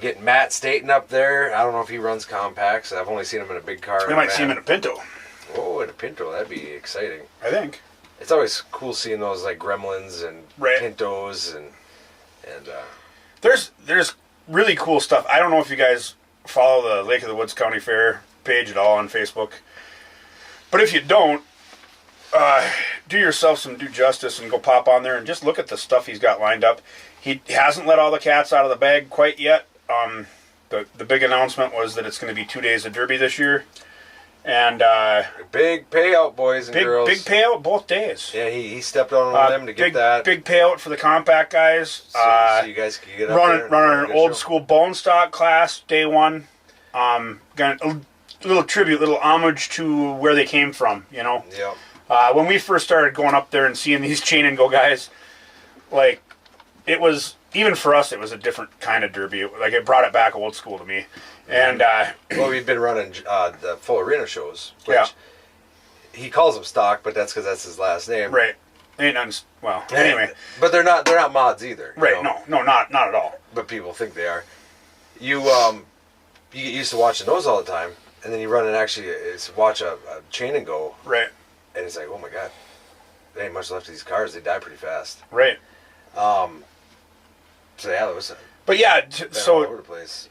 getting Matt Staten up there. I don't know if he runs compacts. I've only seen him in a big car. We might see him in a Pinto. Oh, in a Pinto, that'd be exciting. I think. It's always cool seeing those like Gremlins and Pintos and there's really cool stuff. I don't know if you guys follow the Lake of the Woods County Fair page at all on Facebook, but if you don't, do yourself some due justice and go pop on there and just look at the stuff he's got lined up. He hasn't let all the cats out of the bag quite yet. The big announcement was that it's going to be 2 days of Derby this year. And big payout, boys and girls. Big payout both days. Yeah, he stepped on them to get that. Big payout for the compact guys. So you guys can get up there running an old school bone stock class day one. Got a little tribute, little homage to where they came from. You know. Yeah. When we first started going up there and seeing these chain and go guys, like it was even for us, it was a different kind of derby. Like it brought it back old school to me. And well, we've been running the full arena shows, which he calls them stock, but that's because that's his last name, right? Ain't none. Well, anyway, but they're not mods either, right? No, not at all. But people think they are. You get used to watching those all the time, and then you run and actually watch a chain and go, right? And it's like, oh my god, there ain't much left of these cars. They die pretty fast, right? So yeah, that was. But yeah, so all over the place.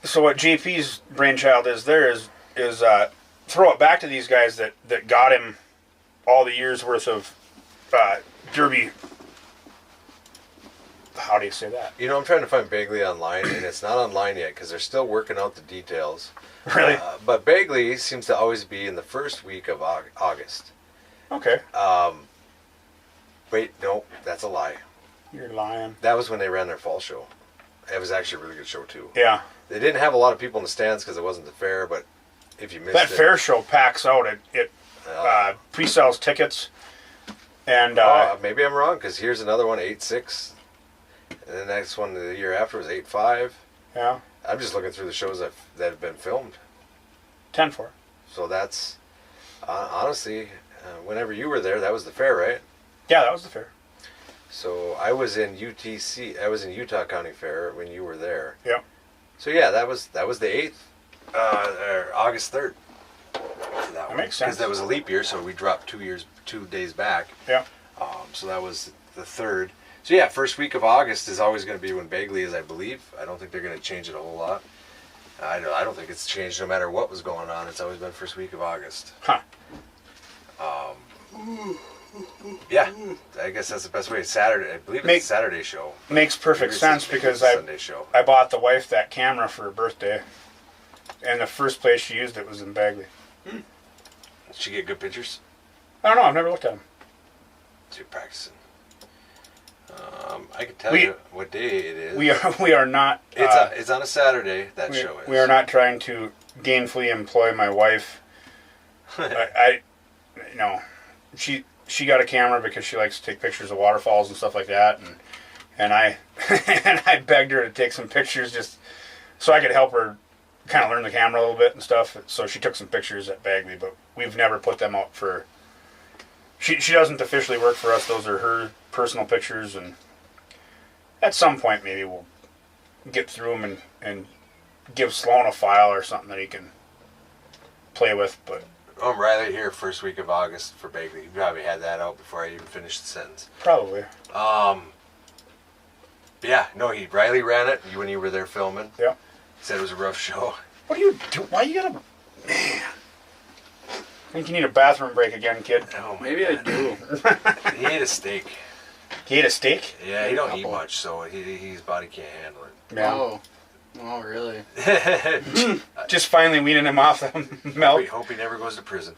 So what JP's brainchild is throw it back to these guys that got him all the years worth of derby. How do you say that? You know, I'm trying to find Bagley online, and it's not online yet because they're still working out the details. Really? But Bagley seems to always be in the first week of August. Okay. Wait, no, that's a lie. You're lying. That was when they ran their fall show. It was actually a really good show, too. Yeah. They didn't have a lot of people in the stands because it wasn't the fair, but if you missed that fair show packs out. It pre-sells tickets. And maybe I'm wrong because here's another one, 8.6. And the next one the year after was 8.5. Yeah. I'm just looking through the shows that have been filmed. 10-4. So that's, honestly, whenever you were there, that was the fair, right? Yeah, that was the fair. So I was in Utah County Fair when you were there. Yeah. So yeah, that was the 8th, or August 3rd. That makes sense. Because that was a leap year, so we dropped 2 days back. Yeah. So that was the 3rd. So yeah, first week of August is always going to be when Bagley is, I believe. I don't think they're going to change it a whole lot. I don't think it's changed no matter what was going on. It's always been first week of August. Huh. Yeah, I guess that's the best way. It's Saturday. I believe it's a Saturday show. Makes perfect sense because Sunday show. I bought the wife that camera for her birthday, and the first place she used it was in Bagley. Did she get good pictures? I don't know. I've never looked at them. So you're practicing. I can tell you what day it is. We are not. It's on a Saturday. That show is. We are not trying to gainfully employ my wife. She got a camera because she likes to take pictures of waterfalls and stuff like that, and I and I begged her to take some pictures just so I could help her kind of learn the camera a little bit and stuff. So she took some pictures at Bagley, but we've never put them out for. She doesn't officially work for us. Those are her personal pictures, and at some point maybe we'll get through them and give Sloan a file or something that he can play with. But Riley here first week of August for Bagley. You probably had that out before I even finished the sentence. Probably. Yeah, no, Riley ran it when you were there filming. Yeah. Said it was a rough show. What do you do? Why you gotta... Man. I think you need a bathroom break again, kid. Oh, Maybe I do. He ate a steak. He ate a steak? Yeah, he don't eat much, so his body can't handle it. Yeah. Oh, really? Just finally weaning him off the milk. Hope he never goes to prison.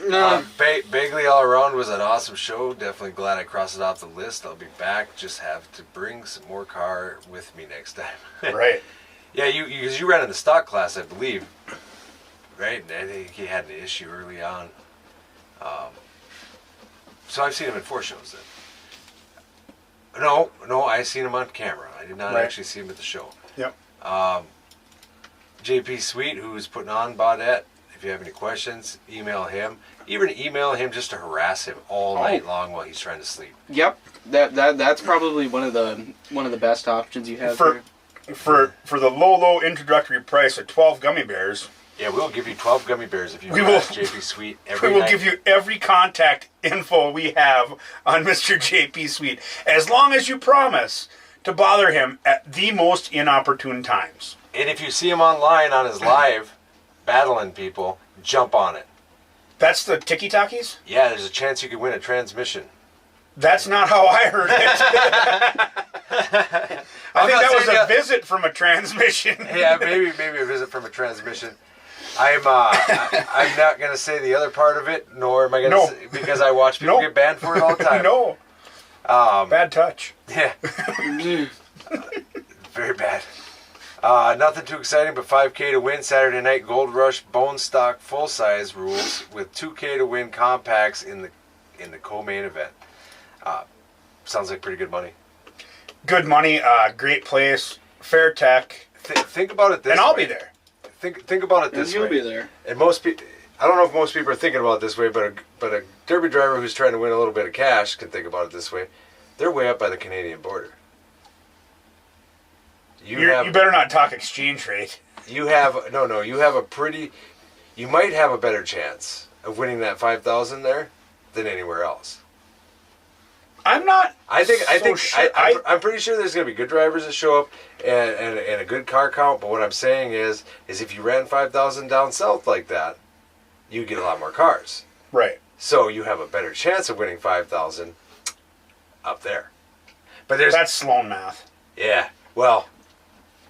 No. Bagley all around was an awesome show. Definitely glad I crossed it off the list. I'll be back. Just have to bring some more car with me next time. Right. Yeah, because you ran in the stock class, I believe. Right? I think he had an issue early on. So I've seen him in 4 shows then. No, I seen him on camera. I did not actually see him at the show. Yep. JP Sweet, who's putting on Baudette, if you have any questions, email him. Even email him just to harass him all night long while he's trying to sleep. Yep. That's probably one of the best options you have For the low introductory price of 12 gummy bears. Yeah, we'll give you 12 gummy bears if you We harass will- JP Sweet every We will night. give you every contact info we have on Mr. JP Sweet, as long as you promise to bother him at the most inopportune times. And if you see him online on his live battling people, jump on it. That's the Tiki Talkies? Yeah, there's a chance you could win a transmission. That's not how I heard it. I think that was a visit from a transmission. Yeah, maybe a visit from a transmission. I'm not gonna say the other part of it, nor am I gonna say, because I watch people get banned for it all the time. No. Bad touch. Yeah. Very bad. Nothing too exciting, but 5K to win Saturday night Gold Rush Bone Stock full size rules with 2K to win compacts in the co-main event. Sounds like pretty good money. Good money, great place, fair tech. Think about it this way. And I'll be there. Think about it this way. You'll be there. And most people, I don't know if most people are thinking about it this way, but a derby driver who's trying to win a little bit of cash can think about it this way. They're way up by the Canadian border. You better not talk exchange rate. You have a pretty. You might have a better chance of winning that 5,000 there than anywhere else. I'm not. I'm pretty sure there's going to be good drivers that show up and a good car count. But what I'm saying is if you ran 5,000 down south like that, you get a lot more cars. Right. So you have a better chance of winning 5,000 up there. But that's Sloan math. Yeah. Well.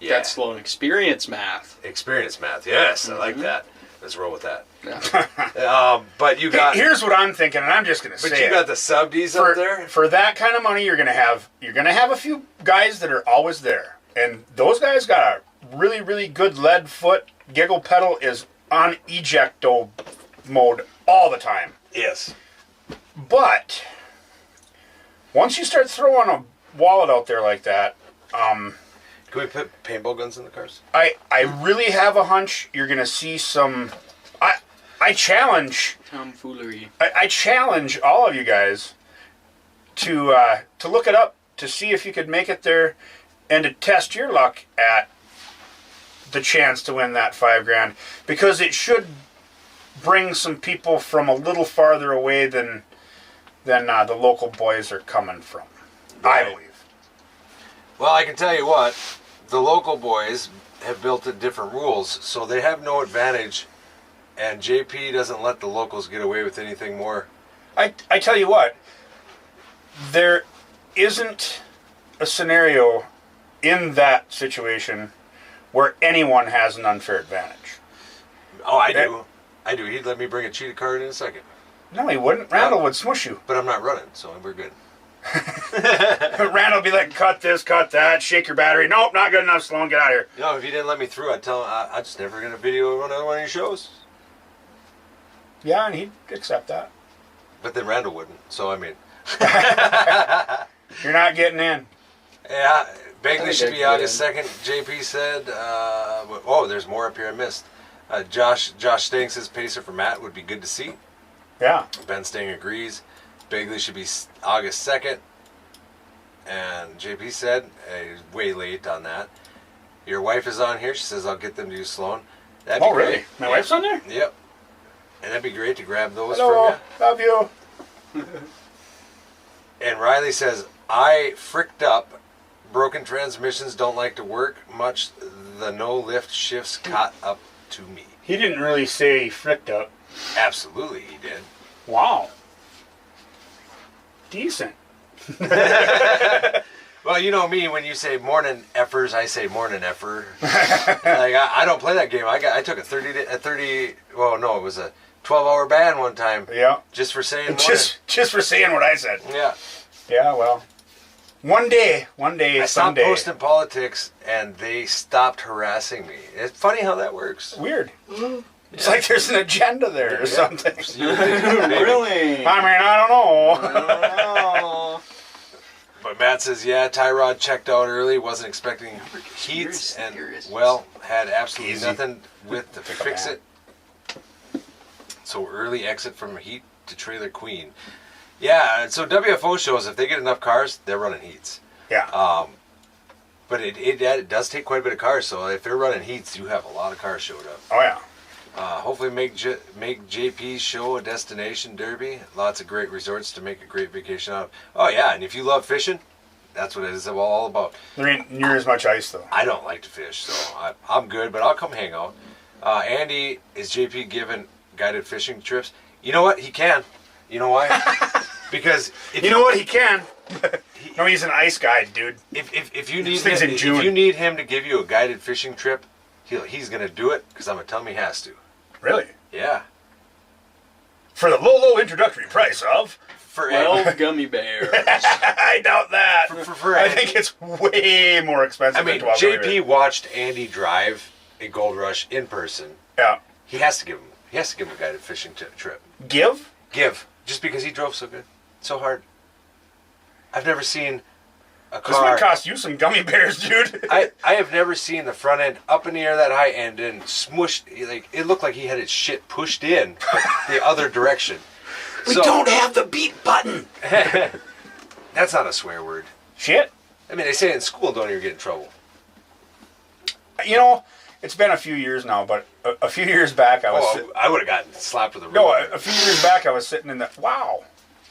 Yeah. That's Sloan experience math. Experience math. Yes, I like that. Let's roll with that. Yeah. But you got. Here's what I'm thinking, and I'm just going to say. But you got the sub-Ds up there. For that kind of money, you're going to have a few guys that are always there, and those guys got a really, really good lead foot. Giggle pedal is on ejecto mode all the time. Yes. But once you start throwing a wallet out there like that, Can we put paintball guns in the cars? I really have a hunch you're going to see some. I challenge Tomfoolery. I challenge all of you guys to look it up to see if you could make it there and to test your luck at the chance to win that $5,000, because it should bring some people from a little farther away than the local boys are coming from. Right. I believe. Well, I can tell you what, the local boys have built in different rules, so they have no advantage, and JP doesn't let the locals get away with anything more. I tell you what, there isn't a scenario in that situation where anyone has an unfair advantage. Oh, I do. I do. He'd let me bring a cheetah card in a second. No, he wouldn't. Randall would smush you. But I'm not running, so we're good. Randall would be like, cut this, cut that, shake your battery. Nope, not good enough, Sloan, get out of here. You know, if he didn't let me through, I'd tell him I'm just never going to video another one of your shows. Yeah, and he'd accept that. But then Randall wouldn't, so I mean. You're not getting in. Yeah, Bagley I should think be I August 2nd. JP said, there's more up here I missed. Josh Stang says Pacer for Matt would be good to see. Yeah. Ben Stang agrees. Bagley should be August 2nd. And JP said, he's way late on that. Your wife is on here. She says, I'll get them to you, Sloan. That'd be Oh, really? great. My wife's on there? Yep. And that'd be great to grab those Hello, from you. love you. And Riley says, I fricked up. Broken transmissions don't like to work much. The no lift shifts caught up to me. He didn't really say he fricked up. Absolutely, he did. Wow. Decent. Well, you know me, when you say morning effers, I say morning effer. Like, I don't play that game. I took a 12-hour ban one time. Yeah. Just for saying morning. Just for saying what I said. Yeah. Yeah, well. One day, I stopped someday. posting politics, and they stopped harassing me. It's funny how that works. Weird. It's like there's an agenda there or something. Really? I mean, I don't know. Oh. But Matt says, yeah, Tyrod checked out early, wasn't expecting heat, and, well, had absolutely Easy. nothing with to Pick up fix that. it. So early exit from heat to trailer queen. Yeah, so WFO shows, if they get enough cars, they're running heats. Yeah. But it does take quite a bit of cars, so if they're running heats, you have a lot of cars showed up. Oh, yeah. Hopefully make JP's show a destination derby. Lots of great resorts to make a great vacation out of. Oh yeah, and if you love fishing, that's what it is all about. There ain't near as much ice, though. I don't like to fish, so I'm good, but I'll come hang out. Andy, is JP giving guided fishing trips? You know what? He can. You know why? Because You know what? He can. No, he's an ice guide, dude. if you need thing's him, in if June. you need him to give you a guided fishing trip, he's gonna do it because I'm gonna tell him he has to. Really? Yeah. For the low introductory price of... For 12 gummy bears. I doubt that. For I Andy. think it's way more expensive I mean, than 12 JP watched Andy drive a Gold Rush in person. Yeah. He has to give him a guided fishing trip. Give? Just because he drove so good, so hard. I've never seen a This car. might cost you some gummy bears, dude. I have never seen the front end up in the air that high and then smushed. Like it looked like he had his shit pushed in but the other direction. We don't have the beat button. That's not a swear word. Shit. I mean, they say it in school, don't even get in trouble. You know, it's been a few years now, but a few years back I was... I would have gotten slapped with a No, ruler. a few years back I was sitting in the... Wow.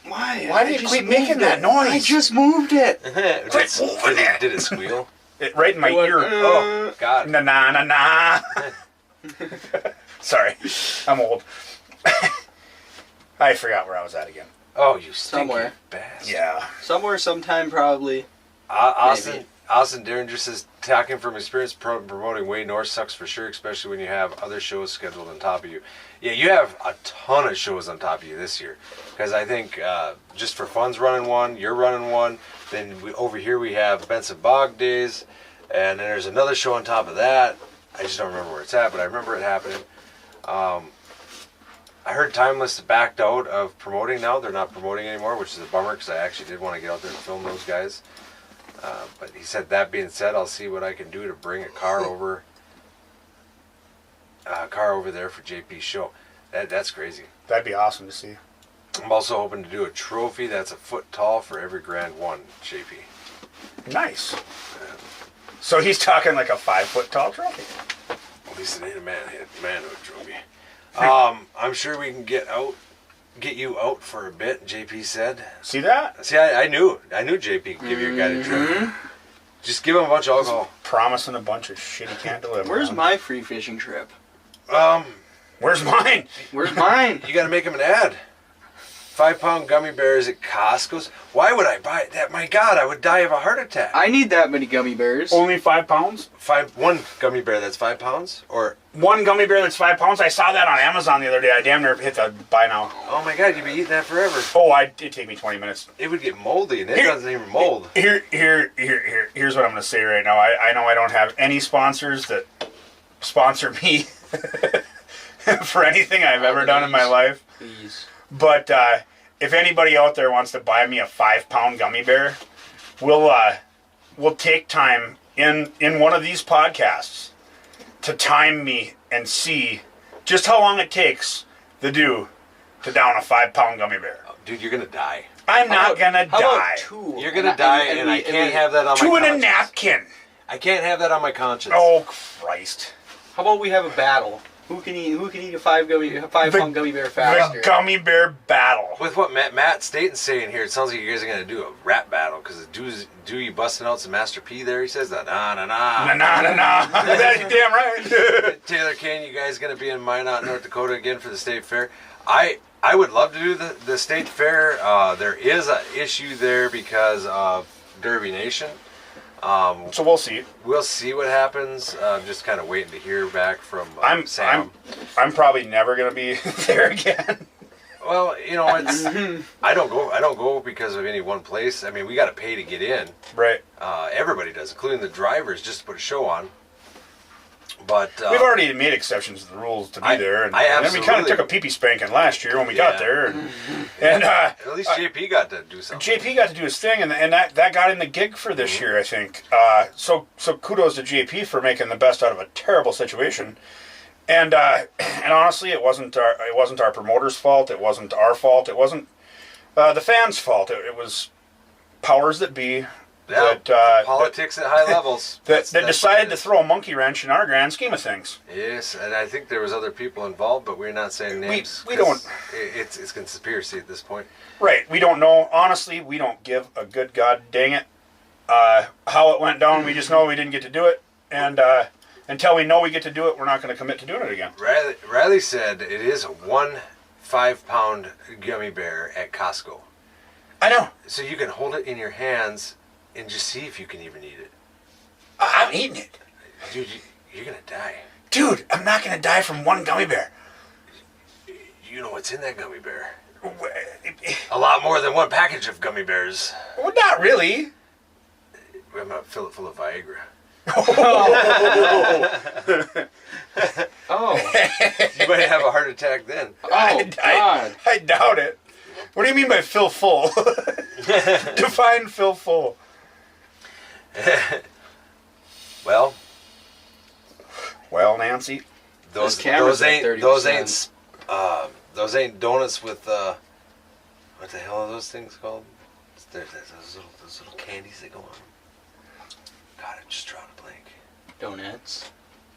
Why? Why did I you just quit making moved that it. noise? I just moved it. Did it squeal? Right in my ear. Oh, God. Na na na na. Sorry, I'm old. I forgot where I was at again. Oh, you stinky Somewhere. bastard. Yeah. Somewhere, sometime, probably. Austin Derringer says, talking from experience, promoting way north sucks for sure, especially when you have other shows scheduled on top of you. Yeah, you have a ton of shows on top of you this year. Because I think Just for Fun's running one, you're running one. Then over here we have Benson Bog Days. And then there's another show on top of that. I just don't remember where it's at, but I remember it happening. I heard Timeless backed out of promoting now. They're not promoting anymore, which is a bummer because I actually did want to get out there and film those guys. But he said, that being said, I'll see what I can do to bring a car over there for JP's show. That's crazy. That'd be awesome to see. I'm also hoping to do a trophy that's a foot tall for every Grand One, JP. Nice. So he's talking like a 5-foot tall trophy. At least it ain't a manhood trophy. I'm sure we can get you out for a bit, JP said. See that? See, I knew JP could give you a guided trip. Just give him a bunch of alcohol. Promising a bunch of shit he can't deliver. Where's on. my free fishing trip? Where's mine? Where's mine? You got to make him an ad. 5-pound gummy bears at Costco's. Why would I buy that? My God, I would die of a heart attack. I need that many gummy bears. Only 5 pounds? One gummy bear that's 5 pounds? Or, One gummy bear that's 5 pounds? I saw that on Amazon the other day. I damn near hit the buy now. oh my God, you'd be eating that forever. Oh, it'd take me 20 minutes. It would get moldy, and it Here- doesn't even mold. Here's what I'm going to say right now. I know I don't have any sponsors that sponsor me for anything I've ever done in my life. Please. But if anybody out there wants to buy me a 5-pound gummy bear, we'll take time in one of these podcasts to time me and see just how long it takes to down a 5-pound gummy bear. Oh, dude, you're going to die. I'm not gonna How die. about two? You're going to die, and I can't have that on my Two in conscience. a napkin. I can't have that on my conscience. Oh Christ! How about we have a battle? Who can eat a 5-pound gummy bear faster? The gummy bear battle. With what Matt Staten's saying here, it sounds like you guys are going to do a rap battle because do you busting out some Master P there? He says that na na na na na na. That's damn right. Taylor Kane, you guys going to be in Minot, North Dakota again for the state fair? I would love to do the state fair. There is an issue there because of Derby Nation. So we'll see. We'll see what happens. I'm just kind of waiting to hear back from Sam. I'm probably never going to be there again. Well, you know, it's I don't go because of any one place. I mean, we got to pay to get in. Right. Everybody does, including the drivers, just to put a show on. But we've already made exceptions to the rules to be there, and then we kind of took a pee-pee spanking last year when we got there, and at least JP got to do something. JP got to do his thing, and that got him the gig for this year, I think. So kudos to JP for making the best out of a terrible situation, and honestly, it wasn't our promoter's fault. It wasn't our fault. It wasn't the fans' fault. It was powers that be. Yeah, politics at high levels. That decided to throw a monkey wrench in our grand scheme of things. Yes, and I think there was other people involved, but we're not saying names. We don't. It's conspiracy at this point. Right. We don't know. Honestly, we don't give a good god dang it how it went down. We just know we didn't get to do it, and until we know we get to do it, we're not going to commit to doing it again. Riley said it is a 1 5-pound gummy bear at Costco. I know. So you can hold it in your hands and just see if you can even eat it. I'm eating it. Dude, you're going to die. Dude, I'm not going to die from one gummy bear. You know what's in that gummy bear? A lot more than one package of gummy bears. Well, not really. I'm going to fill it full of Viagra. Oh. You might have a heart attack then. Oh, God. I doubt it. What do you mean by fill full? Define fill full. Well, Nancy, those ain't donuts with what the hell are those things called? There's those little candies that go on. God, I just drawing a blank.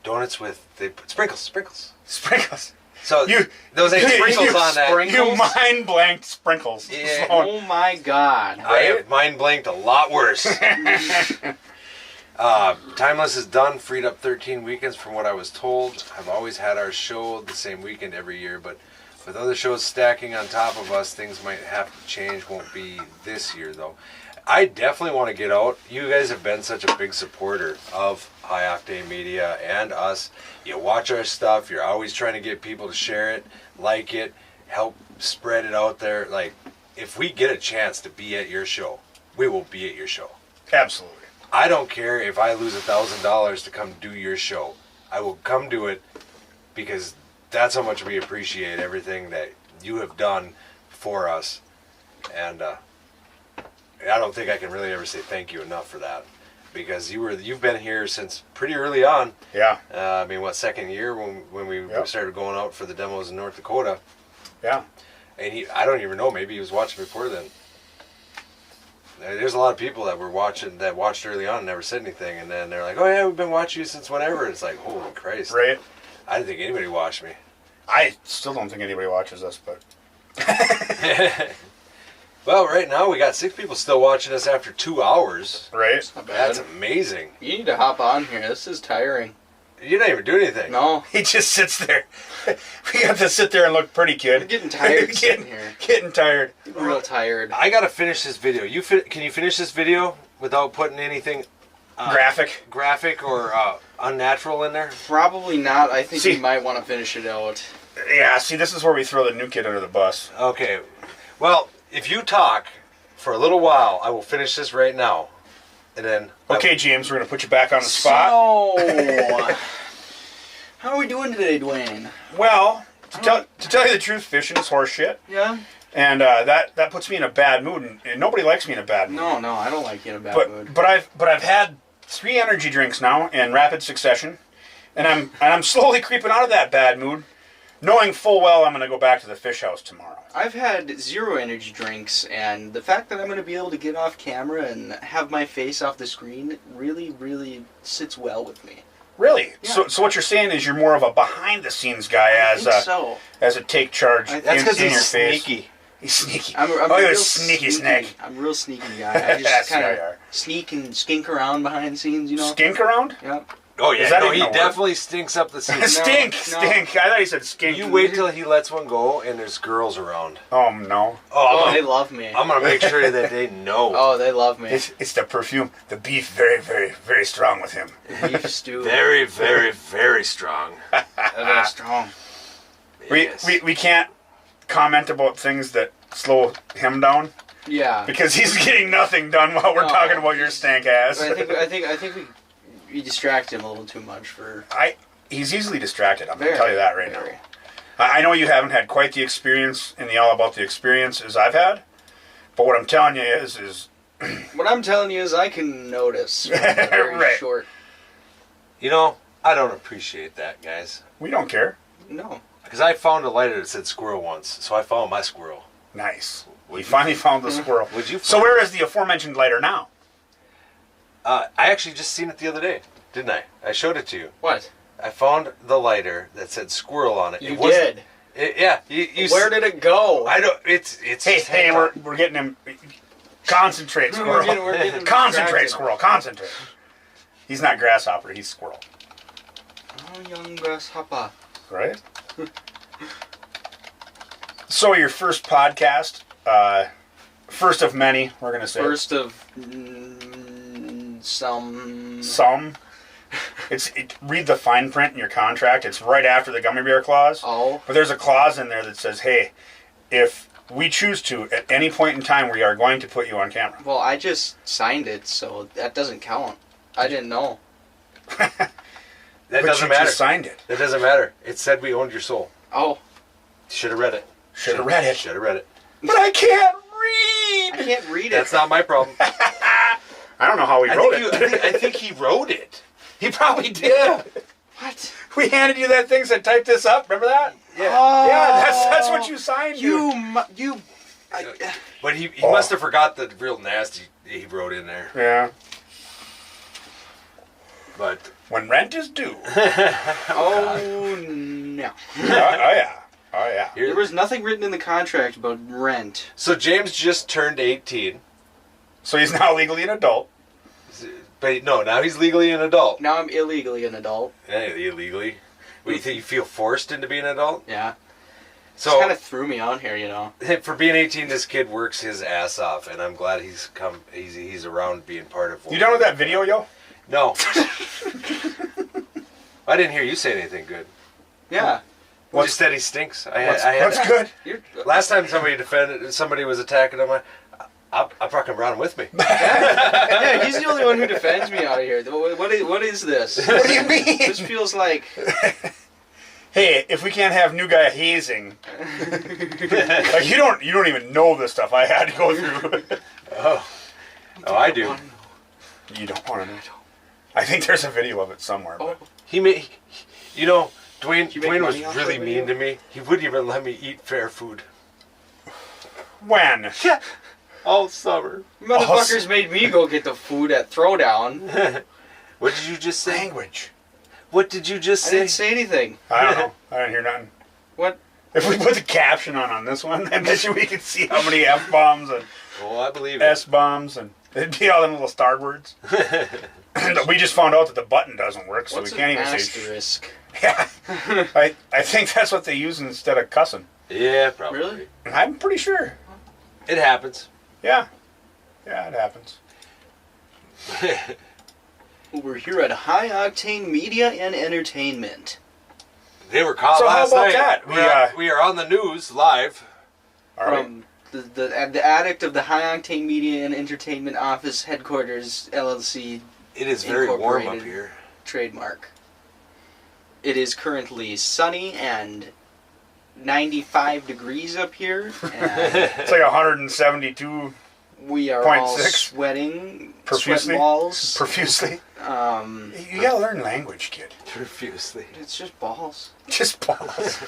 Donuts with sprinkles. So those ain't sprinkles on that. You mind blanked sprinkles. Yeah. Oh my God! I have mind blanked a lot worse. Timeless is done, freed up 13 weekends from what I was told. I've always had our show the same weekend every year, but with other shows stacking on top of us, things might have to change. Won't be this year, though. I definitely want to get out. You guys have been such a big supporter of High Octane Media and us. You watch our stuff. You're always trying to get people to share it, like it, help spread it out there. Like, if we get a chance to be at your show, we will be at your show. Absolutely. I don't care if I lose $1,000 to come do your show. I will come do it because that's how much we appreciate everything that you have done for us. And I don't think I can really ever say thank you enough for that, because you've been here since pretty early on. Yeah. I mean, second year when we started going out for the demos in North Dakota. Yeah. And I don't even know, maybe he was watching before then. There's a lot of people that watched early on and never said anything, and then they're like, "Oh yeah, we've been watching you since whenever." It's like, holy Christ! Right. I didn't think anybody watched me. I still don't think anybody watches us, but. Well, right now we got 6 people still watching us after 2 hours. Right. Not bad. That's amazing. You need to hop on here. This is tiring. You're not even doing anything. No. He just sits there. We got to sit there and look pretty, kid. I'm getting tired sitting here. Getting tired. Getting real tired. I gotta finish this video. Can you finish this video without putting anything graphic or unnatural in there? Probably not. I think you might want to finish it out. Yeah, see, this is where we throw the new kid under the bus. Okay. Well, if you talk for a little while, I will finish this right now. And then... Okay, James, we're going to put you back on the spot. So, how are we doing today, Dwayne? Well, to tell you the truth, fishing is horse shit. Yeah? And that puts me in a bad mood, and nobody likes me in a bad mood. No, I don't like you in a bad mood. But I've had 3 energy drinks now in rapid succession, and I'm slowly creeping out of that bad mood, knowing full well I'm going to go back to the fish house tomorrow. I've had 0 energy drinks, and the fact that I'm going to be able to get off camera and have my face off the screen really, really sits well with me. Really? Yeah. So what you're saying is you're more of a behind-the-scenes guy as a take charge I- in, That's because in your he's face. sneaky. He's sneaky. I'm oh, a you're a real sneaky snake. I'm a real sneaky guy. I Yes, just kind yeah, of you are. sneak and skink around behind the scenes, you know? Skink around? Yeah. Oh yeah, Is that no, even he a word? definitely stinks up the scene. stink. no. I thought he said skink. You wait till he lets one go and there's girls around. Oh, no. Oh, I'm they gonna, love me. I'm gonna make sure that they know. Oh, they love me. It's the perfume. The beef very, very, very strong with him. Beef stew. Very, very, very strong. Very strong. Yes. We can't comment about things that slow him down Yeah. because he's getting nothing done while we're No, talking about your stank ass. But I think we distract him a little too much for. He's easily distracted. I'm going Very, to tell you that right very. now. I know you haven't had quite the experience in the All About the Experience as I've had, but what I'm telling you is What I'm telling you is I can notice from a very Right. short. You know, I don't appreciate that, guys. we don't care. No. Because I found a lighter that said squirrel once, so I found my squirrel. Nice. Would We you- finally found the squirrel. Would you? So where is the aforementioned lighter now? I actually just seen it the other day, didn't I? I showed it to you. What? I found the lighter that said squirrel on it. You It wasn't- did. Yeah. You Where did it go? I don't. It's. Hey, we're getting him. Concentrate, squirrel. We're getting Concentrate, distracted. squirrel. Concentrate. He's not grasshopper. He's squirrel. Oh, young grasshopper. Right? So your first podcast, first of many, we're going to say. First of some. Some. Read the fine print in your contract. It's right after the gummy bear clause. Oh. But there's a clause in there that says, hey, if we choose to, at any point in time, we are going to put you on camera. Well, I just signed it, so that doesn't count. I didn't know. That But doesn't you matter. just signed it. That doesn't matter. It said we owned your soul. Oh. Should have read it. Should have read it. Should have read it. But I can't I read. can't read it. That's not my problem. I don't know how he wrote it. I think he wrote it. He probably did. What? We handed you that thing, said type this up. Remember that? Yeah. Oh, Yeah, that's what you signed. You. But he Oh. must have forgot the real nasty he wrote in there. Yeah. But When rent is due. Oh, no. Oh yeah. Oh yeah. There was nothing written in the contract about rent. so James just turned 18. So he's now legally an adult. But no, now he's legally an adult. Now I'm illegally an adult. Yeah, illegally. What, you think you feel forced into being an adult? Yeah. So Just kind of threw me on here, you know. for being 18, this kid works his ass off, and I'm glad he's come. He's around being part of. You done with that video, yo? No. I didn't hear you say anything good. Yeah. You just said he stinks. What's good? You're, Last time somebody was attacking him, I fucking brought him with me. yeah, he's the only one who defends me out of here. What is this? What do you mean? This feels like. Hey, if we can't have new guy hazing, like you don't even know the stuff I had to go through. Oh, I do. You don't want to know. I think there's a video of it somewhere. But He made, you know, Dwayne. You make Dwayne was money off really that mean video? to me. He wouldn't even let me eat fair food. when? All summer. Motherfuckers made me go get the food at Throwdown. What did you just say? Language. What did you just I say? didn't say anything. I don't know. I didn't hear nothing. What? If we put the caption on this one, I bet you we could see how many F bombs and Oh, I believe it. S bombs and it'd be all them little star words. We just found out that the button doesn't work, so What's we can't an even say. asterisk? Yeah, I think that's what they use instead of cussing. Yeah, probably. Really? I'm pretty sure. It happens. Yeah, it happens. We're here at High Octane Media and Entertainment. They were caught So how last about night. that? We are on the news live. All right. From the addict of the High Octane Media and Entertainment Office Headquarters, LLC, It is very warm up Incorporated. here. trademark. It is currently sunny and 95 degrees up here, and It's like 172 we are 0.6. all sweating, Profusely? sweat balls. profusely. You gotta learn language, kid. Profusely. It's just balls. Just balls.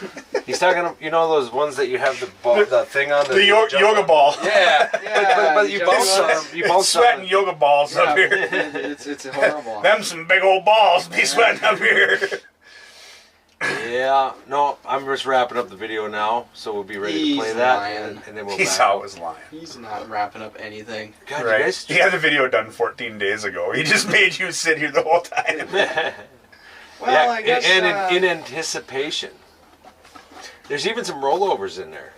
He's talking, you know, those ones that you have the thing on The yoga ball. Yeah, Yeah, but you you bounce jump on them. You bounce Sweating on yoga balls up here. It's horrible. Them some big old balls be sweating up here. Yeah, no, I'm just wrapping up the video now, so we'll be ready to play He's that, lying. and then we'll. He's back up. always lying. He's not wrapping up anything. God, Right. you guys. He had the video done 14 days ago. He just made you sit here the whole time. Well, yeah, I guess. and in anticipation, there's even some rollovers in there.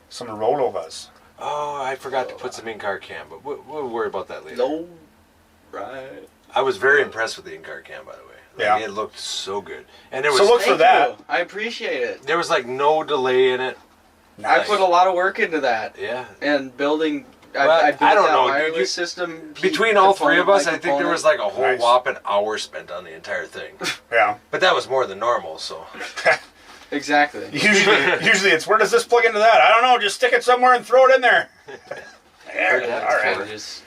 Some rollovers. Oh, I forgot to put some in-car cam, but we'll worry about that later. No, right. I was very impressed with the in-car cam, by the way. Like, Yeah. it looked so good, and there was So look for Thank that. you. I appreciate it. there was like no delay in it. I put a lot of work into that Yeah. and building. Well, I built I don't that know, dude. wireless system Between all three of us, I think there was like a whole Nice. whopping hour spent on the entire thing. Yeah. But that was more than normal, so. Exactly. Usually it's, where does this plug into that? I don't know. Just stick it somewhere and throw it in there. Yeah, Yeah, all it right. just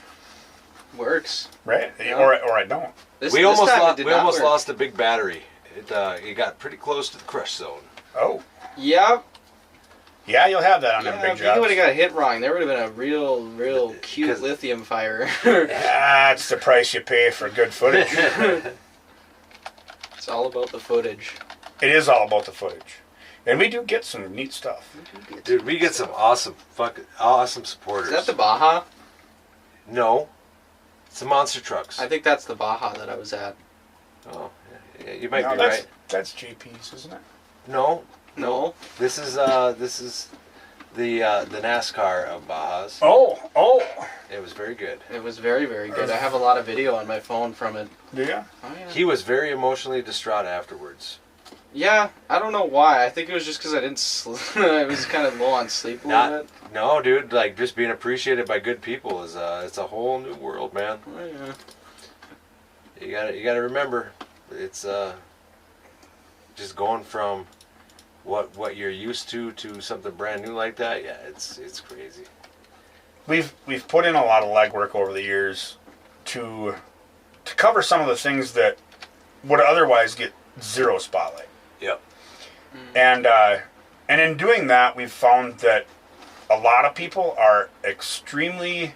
works. Right? Yeah. Or I don't. This, We this almost time it lost. did We not almost work. lost a big battery. It got pretty close to the crush zone. Oh. Yeah, Yeah, you'll have that on them yeah. big If you would jobs. have got hit wrong, there would have been a real cute 'Cause- lithium fire. That's the price you pay for good footage. It's all about the footage. It is all about the footage. And we do get some neat stuff. Dude, we get some awesome supporters. Is that the Baja? No, it's the monster trucks. I think that's the Baja that I was at. Oh, yeah, you might No, be that's, right. that's JP's, isn't it? No, No. this is the NASCAR of Bajas. Oh. It was very good. It was very good. I have a lot of video on my phone from it. Do you? Oh yeah. He was very emotionally distraught afterwards. Yeah, I don't know why. I think it was just because I didn't I was kind of low on sleep a little bit. No, dude, like just being appreciated by good people is it's a whole new world, man. Oh, yeah. You gotta remember, it's just going from what you're used to something brand new like that. Yeah, it's crazy. We've put in a lot of legwork over the years to cover some of the things that would otherwise get zero spotlight. Yep. And in doing that, we've found that a lot of people are extremely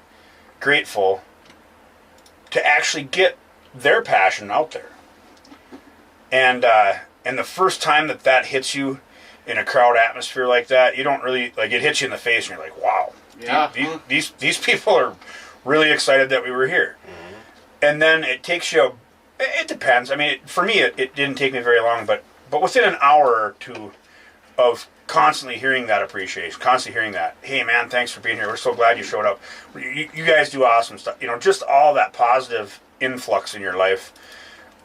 grateful to actually get their passion out there. And the first time that hits you in a crowd atmosphere like that, you don't really, like, it hits you in the face and you're like, wow. Yeah. These people are really excited that we were here. Mm-hmm. And then it takes you, it depends. I mean, for me, it didn't take me very long, but within an hour or two of constantly hearing that appreciation, constantly hearing that, hey man, thanks for being here. We're so glad you showed up. You guys do awesome stuff. You know, just all that positive influx in your life,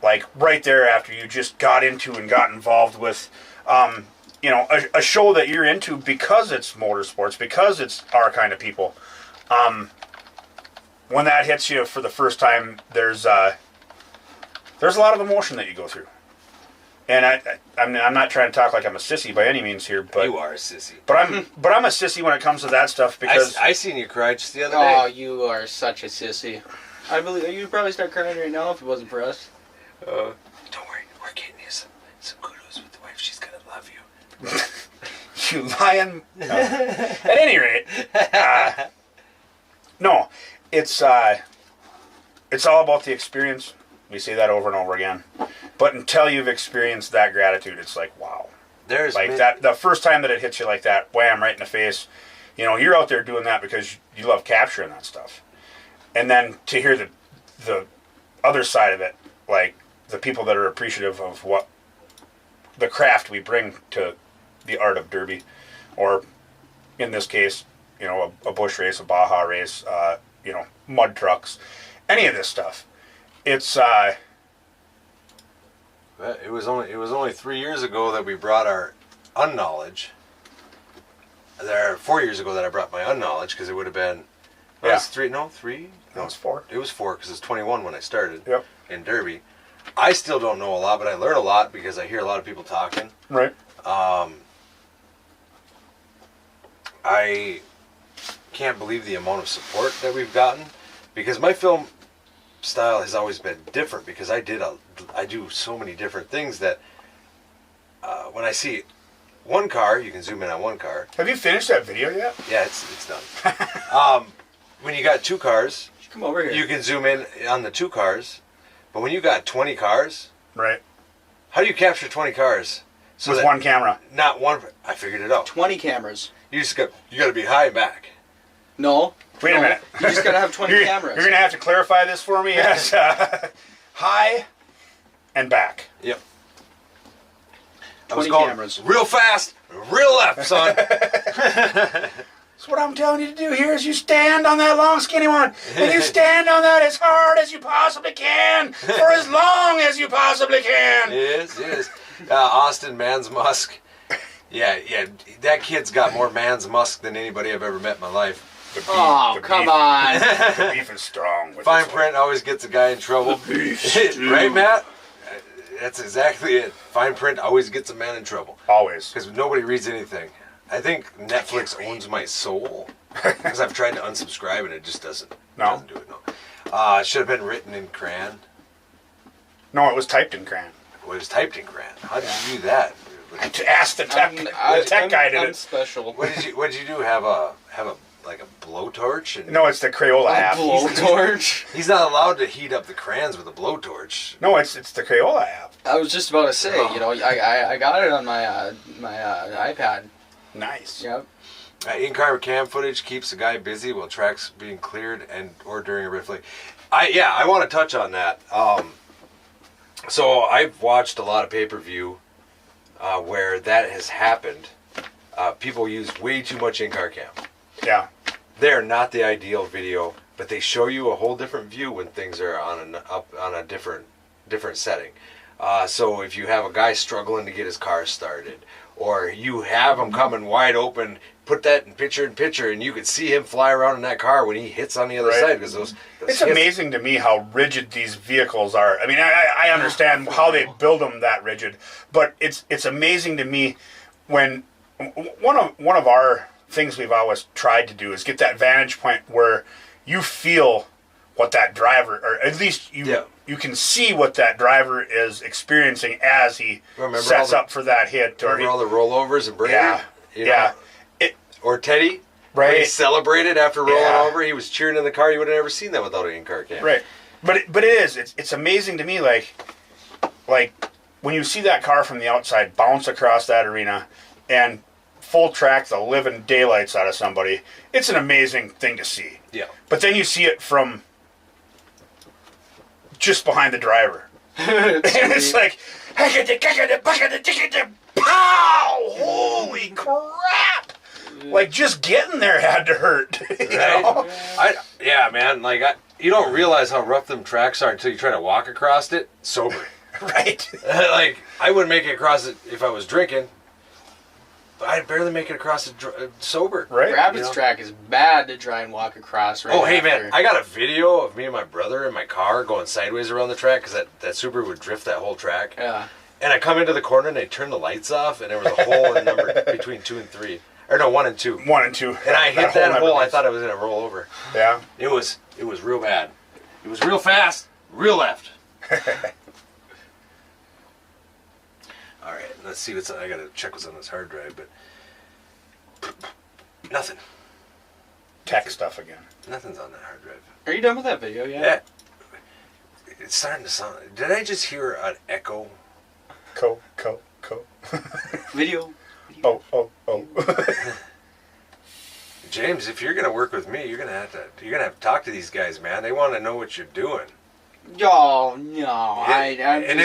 like right there after you just got into and got involved with, you know, a show that you're into because it's motorsports, because it's our kind of people. When that hits you for the first time, there's a lot of emotion that you go through. And I'm not trying to talk like I'm a sissy by any means here, but You are a sissy. but I'm a sissy when it comes to that stuff because I seen you cry just the other Oh, day. you are such a sissy. I believe you'd probably start crying right now if it wasn't for us. Don't worry, we're getting you some kudos with the wife. She's gonna love you. you lying. No. At any rate, no, it's all about the experience. We say that over and over again, but until you've experienced that gratitude, it's like wow. There's Like that, the first time that it hits you like that, wham, right in the face. You know, you're out there doing that because you love capturing that stuff. And then to hear the other side of it, like the people that are appreciative of what the craft we bring to the art of derby, or in this case, you know, a bush race, a Baja race, you know, mud trucks, any of this stuff. It's It was only 3 years ago that we brought our unknowledge. There 4 years ago that I brought my unknowledge because it would have been. Yeah. It's 3. No, 3. no, it's 4. It was 4 because it's 21 when I started. Yep. In Derby. I still don't know a lot, but I learn a lot because I hear a lot of people talking. Right. I can't believe the amount of support that we've gotten because my film style has always been different because I do so many different things that when I see one car, you can zoom in on one car. Have you finished that video yet? Yeah, it's done. When you got two cars, Come over here. you can zoom in on the two cars. But when you got 20 cars, Right. how do you capture 20 cars? So With that one camera. not one. I figured it out. 20 cameers. You got to be high and back. No. Wait a no. minute. You just gotta have 20 You're cameras. going to have to clarify this for me. Yes. High and back. Yep. 20 cameras. real fast, real left, son. So what I'm telling you to do here is you stand on that long skinny one, and you stand on that as hard as you possibly can, for as long as you possibly can. Yes. Austin Mans Musk. Yeah. That kid's got more Mans Musk than anybody I've ever met in my life. The beef, Oh, come on. The beef is strong. With Fine this print always gets a guy in trouble. Right, Matt? That's exactly it. Fine print always gets a man in trouble. one. Always. Because nobody reads anything. I think Netflix owns my soul. Because I've tried to unsubscribe and it just doesn't do it. No. It should have been written in crayon. No, it was typed in crayon. Well, it was typed in crayon. How did you do that? To ask the tech, guy did I'm it. special. What did you do? Have a like a blowtorch? And No, it's the Crayola A app. blowtorch. he's not allowed to heat up the crayons with a blowtorch. No, it's the Crayola app. I was just about to say, I got it on my iPad. Nice. Yep. In-car cam footage keeps the guy busy while tracks being cleared and or during a riffling. I want to touch on that. So I've watched a lot of pay-per-view where that has happened. People use way too much in-car cam. Yeah. They're not the ideal video, but they show you a whole different view when things are on a different setting. So if you have a guy struggling to get his car started, or you have him coming wide open, put that in picture, and you could see him fly around in that car when he hits on the other side. Because those It's hits, amazing to me how rigid these vehicles are. I mean, I understand how they build them that rigid, but it's amazing to me when one of our things we've always tried to do is get that vantage point where you feel what that driver, or at least you can see what that driver is experiencing as he sets up for that hit. Remember all the rollovers and Brady? Yeah. Or Teddy? Right. When he celebrated after rolling over, he was cheering in the car. You would have never seen that without an in-car cam. Right. But it is. It's amazing to me, like when you see that car from the outside bounce across that arena and full track the living daylights out of somebody, it's an amazing thing to see. Yeah. But then you see it from just behind the driver. And it's like, pow! Holy crap! Like, just getting there had to hurt. You know? Yeah, man. Like, you don't realize how rough them tracks are until you try to walk across it sober. Right. Like, I wouldn't make it across it if I was drinking. But I'd barely make it across it sober. Right. Rapids track is bad to try and walk across. Right Hey, after. man, I got a video of me and my brother in my car going sideways around the track because that Subaru would drift that whole track. Yeah. And I come into the corner and they turn the lights off and there was a hole in number between 2 and 3. Or no, 1 and 2. 1 and 2. And I hit that hole. I thought I was going to roll over. Yeah. It was real bad. It was real fast, real left. All right, let's see what's. I gotta check what's on this hard drive, but nothing. Tech stuff again. Nothing's on that hard drive. Are you done with that video yet? Yeah. It's starting to sound. Did I just hear an echo? Co. Video. Oh. James, if you're gonna work with me, you're gonna have to talk to these guys, man. They want to know what you're doing. Oh no! And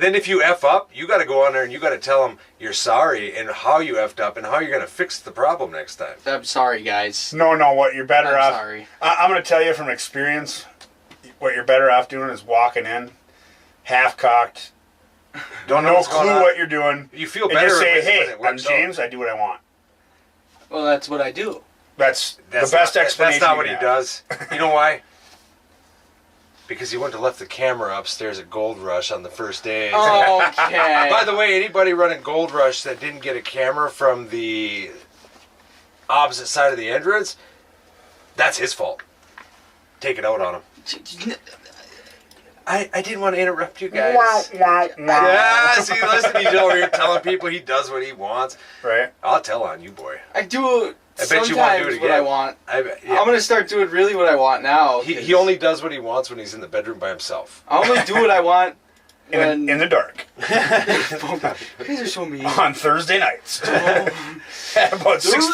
then if you f up, you got to go on there and you got to tell them you're sorry and how you effed up and how you're gonna fix the problem next time. I'm sorry, guys. No, what you're better off. Sorry. I'm going to tell you from experience, what you're better off doing is walking in, half cocked, Don't know no what's going clue on. what you're doing. You feel and better. just say, when hey, it I'm works out. James. I do what I want. Well, that's what I do. That's the best explanation. That's not what you he have. does. You know why? Because he wouldn't have left the camera upstairs at Gold Rush on the first day. Okay. By the way, anybody running Gold Rush that didn't get a camera from the opposite side of the entrance, that's his fault. Take it out on him. I didn't want to interrupt you guys. Wah. Yeah, see, listen, he's over here telling people he does what he wants. Right. I'll tell on you, boy. I do I bet you won't do it sometimes what I again. want. Yeah. I'm gonna start doing really what I want now. He only does what he wants when he's in the bedroom by himself. I only do what I want when In the dark. You guys are so mean. On Thursday nights. At about 6.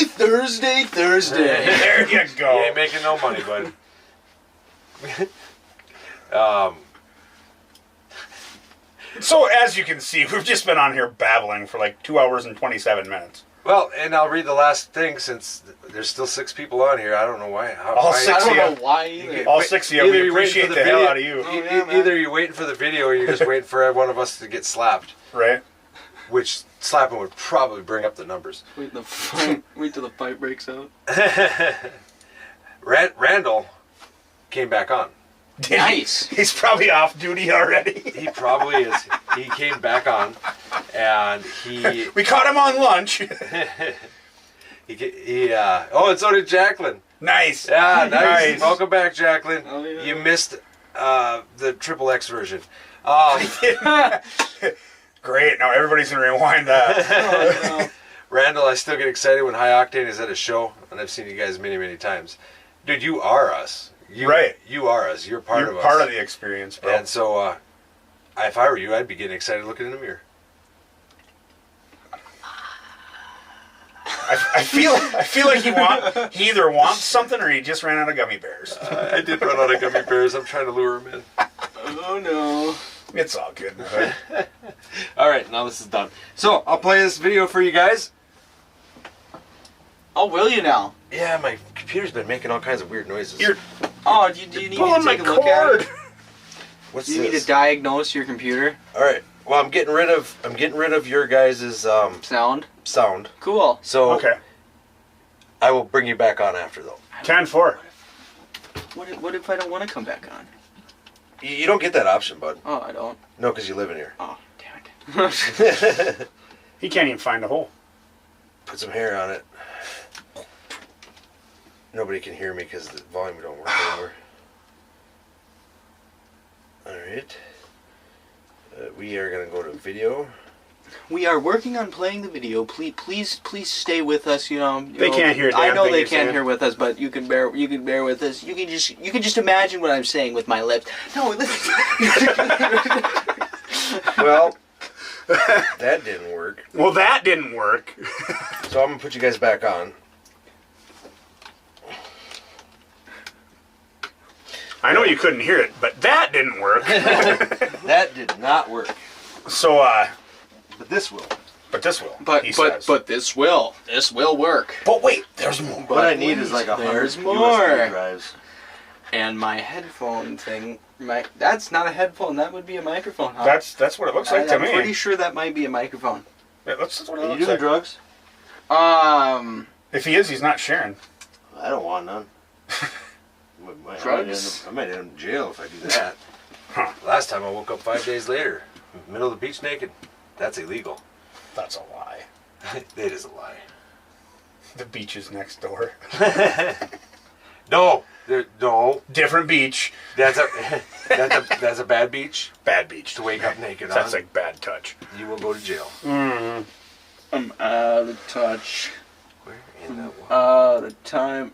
Thursday. There you You go. ain't making no money, bud. So as you can see, we've just been on here babbling for like 2 hours and 27 minutes. Well, and I'll read the last thing since there's still 6 people on here. I don't know why. All why- 6 I don't Yeah. know why either. All 6 of you, Either we you're waiting appreciate for the the hell video- out of you. Oh, yeah, man. Either you're waiting for the video or you're just waiting for one of us to get slapped, Right? which slapping would probably bring up the numbers. Wait till the fight breaks out. Randall came back on. Nice. He's probably off duty already. He probably is. He came back on, and he We caught him on lunch. oh, and so did Jacqueline. Nice. Yeah, nice. Nice. Welcome back, Jacqueline. Oh, yeah. You missed the Triple X version. Great. Now everybody's going to rewind that. Oh, no. Randall, I still get excited when High Octane is at a show, and I've seen you guys many, many times. Dude, you are us. Right. You are us. You're part You're of us. part of the experience, bro. And so, if I were you, I'd be getting excited looking in the mirror. I feel like he either wants something or he just ran out of gummy bears. I did run out of gummy bears. I'm trying to lure him in. Oh no. It's all good. All right, now this is done. So I'll play this video for you guys. Oh, will you now? Yeah, my computer's been making all kinds of weird noises. You're Oh, do you need pulling to my take a look at cord. it? What's Do you need this? to diagnose your computer All right. Well, I'm getting rid of your guys' sound? sound. Cool. So Okay. I will bring you back on after though. 10-4. What if I don't want to come back on? You don't get that option, bud. Oh, I don't. No, because you live in here. Oh, damn it. He can't even find a hole. Put some hair on it. Nobody can hear me because the volume don't work anymore. All right. We are gonna go to video. We are working on playing the video. Please stay with us. You know, They can't hear a I damn know thing they you're can't saying. hear with us, but you can bear with us. You can just imagine what I'm saying with my lips. No, listen. Well, that didn't work. Well, that didn't work. So I'm gonna put you guys back on. I know you couldn't hear it, but that didn't work. That did not work. So, But this will. but this will. But he but says. but this will work. But wait, there's more. What I need is like 100 There's USB more. drives. And my headphone thing. That's not a headphone. That would be a microphone. Huh? That's what it looks like to I'm me. pretty sure that might be a microphone. Yeah, that's what it Are you looks doing like. drugs? If he is, he's not sharing. I don't want none. Drugs? I might end up in jail if I do that. Huh. Last time I woke up 5 days later, middle of the beach naked. That's illegal. That's a lie. It is a lie. The beach is next door. No, no. Different beach. That's a bad beach Bad beach. to wake up naked That's on. like bad touch. You will go to jail. Mm. I'm out of touch. Where in the world? Out of time.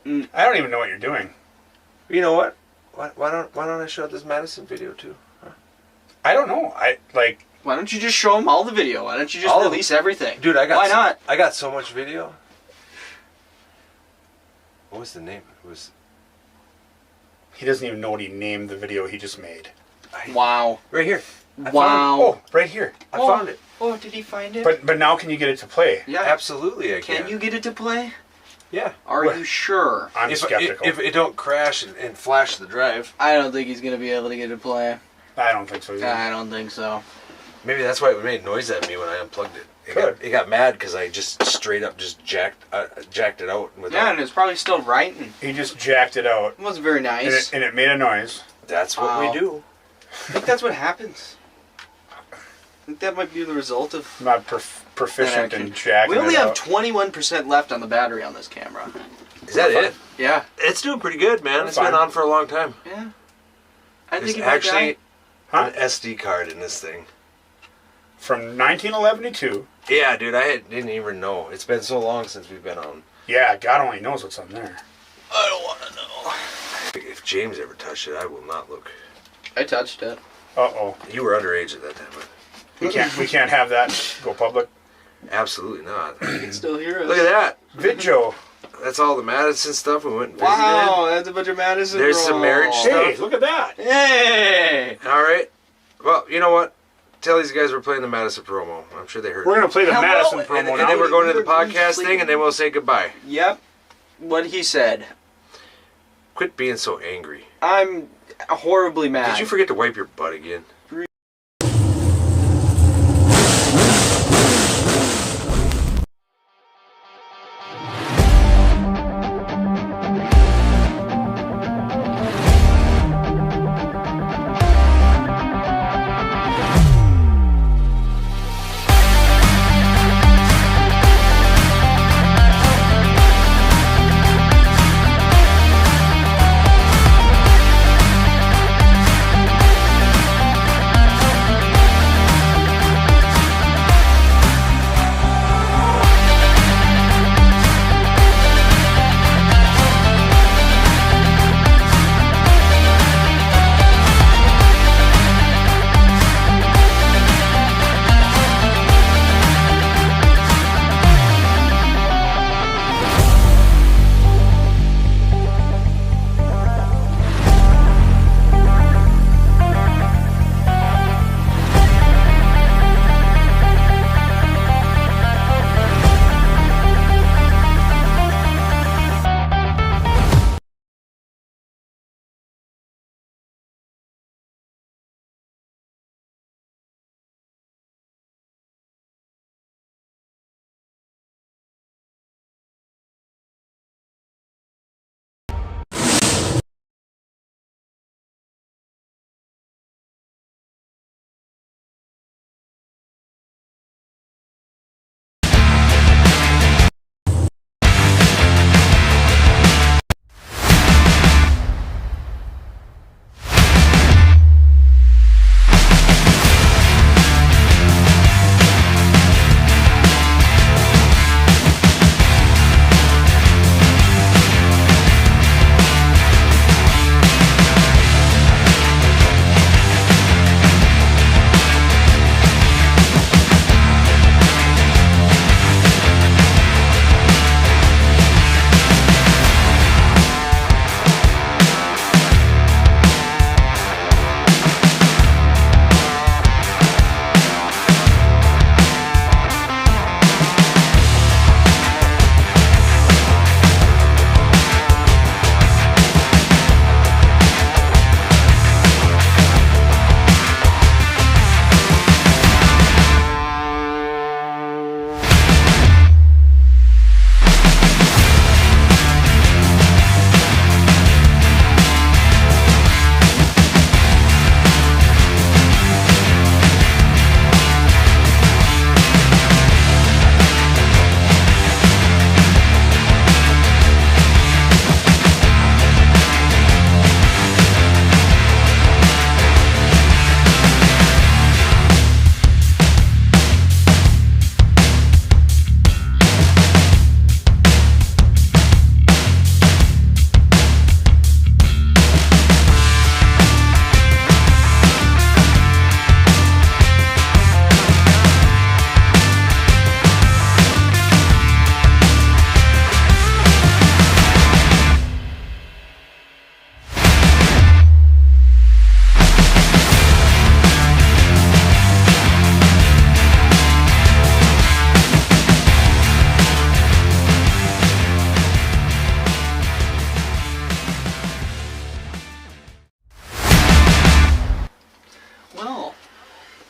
I don't even know what you're doing. You know what? Why don't I show this Madison video too? I don't know. Why don't you just show them all the video? Why don't you just All of release everything? Dude, I got. Why not? I got so much video. What was the name? It was. He doesn't even know what he named the video he just made. Wow. Right here. I Wow. Oh, right here. I found it. Oh, did he find it? But now can you get it to play? yeah. Absolutely, I can. Can you get it to play? Yeah. Are What? you sure? I'm skeptical. If it don't crash and flash the drive, I don't think he's gonna be able to get it to play. I don't think so either. I don't think so. maybe that's why it made noise at me when I unplugged it. It got mad because I just straight up just jacked it out. Yeah, and it's probably still writing. He just jacked it out, It wasn't very nice. and it made a noise. That's what Wow. we do. I think that's what happens. I think that might be the result of. I'm not proficient in jacking We only it have out. 21% left on the battery on this camera. Is that it? Yeah. It's doing pretty good, man. That's It's been fine. on for a long time. Yeah. I think There's you might actually Huh? an SD card in this thing. From 1911 Yeah, dude, didn't even know. It's been so long since we've been on. Yeah, God only knows what's on there. I don't want to know. If James ever touched it, I will not look. I touched it. Uh-oh. You were underage at that time, but We can't have that go public. absolutely not. You can still hear us. Look at that. Vidjo. That's all the Madison stuff we went and visited. Wow, that's a bunch of Madison. There's some marriage Hey, stuff. look at that. Hey! All right. Well, you know what? Tell these guys we're playing the Madison promo. I'm sure they heard. We're going to play the Hello, Madison and- promo and now. then we're going to the We're podcast completely- thing, and then we'll say goodbye. Yep. What he said. Quit being so angry. I'm horribly mad. Did you forget to wipe your butt again?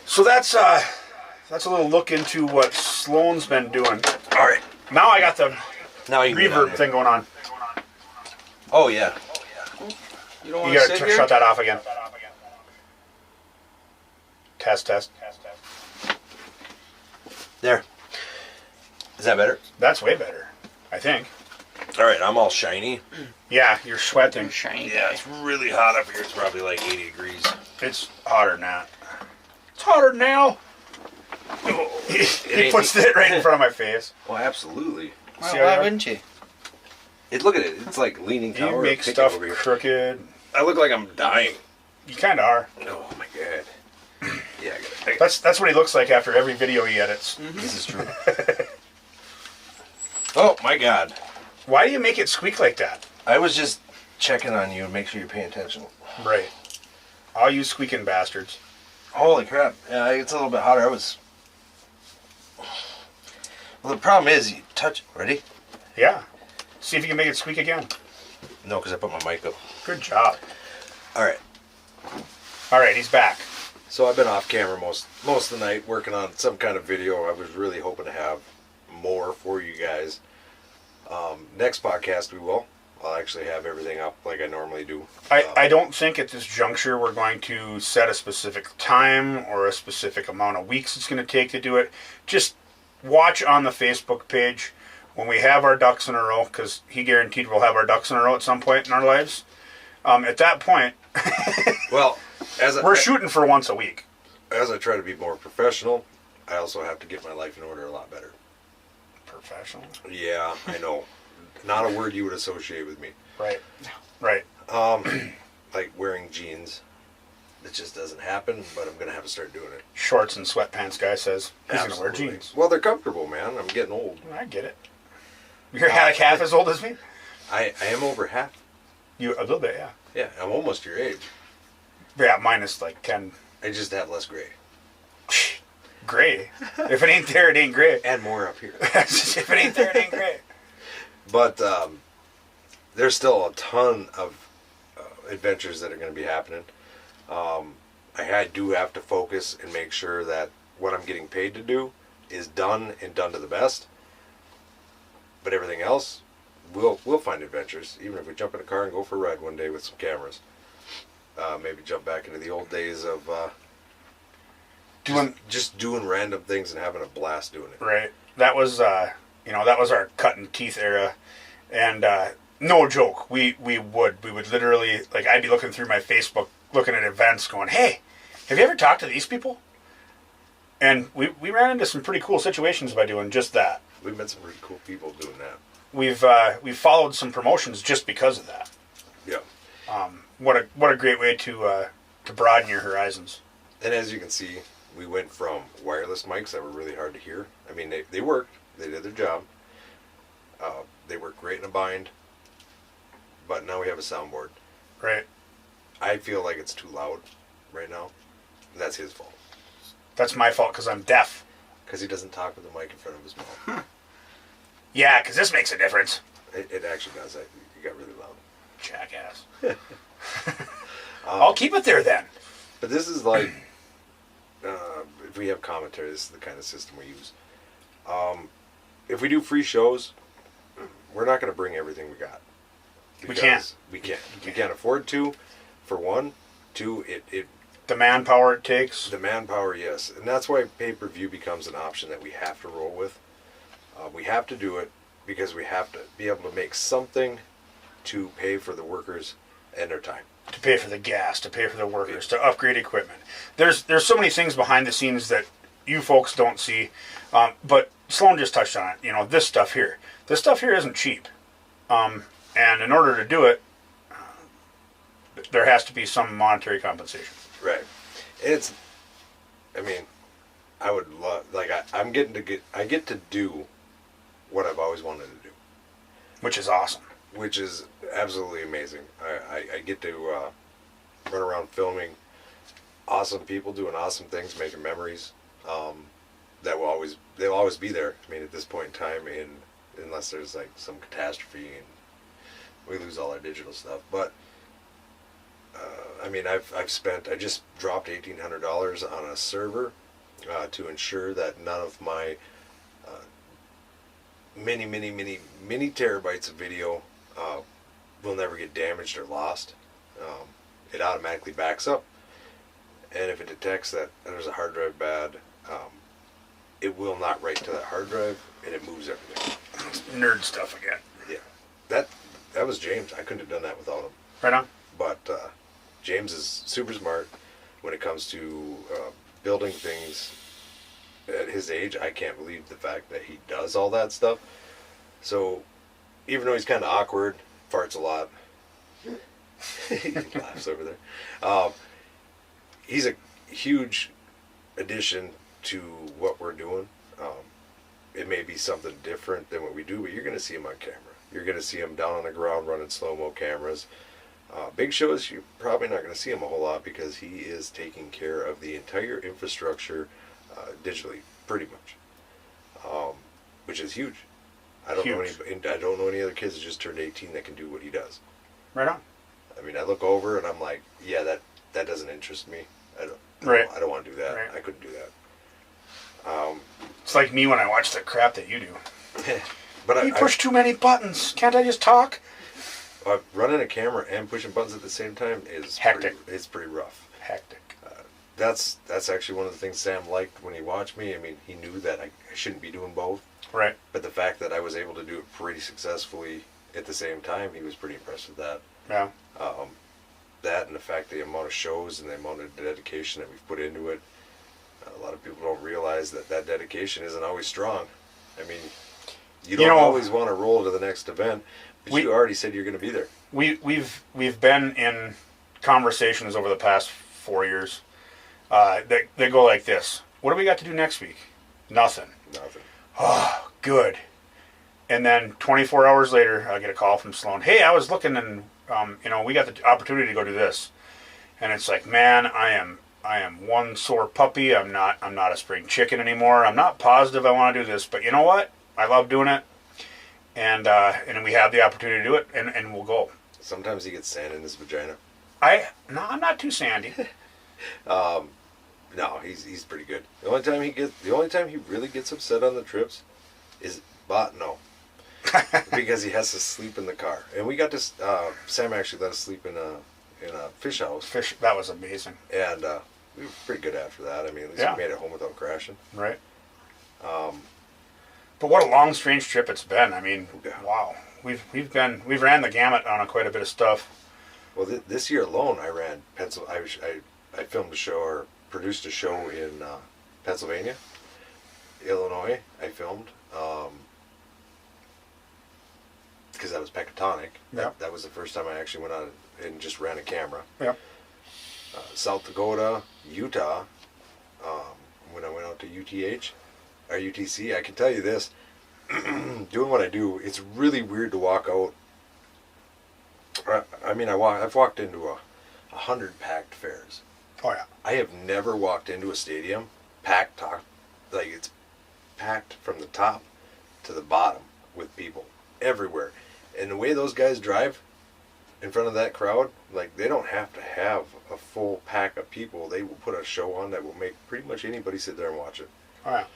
So that's a little look into what Sloan's been doing. All right. Now I got the Now you can get on reverb here. thing going on. Oh yeah. You don't want You to gotta sit here? shut that off again. Test. There. Is that better? That's way better, I think. All right, I'm all shiny. Yeah, you're sweating. Shiny. Yeah, it's really hot up here. It's probably like 80 degrees. It's hotter than that. It's hotter than now. He puts it right in front of my face. Oh, absolutely. Well, See how why you are? wouldn't you? Look at it. It's like leaning You tower. make of Pickett stuff over here. crooked. I look like I'm dying. You kind of are. Oh my god. Yeah, I got That's what he looks like after every video he edits. This is true. Oh my god. Why do you make it squeak like that? I was just checking on you and make sure you're paying attention. Right. All you squeaking bastards. Holy crap. Yeah, it's a little bit hotter. Well, the problem is, you touch... Ready? Yeah. See if you can make it squeak again. No, because I put my mic up. Good job. All right. All right, he's back. So I've been off camera most of the night working on some kind of video. I was really hoping to have more for you guys. Next podcast we will. I'll actually have everything up like I normally do. I don't think at this juncture we're going to set a specific time or a specific amount of weeks it's going to take to do it. Just watch on the Facebook page when we have our ducks in a row, because he guaranteed we'll have our ducks in a row at some point in our lives. At that point, Well, we're shooting for once a week. as I try to be more professional, I also have to get my life in order a lot better. Professional. Yeah, I know. Not a word you would associate with me. Right. Right. Like wearing jeans. It just doesn't happen, but I'm going to have to start doing it. Shorts and sweatpants guy says he's going to wear Absolutely. jeans. Well, they're comfortable, man. I'm getting old. I get it. You're like half as old as me? I am over half. You a little bit, yeah. Yeah, I'm almost your age. Yeah, minus like 10 I just have less gray. gray. If it ain't there, it ain't gray. And more up here. If it ain't there, it ain't gray. But there's still a ton of adventures that are going to be happening. I do have to focus and make sure that what I'm getting paid to do is done and done to the best. But everything else, we'll find adventures. Even if we jump in a car and go for a ride one day with some cameras. Maybe jump back into the old days of just doing random things and having a blast doing it. Right. That was that was our cutting teeth era, and no joke, we would literally, like, I'd be looking through my Facebook, looking at events, going, "Hey, have you ever talked to these people?" And we ran into some pretty cool situations by doing just that. We've met some really cool people doing that. We've followed some promotions just because of that. Yeah. What a great way to broaden your horizons. And as you can see, we went from wireless mics that were really hard to hear. I mean, they worked. They did their job. They worked great in a bind. But now we have a soundboard. Right. I feel like it's too loud right now. That's his fault. That's my fault because I'm deaf. Because he doesn't talk with the mic in front of his mouth. Yeah, because this makes a difference. It actually does. It got really loud. Jackass. I'll keep it there then. But this is like, if we have commentary, this is the kind of system we use. If we do free shows, we're not going to bring everything we got. We can't. We can't. We can't afford to, for one. Two, The manpower it takes. the manpower, yes. And that's why pay-per-view becomes an option that we have to roll with. We have to do it because we have to be able to make something to pay for the workers and their time. To pay for the gas, to pay for the workers, to upgrade equipment. There's so many things behind the scenes that you folks don't see. But Sloan just touched on it. This stuff here. This stuff here isn't cheap. And in order to do it, there has to be some monetary compensation. Right. It's, I mean, I would love, like, I get to do what I've always wanted to do. Which is awesome. Which is absolutely amazing. I get to run around filming awesome people doing awesome things, making memories that they'll always be there. I mean, at this point in time, unless there's like some catastrophe and we lose all our digital stuff. But I mean, I just dropped $1,800 on a server to ensure that none of my many terabytes of video will never get damaged or lost. It automatically backs up, and if it detects that there's a hard drive bad, it will not write to that hard drive, and it moves everything. Nerd stuff again. Yeah, that was James. I couldn't have done that without him. Right on. But James is super smart when it comes to building things. At his age, I can't believe the fact that he does all that stuff. So, even though he's kind of awkward, farts a lot, he laughs over there. He's a huge addition to what we're doing. It may be something different than what we do, but you're going to see him on camera. You're going to see him down on the ground running slow-mo cameras. Big shows, you're probably not going to see him a whole lot because he is taking care of the entire infrastructure digitally, pretty much, which is huge. I don't know any other kids that just turned 18 that can do what he does. Right on. I mean, I look over and I'm like, yeah, that doesn't interest me. I don't want to do that. Right. I couldn't do that. It's like me when I watch the crap that you do. But you push too many buttons. Can't I just talk? Running a camera and pushing buttons at the same time is hectic. It's pretty rough. Hectic. That's actually one of the things Sam liked when he watched me. I mean, he knew that I shouldn't be doing both. Right. But the fact that I was able to do it pretty successfully at the same time, he was pretty impressed with that. Yeah. That and the fact the amount of shows and the amount of dedication that we've put into it. A lot of people don't realize that dedication isn't always strong. I mean, you don't always want to roll to the next event, but you already said you're going to be there. We've been in conversations over the past 4 years that go like this. What do we got to do next week? Nothing. Oh, good. And then 24 hours later, I get a call from Sloan. Hey, I was looking and we got the opportunity to go do this. And it's like, man, I am one sore puppy. I'm not a spring chicken anymore. I'm not positive I want to do this, but you know what? I love doing it. And we have the opportunity to do it, and we'll go. Sometimes he gets sand in his vagina. I'm not too sandy. No, he's pretty good. The only time he really gets upset on the trips is because he has to sleep in the car. And we got to Sam actually let us sleep in a fish house. That was amazing. And we were pretty good after that. I mean, at least we made it home without crashing. Right. But what a long, strange trip it's been. I mean, wow. We've ran the gamut on quite a bit of stuff. Well, this year alone, I ran I filmed a show or produced a show in Pennsylvania, Illinois. I filmed because that was Pecatonic. Yeah. That was the first time I actually went out and just ran a camera. Yeah. South Dakota, Utah. When I went out to UTC, I can tell you this. Doing what I do, it's really weird to walk out. I mean, I've walked into 100 packed fairs. Oh yeah. I have never walked into a stadium packed like it's packed from the top to the bottom with people everywhere. And the way those guys drive in front of that crowd, like they don't have to have a full pack of people. They will put a show on that will make pretty much anybody sit there and watch it. Oh yeah.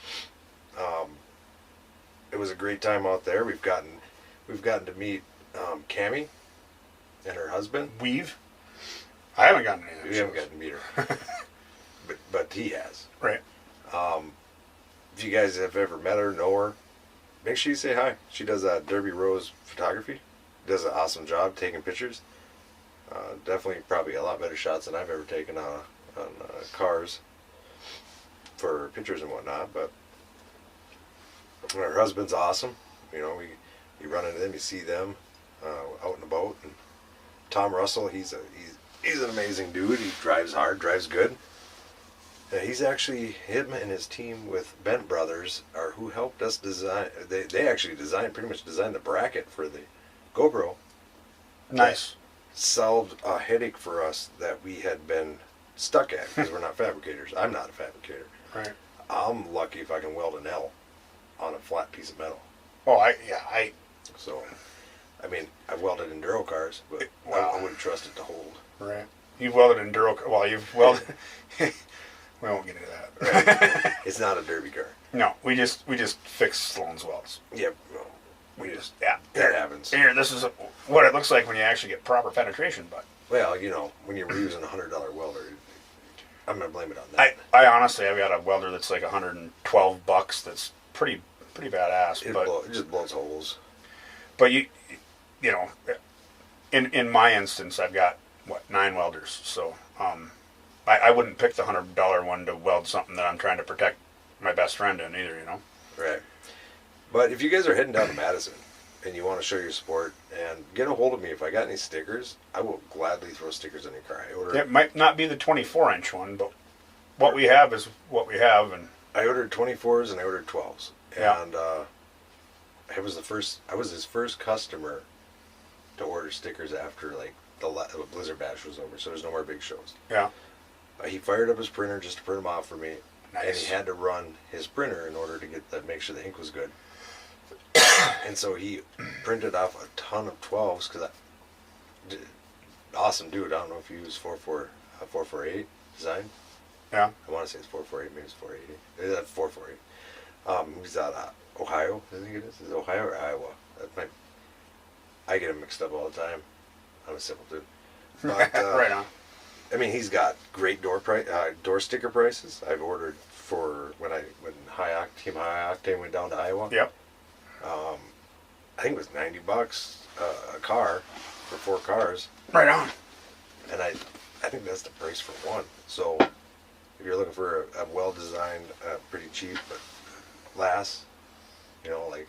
It was a great time out there. We've gotten to meet Cammie and her husband. I haven't gotten any of those. We haven't gotten to meet her, but he has. Right. If you guys have ever met her, know her, make sure you say hi. She does Derby Rose photography. Does an awesome job taking pictures. Definitely, probably a lot better shots than I've ever taken on cars for pictures and whatnot. But her husband's awesome. You know, you run into them, you see them out and about. And Tom Russell, he's an amazing dude. He drives hard, drives good. He's actually, him and his team with Bent Brothers are who helped us design. They actually pretty much designed the bracket for the GoPro. Nice. Solved a headache for us that we had been stuck at because we're not fabricators. I'm not a fabricator. Right. I'm lucky if I can weld an L on a flat piece of metal. Oh, So, I mean, I've welded enduro cars, but I wouldn't trust it to hold. Right. You've welded enduro. Well, you've welded. We won't get into that. Right. It's not a derby car. No, we just fix Sloan's welds. Yeah. Well, That happens. Here, this is what it looks like when you actually get proper penetration. But well, you know, when you're using a $100 welder, I'm gonna blame it on that. I honestly, I've got a welder that's like $112. That's pretty badass. It just blows holes. But you know, in my instance, I've got, 9 welders. So I wouldn't pick the $100 one to weld something that I'm trying to protect my best friend in either, Right. But if you guys are heading down to Madison and you want to show your support, and get a hold of me. If I got any stickers, I will gladly throw stickers on your car. It might not be the 24-inch one, but what we have is what we have. And I ordered 24s and I ordered 12s. Yeah. And I was his first customer to order stickers after like the Blizzard Bash was over, so there's no more big shows. Yeah. He fired up his printer just to print them off for me. Nice. And he had to run his printer in order to make sure the ink was good. And so he printed off a ton of 12s because awesome dude. I don't know if you use 448 design. Yeah. I want to say it's 448, maybe it's 480. That's 448. He's out of Ohio, I think it is. Is it Ohio or Iowa? I get them mixed up all the time. I'm a simple dude. But, right on. I mean, he's got great door sticker prices. I've ordered for when Team High Octane went down to Iowa. Yep. I think it was $90 a car for 4 cars. Right on. And I think that's the price for one. So if you're looking for a well-designed, pretty cheap, but lasts, like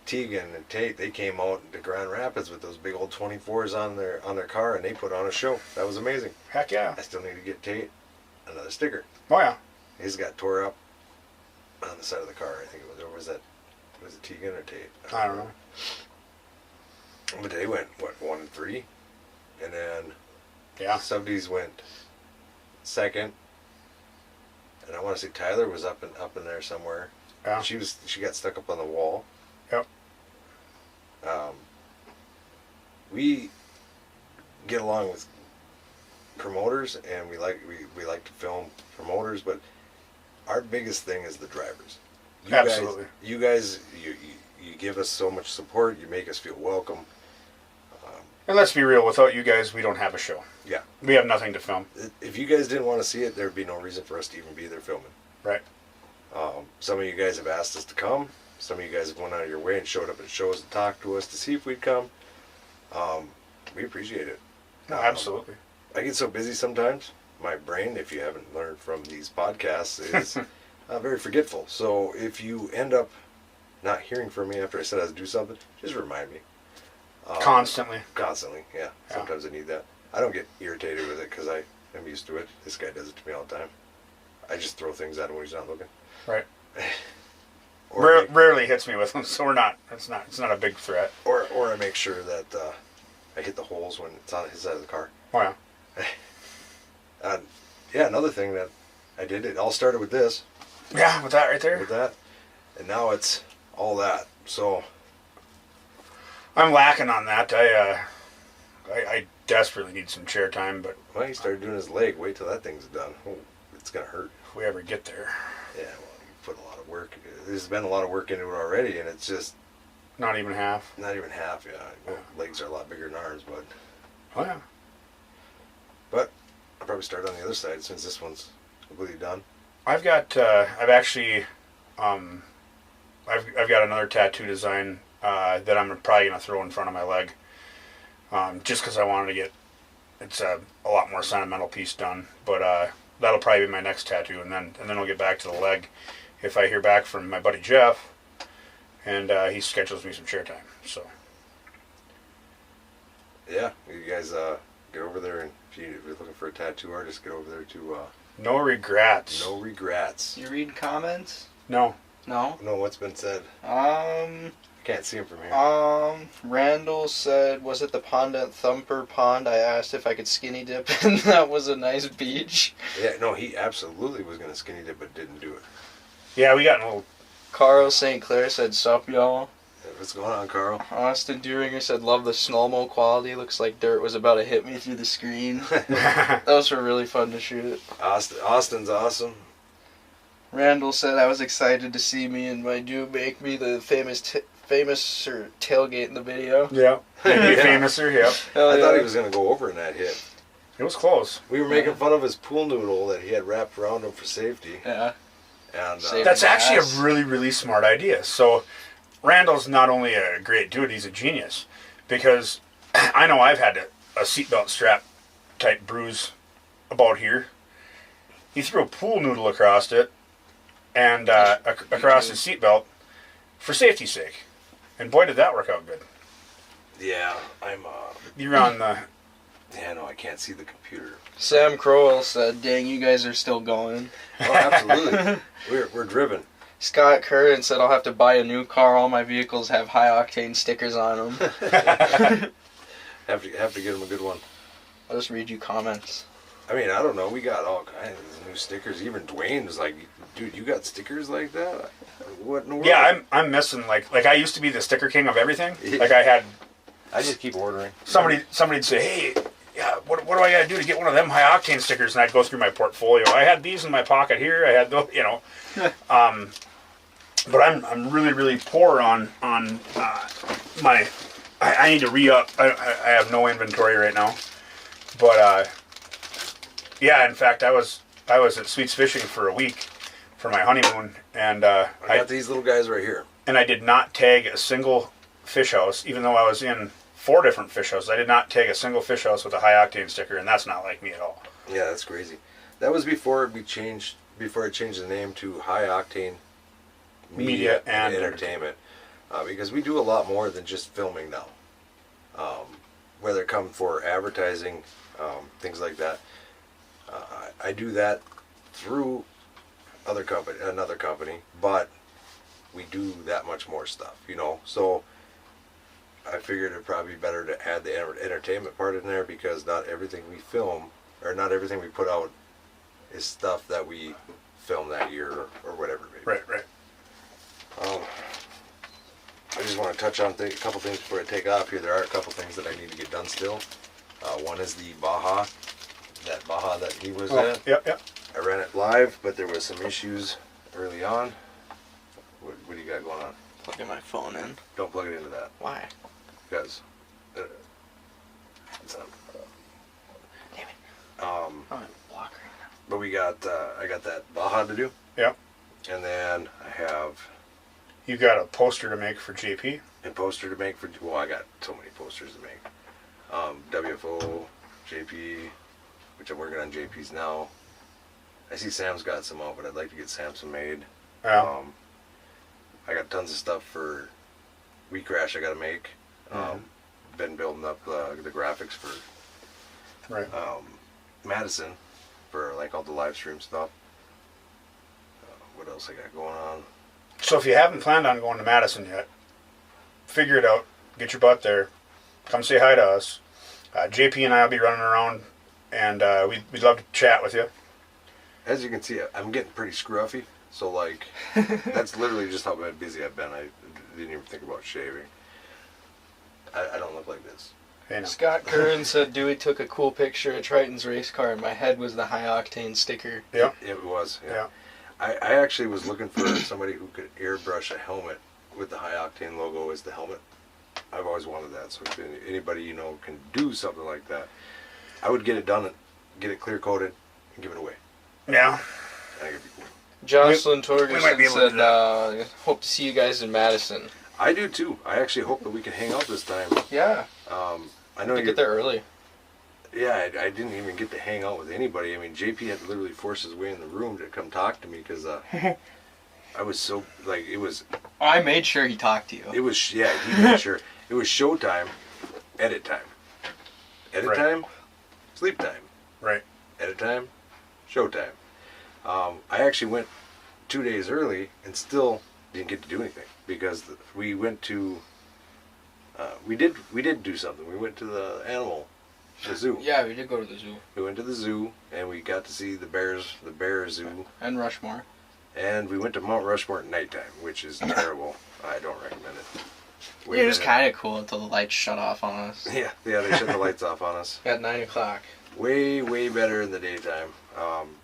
Tegan and Tate, they came out to Grand Rapids with those big old 24s on their car, and they put on a show. That was amazing. Heck yeah. I still need to get Tate another sticker. Oh yeah. His got tore up on the side of the car. I think it was. Or was it Tegan or Tate? I don't know. But they went 1 and 3, and then Yeah. Subdies went second, and I want to say Tyler was up in there somewhere. Yeah. She got stuck up on the wall. Yep. We get along with promoters, and we like to film promoters, but our biggest thing is the drivers. Absolutely. You guys, you give us so much support. You make us feel welcome. And let's be real, without you guys, we don't have a show. Yeah. We have nothing to film. If you guys didn't want to see it, there'd be no reason for us to even be there filming. Right. Some of you guys have asked us to come. Some of you guys have went out of your way and showed up at shows to talk to us to see if we'd come. We appreciate it. No, absolutely. I get so busy sometimes. My brain, if you haven't learned from these podcasts, is very forgetful. So if you end up not hearing from me after I said I was do something, just remind me. Constantly. Constantly, yeah. Sometimes I need that. I don't get irritated with it because I am used to it. This guy does it to me all the time. I just throw things at him when he's not looking. Right. Or rarely hits me with them, so we're not. It's not a big threat. Or I make sure that I hit the holes when it's on his side of the car. Oh yeah. Yeah, another thing that I did, it all started with this. Yeah, with that right there. With that. And now it's all that. So I'm lacking on that. I desperately need some chair time, but well, he started doing his leg. Wait till that thing's done. Oh, it's gonna hurt. if we ever get there, Yeah, well, you put a lot of work. There's been a lot of work into it already, and it's just not even half. not even half. Yeah, well, legs are a lot bigger than ours, but Oh yeah. I'll probably start on the other side since this one's completely done. I've got. I've actually. I've got another tattoo design that I'm probably gonna throw in front of my leg. Just because I wanted to get. It's a lot more sentimental piece done, but that'll probably be my next tattoo, and then I'll get back to the leg if I hear back from my buddy Jeff, and he schedules me some chair time. So Yeah, you guys get over there, and if you're looking for a tattoo artist, get over there to no regrets. No Regrets. You read comments? No. No. No, what's been said? Can't see him from here. Randall said, was it the pond at Thumper Pond? I asked if I could skinny dip, and that was a nice beach. Yeah, no, he absolutely was going to skinny dip, but didn't do it. Yeah, we got a little. Carl St. Clair said, sup, y'all. What's going on, Carl? Austin Deeringer said, love the snow-mo quality. Looks like dirt was about to hit me through the screen. Those were really fun to shoot. Austin's awesome. Randall said, I was excited to see me and my dude make me the famous tailgate in the video. Yeah. Yeah. Famouser, yeah. I thought he was going to go over in that hit. It was close. We were making fun of his pool noodle that he had wrapped around him for safety. Yeah. And That's actually a really, really smart idea. So, Randall's not only a great dude, he's a genius. because I know I've had a seatbelt strap type bruise about here. He threw a pool noodle across it and across his seatbelt for safety's sake. And boy, did that work out good. Yeah, I'm. You're on the... Yeah, no, I can't see the computer. Sam Crowell said, "Dang, you guys are still going." Oh, absolutely. we're driven. Scott Curran said, "I'll have to buy a new car. All my vehicles have high octane stickers on them." Have to get him a good one. I'll just read you comments. I mean, I don't know. We got all kinds of new stickers. Even Dwayne was like, "Dude, you got stickers like that? What in the world?" Yeah, I'm missing, like I used to be the sticker king of everything. Like I had... I just keep ordering. Somebody'd say, "Hey, yeah, what do I got to do to get one of them high octane stickers?" And I'd go through my portfolio. I had these in my pocket here. I had those, but I'm really, really poor on my. I need to re-up. I have no inventory right now. But yeah, in fact, I was at Sweets Fishing for a week for my honeymoon, and I got these little guys right here. And I did not tag a single fish house, even though I was in 4 different fish houses. I did not tag a single fish house with a high octane sticker, and that's not like me at all. Yeah, that's crazy. That was before I changed the name to High Octane Media and Entertainment, because we do a lot more than just filming now. Whether it comes for advertising, things like that, I do that through another company, but we do that much more stuff, So I figured it'd probably be better to add the entertainment part in there, because not everything we film or not everything we put out is stuff that we filmed that year or whatever. Maybe. Right. I just want to touch on a couple things before I take off here. There are a couple things that I need to get done still. One is the Baja that he was at. Yep. I ran it live, but there was some issues early on. What do you got going on? Plugging my phone in. Don't plug it into that. Why? Because it's on. Damn it. Um, I'm in block right now. but we got I got that Baja to do. Yep. And then I have You got a poster to make for JP? a poster to make for. Well, I got so many posters to make. WFO, JP, which I'm working on JP's now. I see Sam's got some out, but I'd like to get Sam some made. Yeah. I got tons of stuff for We Crash I got to make. Been building up the graphics for Right. Madison for like all the live stream stuff. What else I got going on? So if you haven't planned on going to Madison yet, figure it out. Get your butt there. Come say hi to us. JP and I will be running around, and we'd love to chat with you. As you can see, I'm getting pretty scruffy. So like, that's literally just how busy I've been. I didn't even think about shaving. I don't look like this. Hey, no. Scott Curran said Dewey took a cool picture of Triton's race car, and my head was the high octane sticker. Yeah. It was. Yeah. I actually was looking for somebody who could airbrush a helmet with the High Octane logo as the helmet. I've always wanted that. So if anybody can do something like that, I would get it done, get it clear coated, and give it away. Yeah. I think it'd be cool. Jocelyn we might be able to Torgerson do that. said, hope to see you guys in Madison. I do too. I actually hope that we can hang out this time. Yeah. I know To you get there early. Yeah, I didn't even get to hang out with anybody. I mean, JP had to literally force his way in the room to come talk to me because I was so, it was... I made sure he talked to you. It was, he made sure. It was showtime, edit time. Edit time, sleep time. Right. Edit time, showtime. I actually went 2 days early and still didn't get to do anything because we went to... we did do something. We went to the zoo. Yeah, we did go to the zoo. We went to the zoo and we got to see the bear zoo. And Rushmore. And we went to Mount Rushmore at nighttime, which is terrible. I don't recommend it. It was kind of cool until the lights shut off on us. Yeah, they shut the lights off on us. At 9 o'clock. Way, way better in the daytime.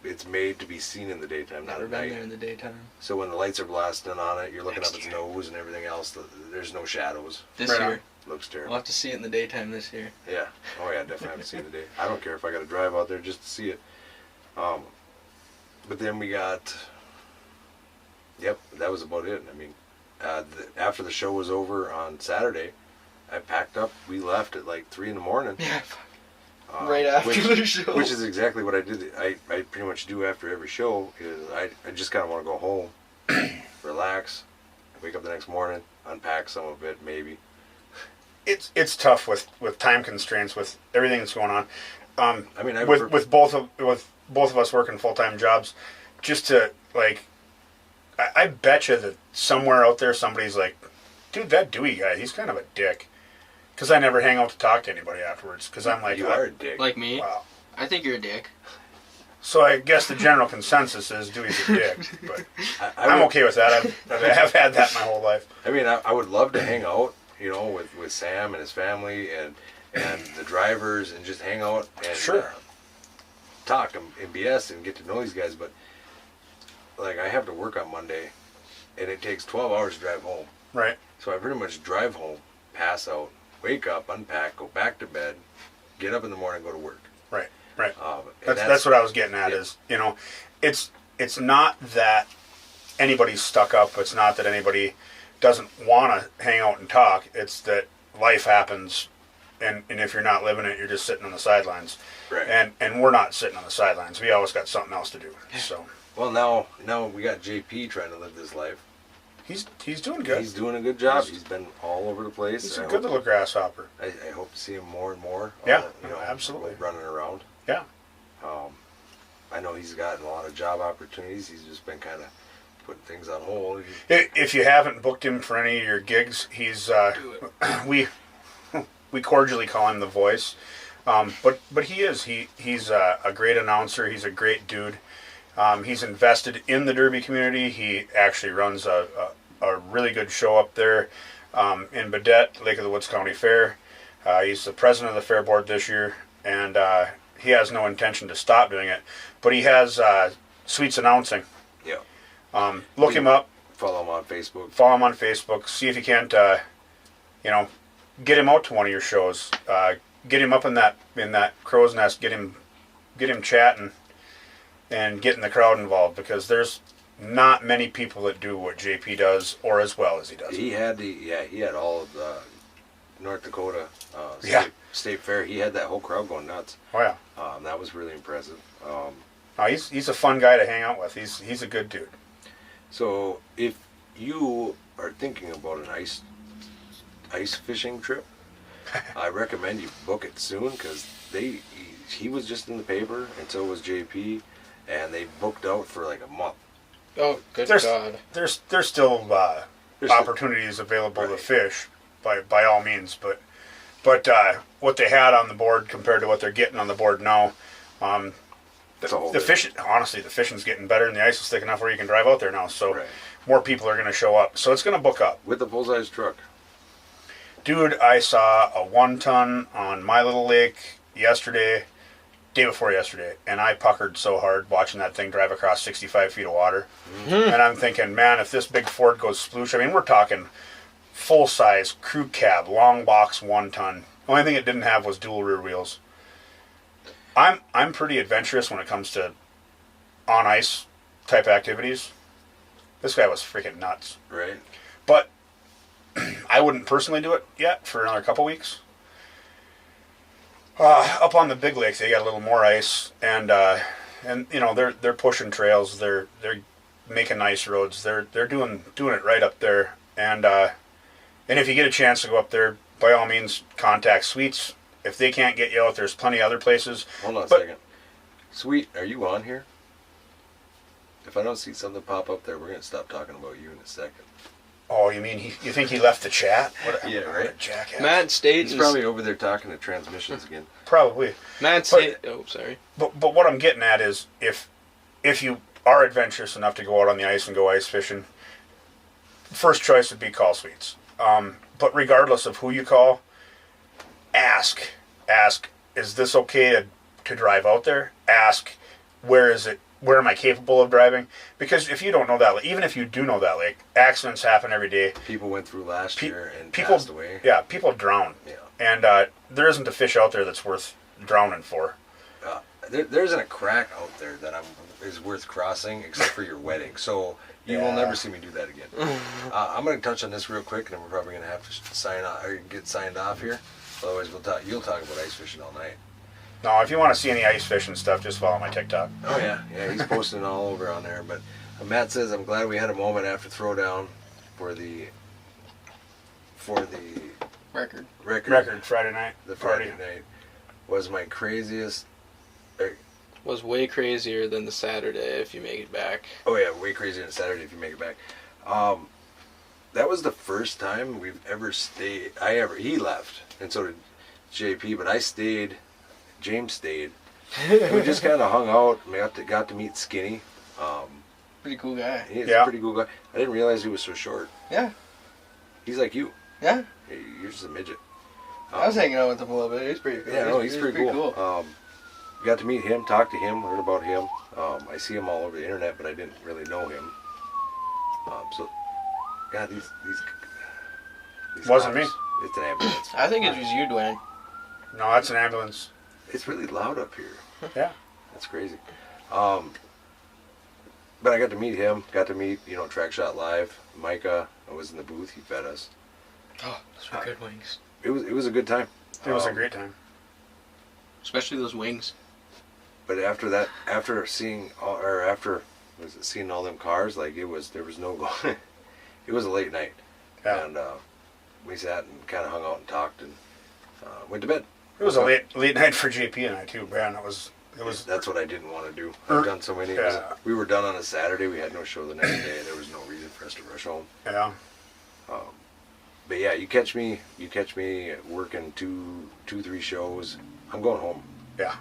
It's made to be seen in the daytime, not Never at been night. there in the daytime. So when the lights are blasting on it, you're looking Next up its year. nose and everything else. There's no shadows. This Right on. year. Looks terrible. We'll have to see it in the daytime this year. Yeah. Oh yeah, definitely have to see it today. I don't care if I got to drive out there just to see it. But then we got. Yep, that was about it. I mean, after the show was over on Saturday, I packed up. We left at like 3 a.m. Yeah. Right after the show. Which is exactly what I did. I pretty much do after every show. Is I just kind of want to go home, relax, wake up the next morning, unpack some of it maybe. It's tough with time constraints, with everything that's going on. I mean, with both of us working full-time jobs, just to like, I bet you that somewhere out there somebody's like, dude, that Dewey guy, he's kind of a dick. Because I never hang out to talk to anybody afterwards. Because I'm like, you are a dick. Like me? Wow. I think you're a dick. So I guess the general consensus is Dewey's a dick. But I'm would- okay with that. I've had that my whole life. I mean, I would love to hang out, you know, with Sam and his family and the drivers and just hang out and Sure. talk and BS and get to know these guys. But like, I have to work on Monday, and it takes 12 hours to drive home. Right. So I pretty much drive home, pass out, wake up, unpack, go back to bed, get up in the morning, go to work. Right. Right. And That's what I was getting at. Yeah. Is, you know, it's not that anybody's stuck up. It's not that anybody doesn't want to hang out and talk. It's that life happens, and if you're not living it, you're just sitting on the sidelines. Right. And we're not sitting on the sidelines. We always got something else to do. So Well, now we got JP trying to live this life. he's doing good. He's doing a good job. He's been all over the place. He's I a good little grasshopper. I hope to see him more and more. Yeah, you know, absolutely. running around. Yeah. I know he's gotten a lot of job opportunities. He's just been kind of putting things on hold. If you haven't booked him for any of your gigs, he's we cordially call him the voice, but he's a great announcer. He's a great dude. He's invested in the Derby community. He actually runs a really good show up there in Badette, Lake of the Woods County Fair. He's the president of the fair board this year, and he has no intention to stop doing it. But he has Sweets Announcing. Yeah. Look him up. Follow him on Facebook. Follow him on Facebook. See if you can't, get him out to one of your shows. Get him up in that crow's nest. Get him chatting, and getting the crowd involved, because there's not many people that do what JP does or as well as he does. He had all of the North Dakota state fair. He had that whole crowd going nuts. Oh yeah. That was really impressive. He's a fun guy to hang out with. He's a good dude. So if you are thinking about an ice fishing trip, I recommend you book it soon, because he was just in the paper, and so was JP, and they booked out for like a month. Oh, good God. There's still opportunities available to fish by all means, but what they had on the board compared to what they're getting on the board now, the fishing's getting better, and the ice is thick enough where you can drive out there now. So more people are going to show up. So it's going to book up. With a full-size truck. Dude, I saw a 1-ton on my little lake day before yesterday, and I puckered so hard watching that thing drive across 65 feet of water. Mm-hmm. And I'm thinking, man, if this big Ford goes sploosh, I mean, we're talking full-size crew cab, long box 1-ton. The only thing it didn't have was dual rear wheels. I'm pretty adventurous when it comes to on ice type activities. This guy was freaking nuts. Right. But I wouldn't personally do it yet for another couple weeks. Up on the big lake, they got a little more ice, and you know they're pushing trails. They're making ice roads. They're doing it right up there. And if you get a chance to go up there, by all means, contact Sweets. If they can't get you out, there's plenty of other places. Hold on a second. Sweet, are you on here? If I don't see something pop up there, we're going to stop talking about you in a second. Oh, you mean you think he left the chat? Yeah, right. What a jackass. Matt Staten. He's probably over there talking to transmissions again. Probably. Matt Staten. Oh, sorry. But what I'm getting at is if you are adventurous enough to go out on the ice and go ice fishing, first choice would be call Sweets. But regardless of who you call, ask, is this okay to drive out there? Ask, where is it? Where am I capable of driving? Because if you don't know that lake, even if you do know that lake, accidents happen every day. People went through last year and passed away. Yeah, people drown. Yeah. And there isn't a fish out there that's worth drowning for. There isn't a crack out there that is worth crossing except for your wedding. So You will Yeah. never see me do that again. I'm going to touch on this real quick, and then we're probably going to have to sign off or get signed off here. Otherwise, you'll talk about ice fishing all night. No, if you want to see any ice fishing stuff, just follow my TikTok. Oh yeah, he's posting all over on there. But Matt says, I'm glad we had a moment after throwdown for the Record. Record Friday night. The party. Friday night was my craziest. Was way crazier than the Saturday if you make it back. Oh yeah, way crazier than Saturday if you make it back. That was the first time we've ever stayed. He left, and so did JP. But I stayed. James stayed. And we just kind of hung out. And got to meet Skinny. Pretty cool guy. He's a pretty cool guy. I didn't realize he was so short. Yeah. He's like you. Yeah. You're just a midget. I was hanging out with him a little bit. He's pretty cool. Yeah, no, he's pretty cool. Got to meet him, talk to him, learn about him. I see him all over the internet, but I didn't really know him. So, God, these Wasn't cops, me. It's an ambulance. I think it was you, Dwayne. No, that's an ambulance. It's really loud up here. Yeah. That's crazy. But I got to meet him. Got to meet, Track Shot Live. Micah was in the booth. He fed us. Oh, those were good wings. It was a good time. It was a great time. Especially those wings. But after seeing all them cars, like there was no going. It was a late night, Yeah. and we sat and kind of hung out and talked and went to bed. It was a late night for JP and I too, man. It was. That's what I didn't want to do. I've done so many. Yeah. We were done on a Saturday. We had no show the next day. There was no reason for us to rush home. Yeah. But yeah, you catch me working two, 3 shows. I'm going home. Yeah.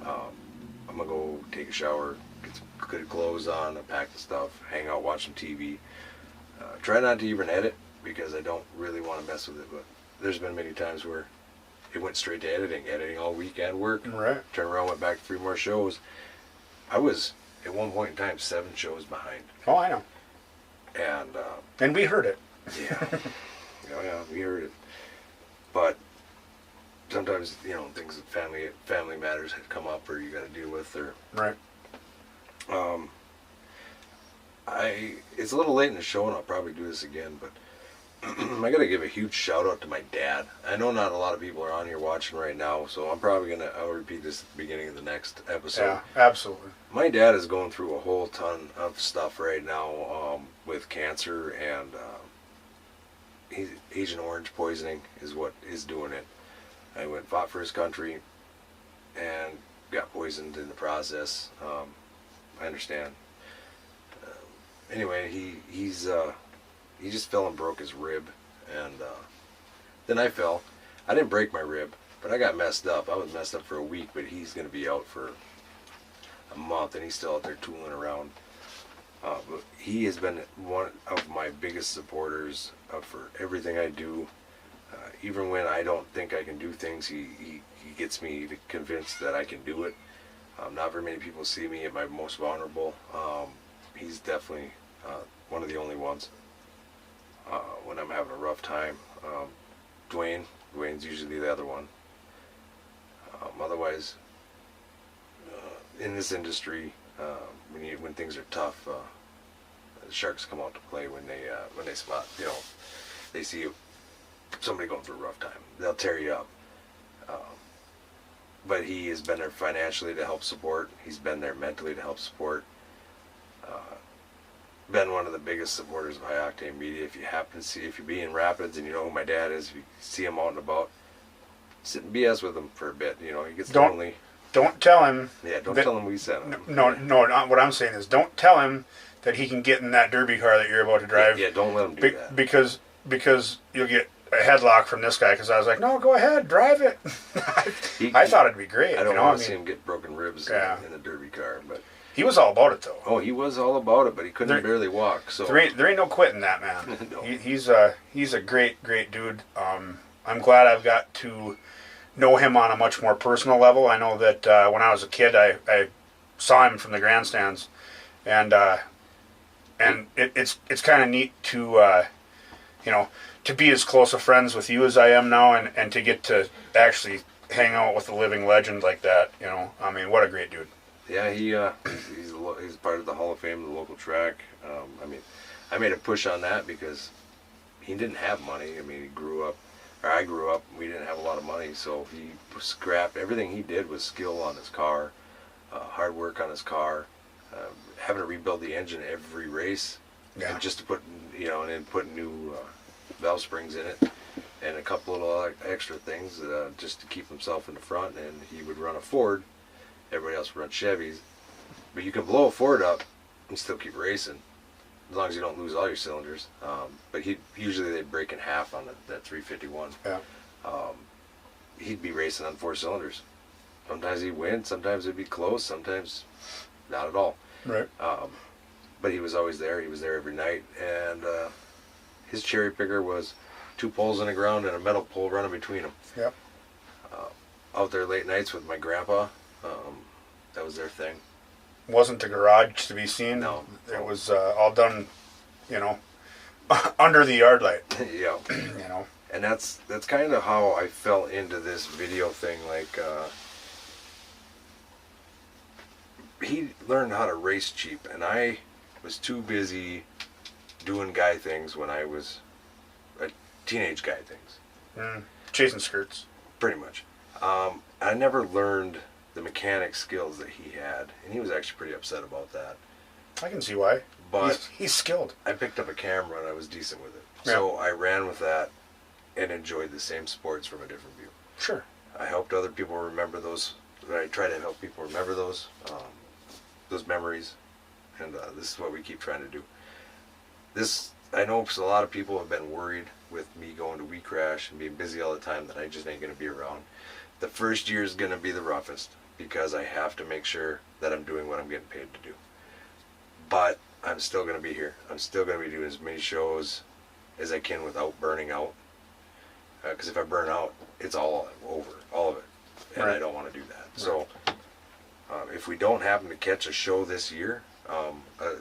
I'm gonna go take a shower, get some good clothes on, pack the stuff, hang out, watch some TV. Try not to even edit because I don't really want to mess with it. But there's been many times where it went straight to editing all weekend work. Right. Turned around, went back to 3 more shows. I was at one point in time 7 shows behind, Oh, I know. and We heard it. yeah, yeah, we heard it. But sometimes things, family matters had come up, or you got to deal with, or Right. It's a little late in the show, and I'll probably do this again, but I got to give a huge shout out to my dad. I know not a lot of people are on here watching right now, so I'll repeat this at the beginning of the next episode. Yeah, absolutely. My dad is going through a whole ton of stuff right now with cancer, and Agent Orange poisoning is what is doing it. I fought for his country and got poisoned in the process. I understand. Anyway, he just fell and broke his rib, and then I fell. I didn't break my rib, but I got messed up. I was messed up for a week, but he's going to be out for a month, and he's still out there tooling around. But he has been one of my biggest supporters for everything I do. Even when I don't think I can do things, he gets me convinced that I can do it. Not very many people see me at my most vulnerable. He's definitely one of the only ones. When I'm having a rough time, Dwayne's usually the other one. Otherwise, in this industry, when things are tough, the sharks come out to play when they spot, they see somebody going through a rough time. They'll tear you up. But he has been there financially to help support. He's been there mentally to help support. Been one of the biggest supporters of High Octane Media. If you be in Rapids and you know who my dad is, if you see him out and about, sit and BS with him for a bit. He gets lonely. Don't tell him. Yeah, don't tell him we sent him. No, what I'm saying is don't tell him that he can get in that derby car that you're about to drive. Yeah, don't let him do that. Because you'll get a headlock from this guy. Because I was like, no, go ahead, drive it. I thought it'd be great. I don't want to see him get broken ribs in the derby car, but he was all about it though. Oh, he was all about it, but he couldn't barely walk. So there ain't no quitting that man. No. He's a great dude. I'm glad I've got to know him on a much more personal level. I know that when I was a kid, I saw him from the grandstands, and it's kind of neat to to be as close of friends with you as I am now, and to get to actually hang out with a living legend like that. I mean, what a great dude. Yeah, he's part of the Hall of Fame of the local track. I mean, I made a push on that because he didn't have money. I mean, I grew up, we didn't have a lot of money, so he scrapped, everything he did was skill on his car, hard work on his car, having to rebuild the engine every race, Yeah. and just to put, and then put new valve springs in it, and a couple little extra things just to keep himself in the front. And he would run a Ford, everybody else would run Chevys, but you can blow a Ford up and still keep racing, as long as you don't lose all your cylinders. But usually they'd break in half on that 351. Yeah. He'd be racing on 4 cylinders. Sometimes he'd win, sometimes it'd be close, sometimes not at all. Right. But he was always there. He was there every night. And his cherry picker was 2 poles in the ground and a metal pole running between them. Yep. Out there late nights with my grandpa. That was their thing. Wasn't the garage to be seen. No. It was all done, under the yard light. Yeah. And that's kind of how I fell into this video thing. Like, he learned how to race cheap, and I was too busy doing guy things when I was a teenage guy things. Chasing skirts. Pretty much. I never learned the mechanic skills that he had, and he was actually pretty upset about that. I can see why. But he's skilled. I picked up a camera and I was decent with it. Yeah. So I ran with that and enjoyed the same sports from a different view. Sure. I helped other people remember those. I try to help people remember those memories, and this is what we keep trying to do. I know a lot of people have been worried with me going to We Crash and being busy all the time that I just ain't going to be around. The first year is going to be the roughest because I have to make sure that I'm doing what I'm getting paid to do. But I'm still going to be here. I'm still going to be doing as many shows as I can without burning out. Because if I burn out, it's all over, all of it. And Right. I don't want to do that. So if we don't happen to catch a show this year,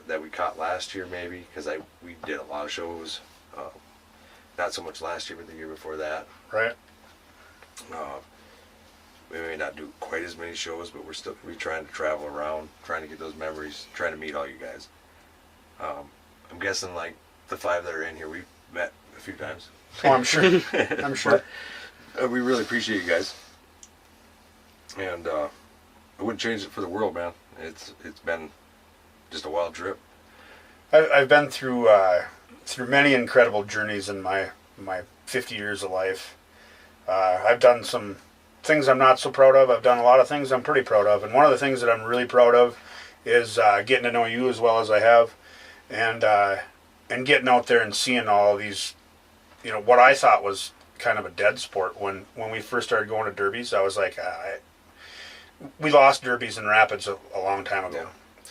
that we caught last year maybe, because we did a lot of shows, not so much last year, but the year before that. Right. We may not do quite as many shows, but we're still going to be trying to travel around, trying to get those memories, trying to meet all you guys. I'm guessing like the 5 that are in here, we've met a few times. Oh, I'm sure. I'm sure. We really appreciate you guys. And I wouldn't change it for the world, man. It's been just a wild trip. I've been through many incredible journeys in my 50 years of life. I've done some things I'm not so proud of. I've done a lot of things I'm pretty proud of. And one of the things that I'm really proud of is getting to know you as well as I have, and getting out there and seeing all of these, what I thought was kind of a dead sport. When we first started going to derbies, I was like, we lost derbies and rapids a long time ago.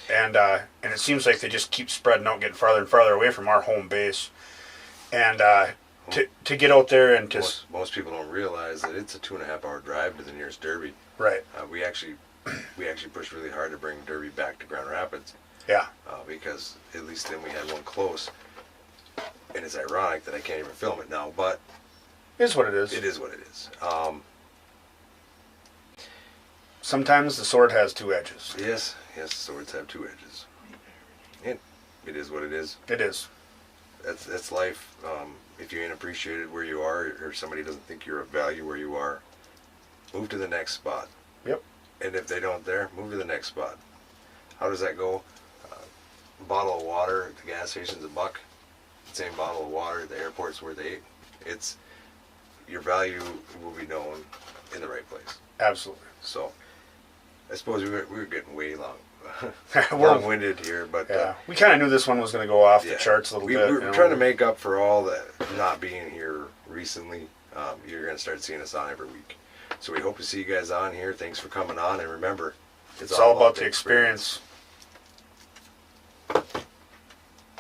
Yeah. And it seems like they just keep spreading out, getting farther and farther away from our home base. And to get out there and to... Most people don't realize that it's a 2.5-hour drive to the nearest derby. Right. We actually pushed really hard to bring derby back to Grand Rapids. Yeah. Because at least then we had one close. And it's ironic that I can't even film it now, but... It is what it is. It is what it is. Sometimes the sword has 2 edges. Yes, swords have 2 edges. And it is what it is. It is. That's life. If you ain't appreciated where you are, or somebody doesn't think you're of value where you are, move to the next spot. Yep. And if they don't there, move to the next spot. How does that go? A bottle of water at the gas station's $1. The same bottle of water at the airport's worth $8. It's your value will be known in the right place. Absolutely. So, I suppose we were getting way long-winded here, but yeah, we kind of knew this one was going to go off the charts a little bit. We're trying to make up for all that not being here recently. You're going to start seeing us on every week. So we hope to see you guys on here. Thanks for coming on, and remember, It's all about the experience.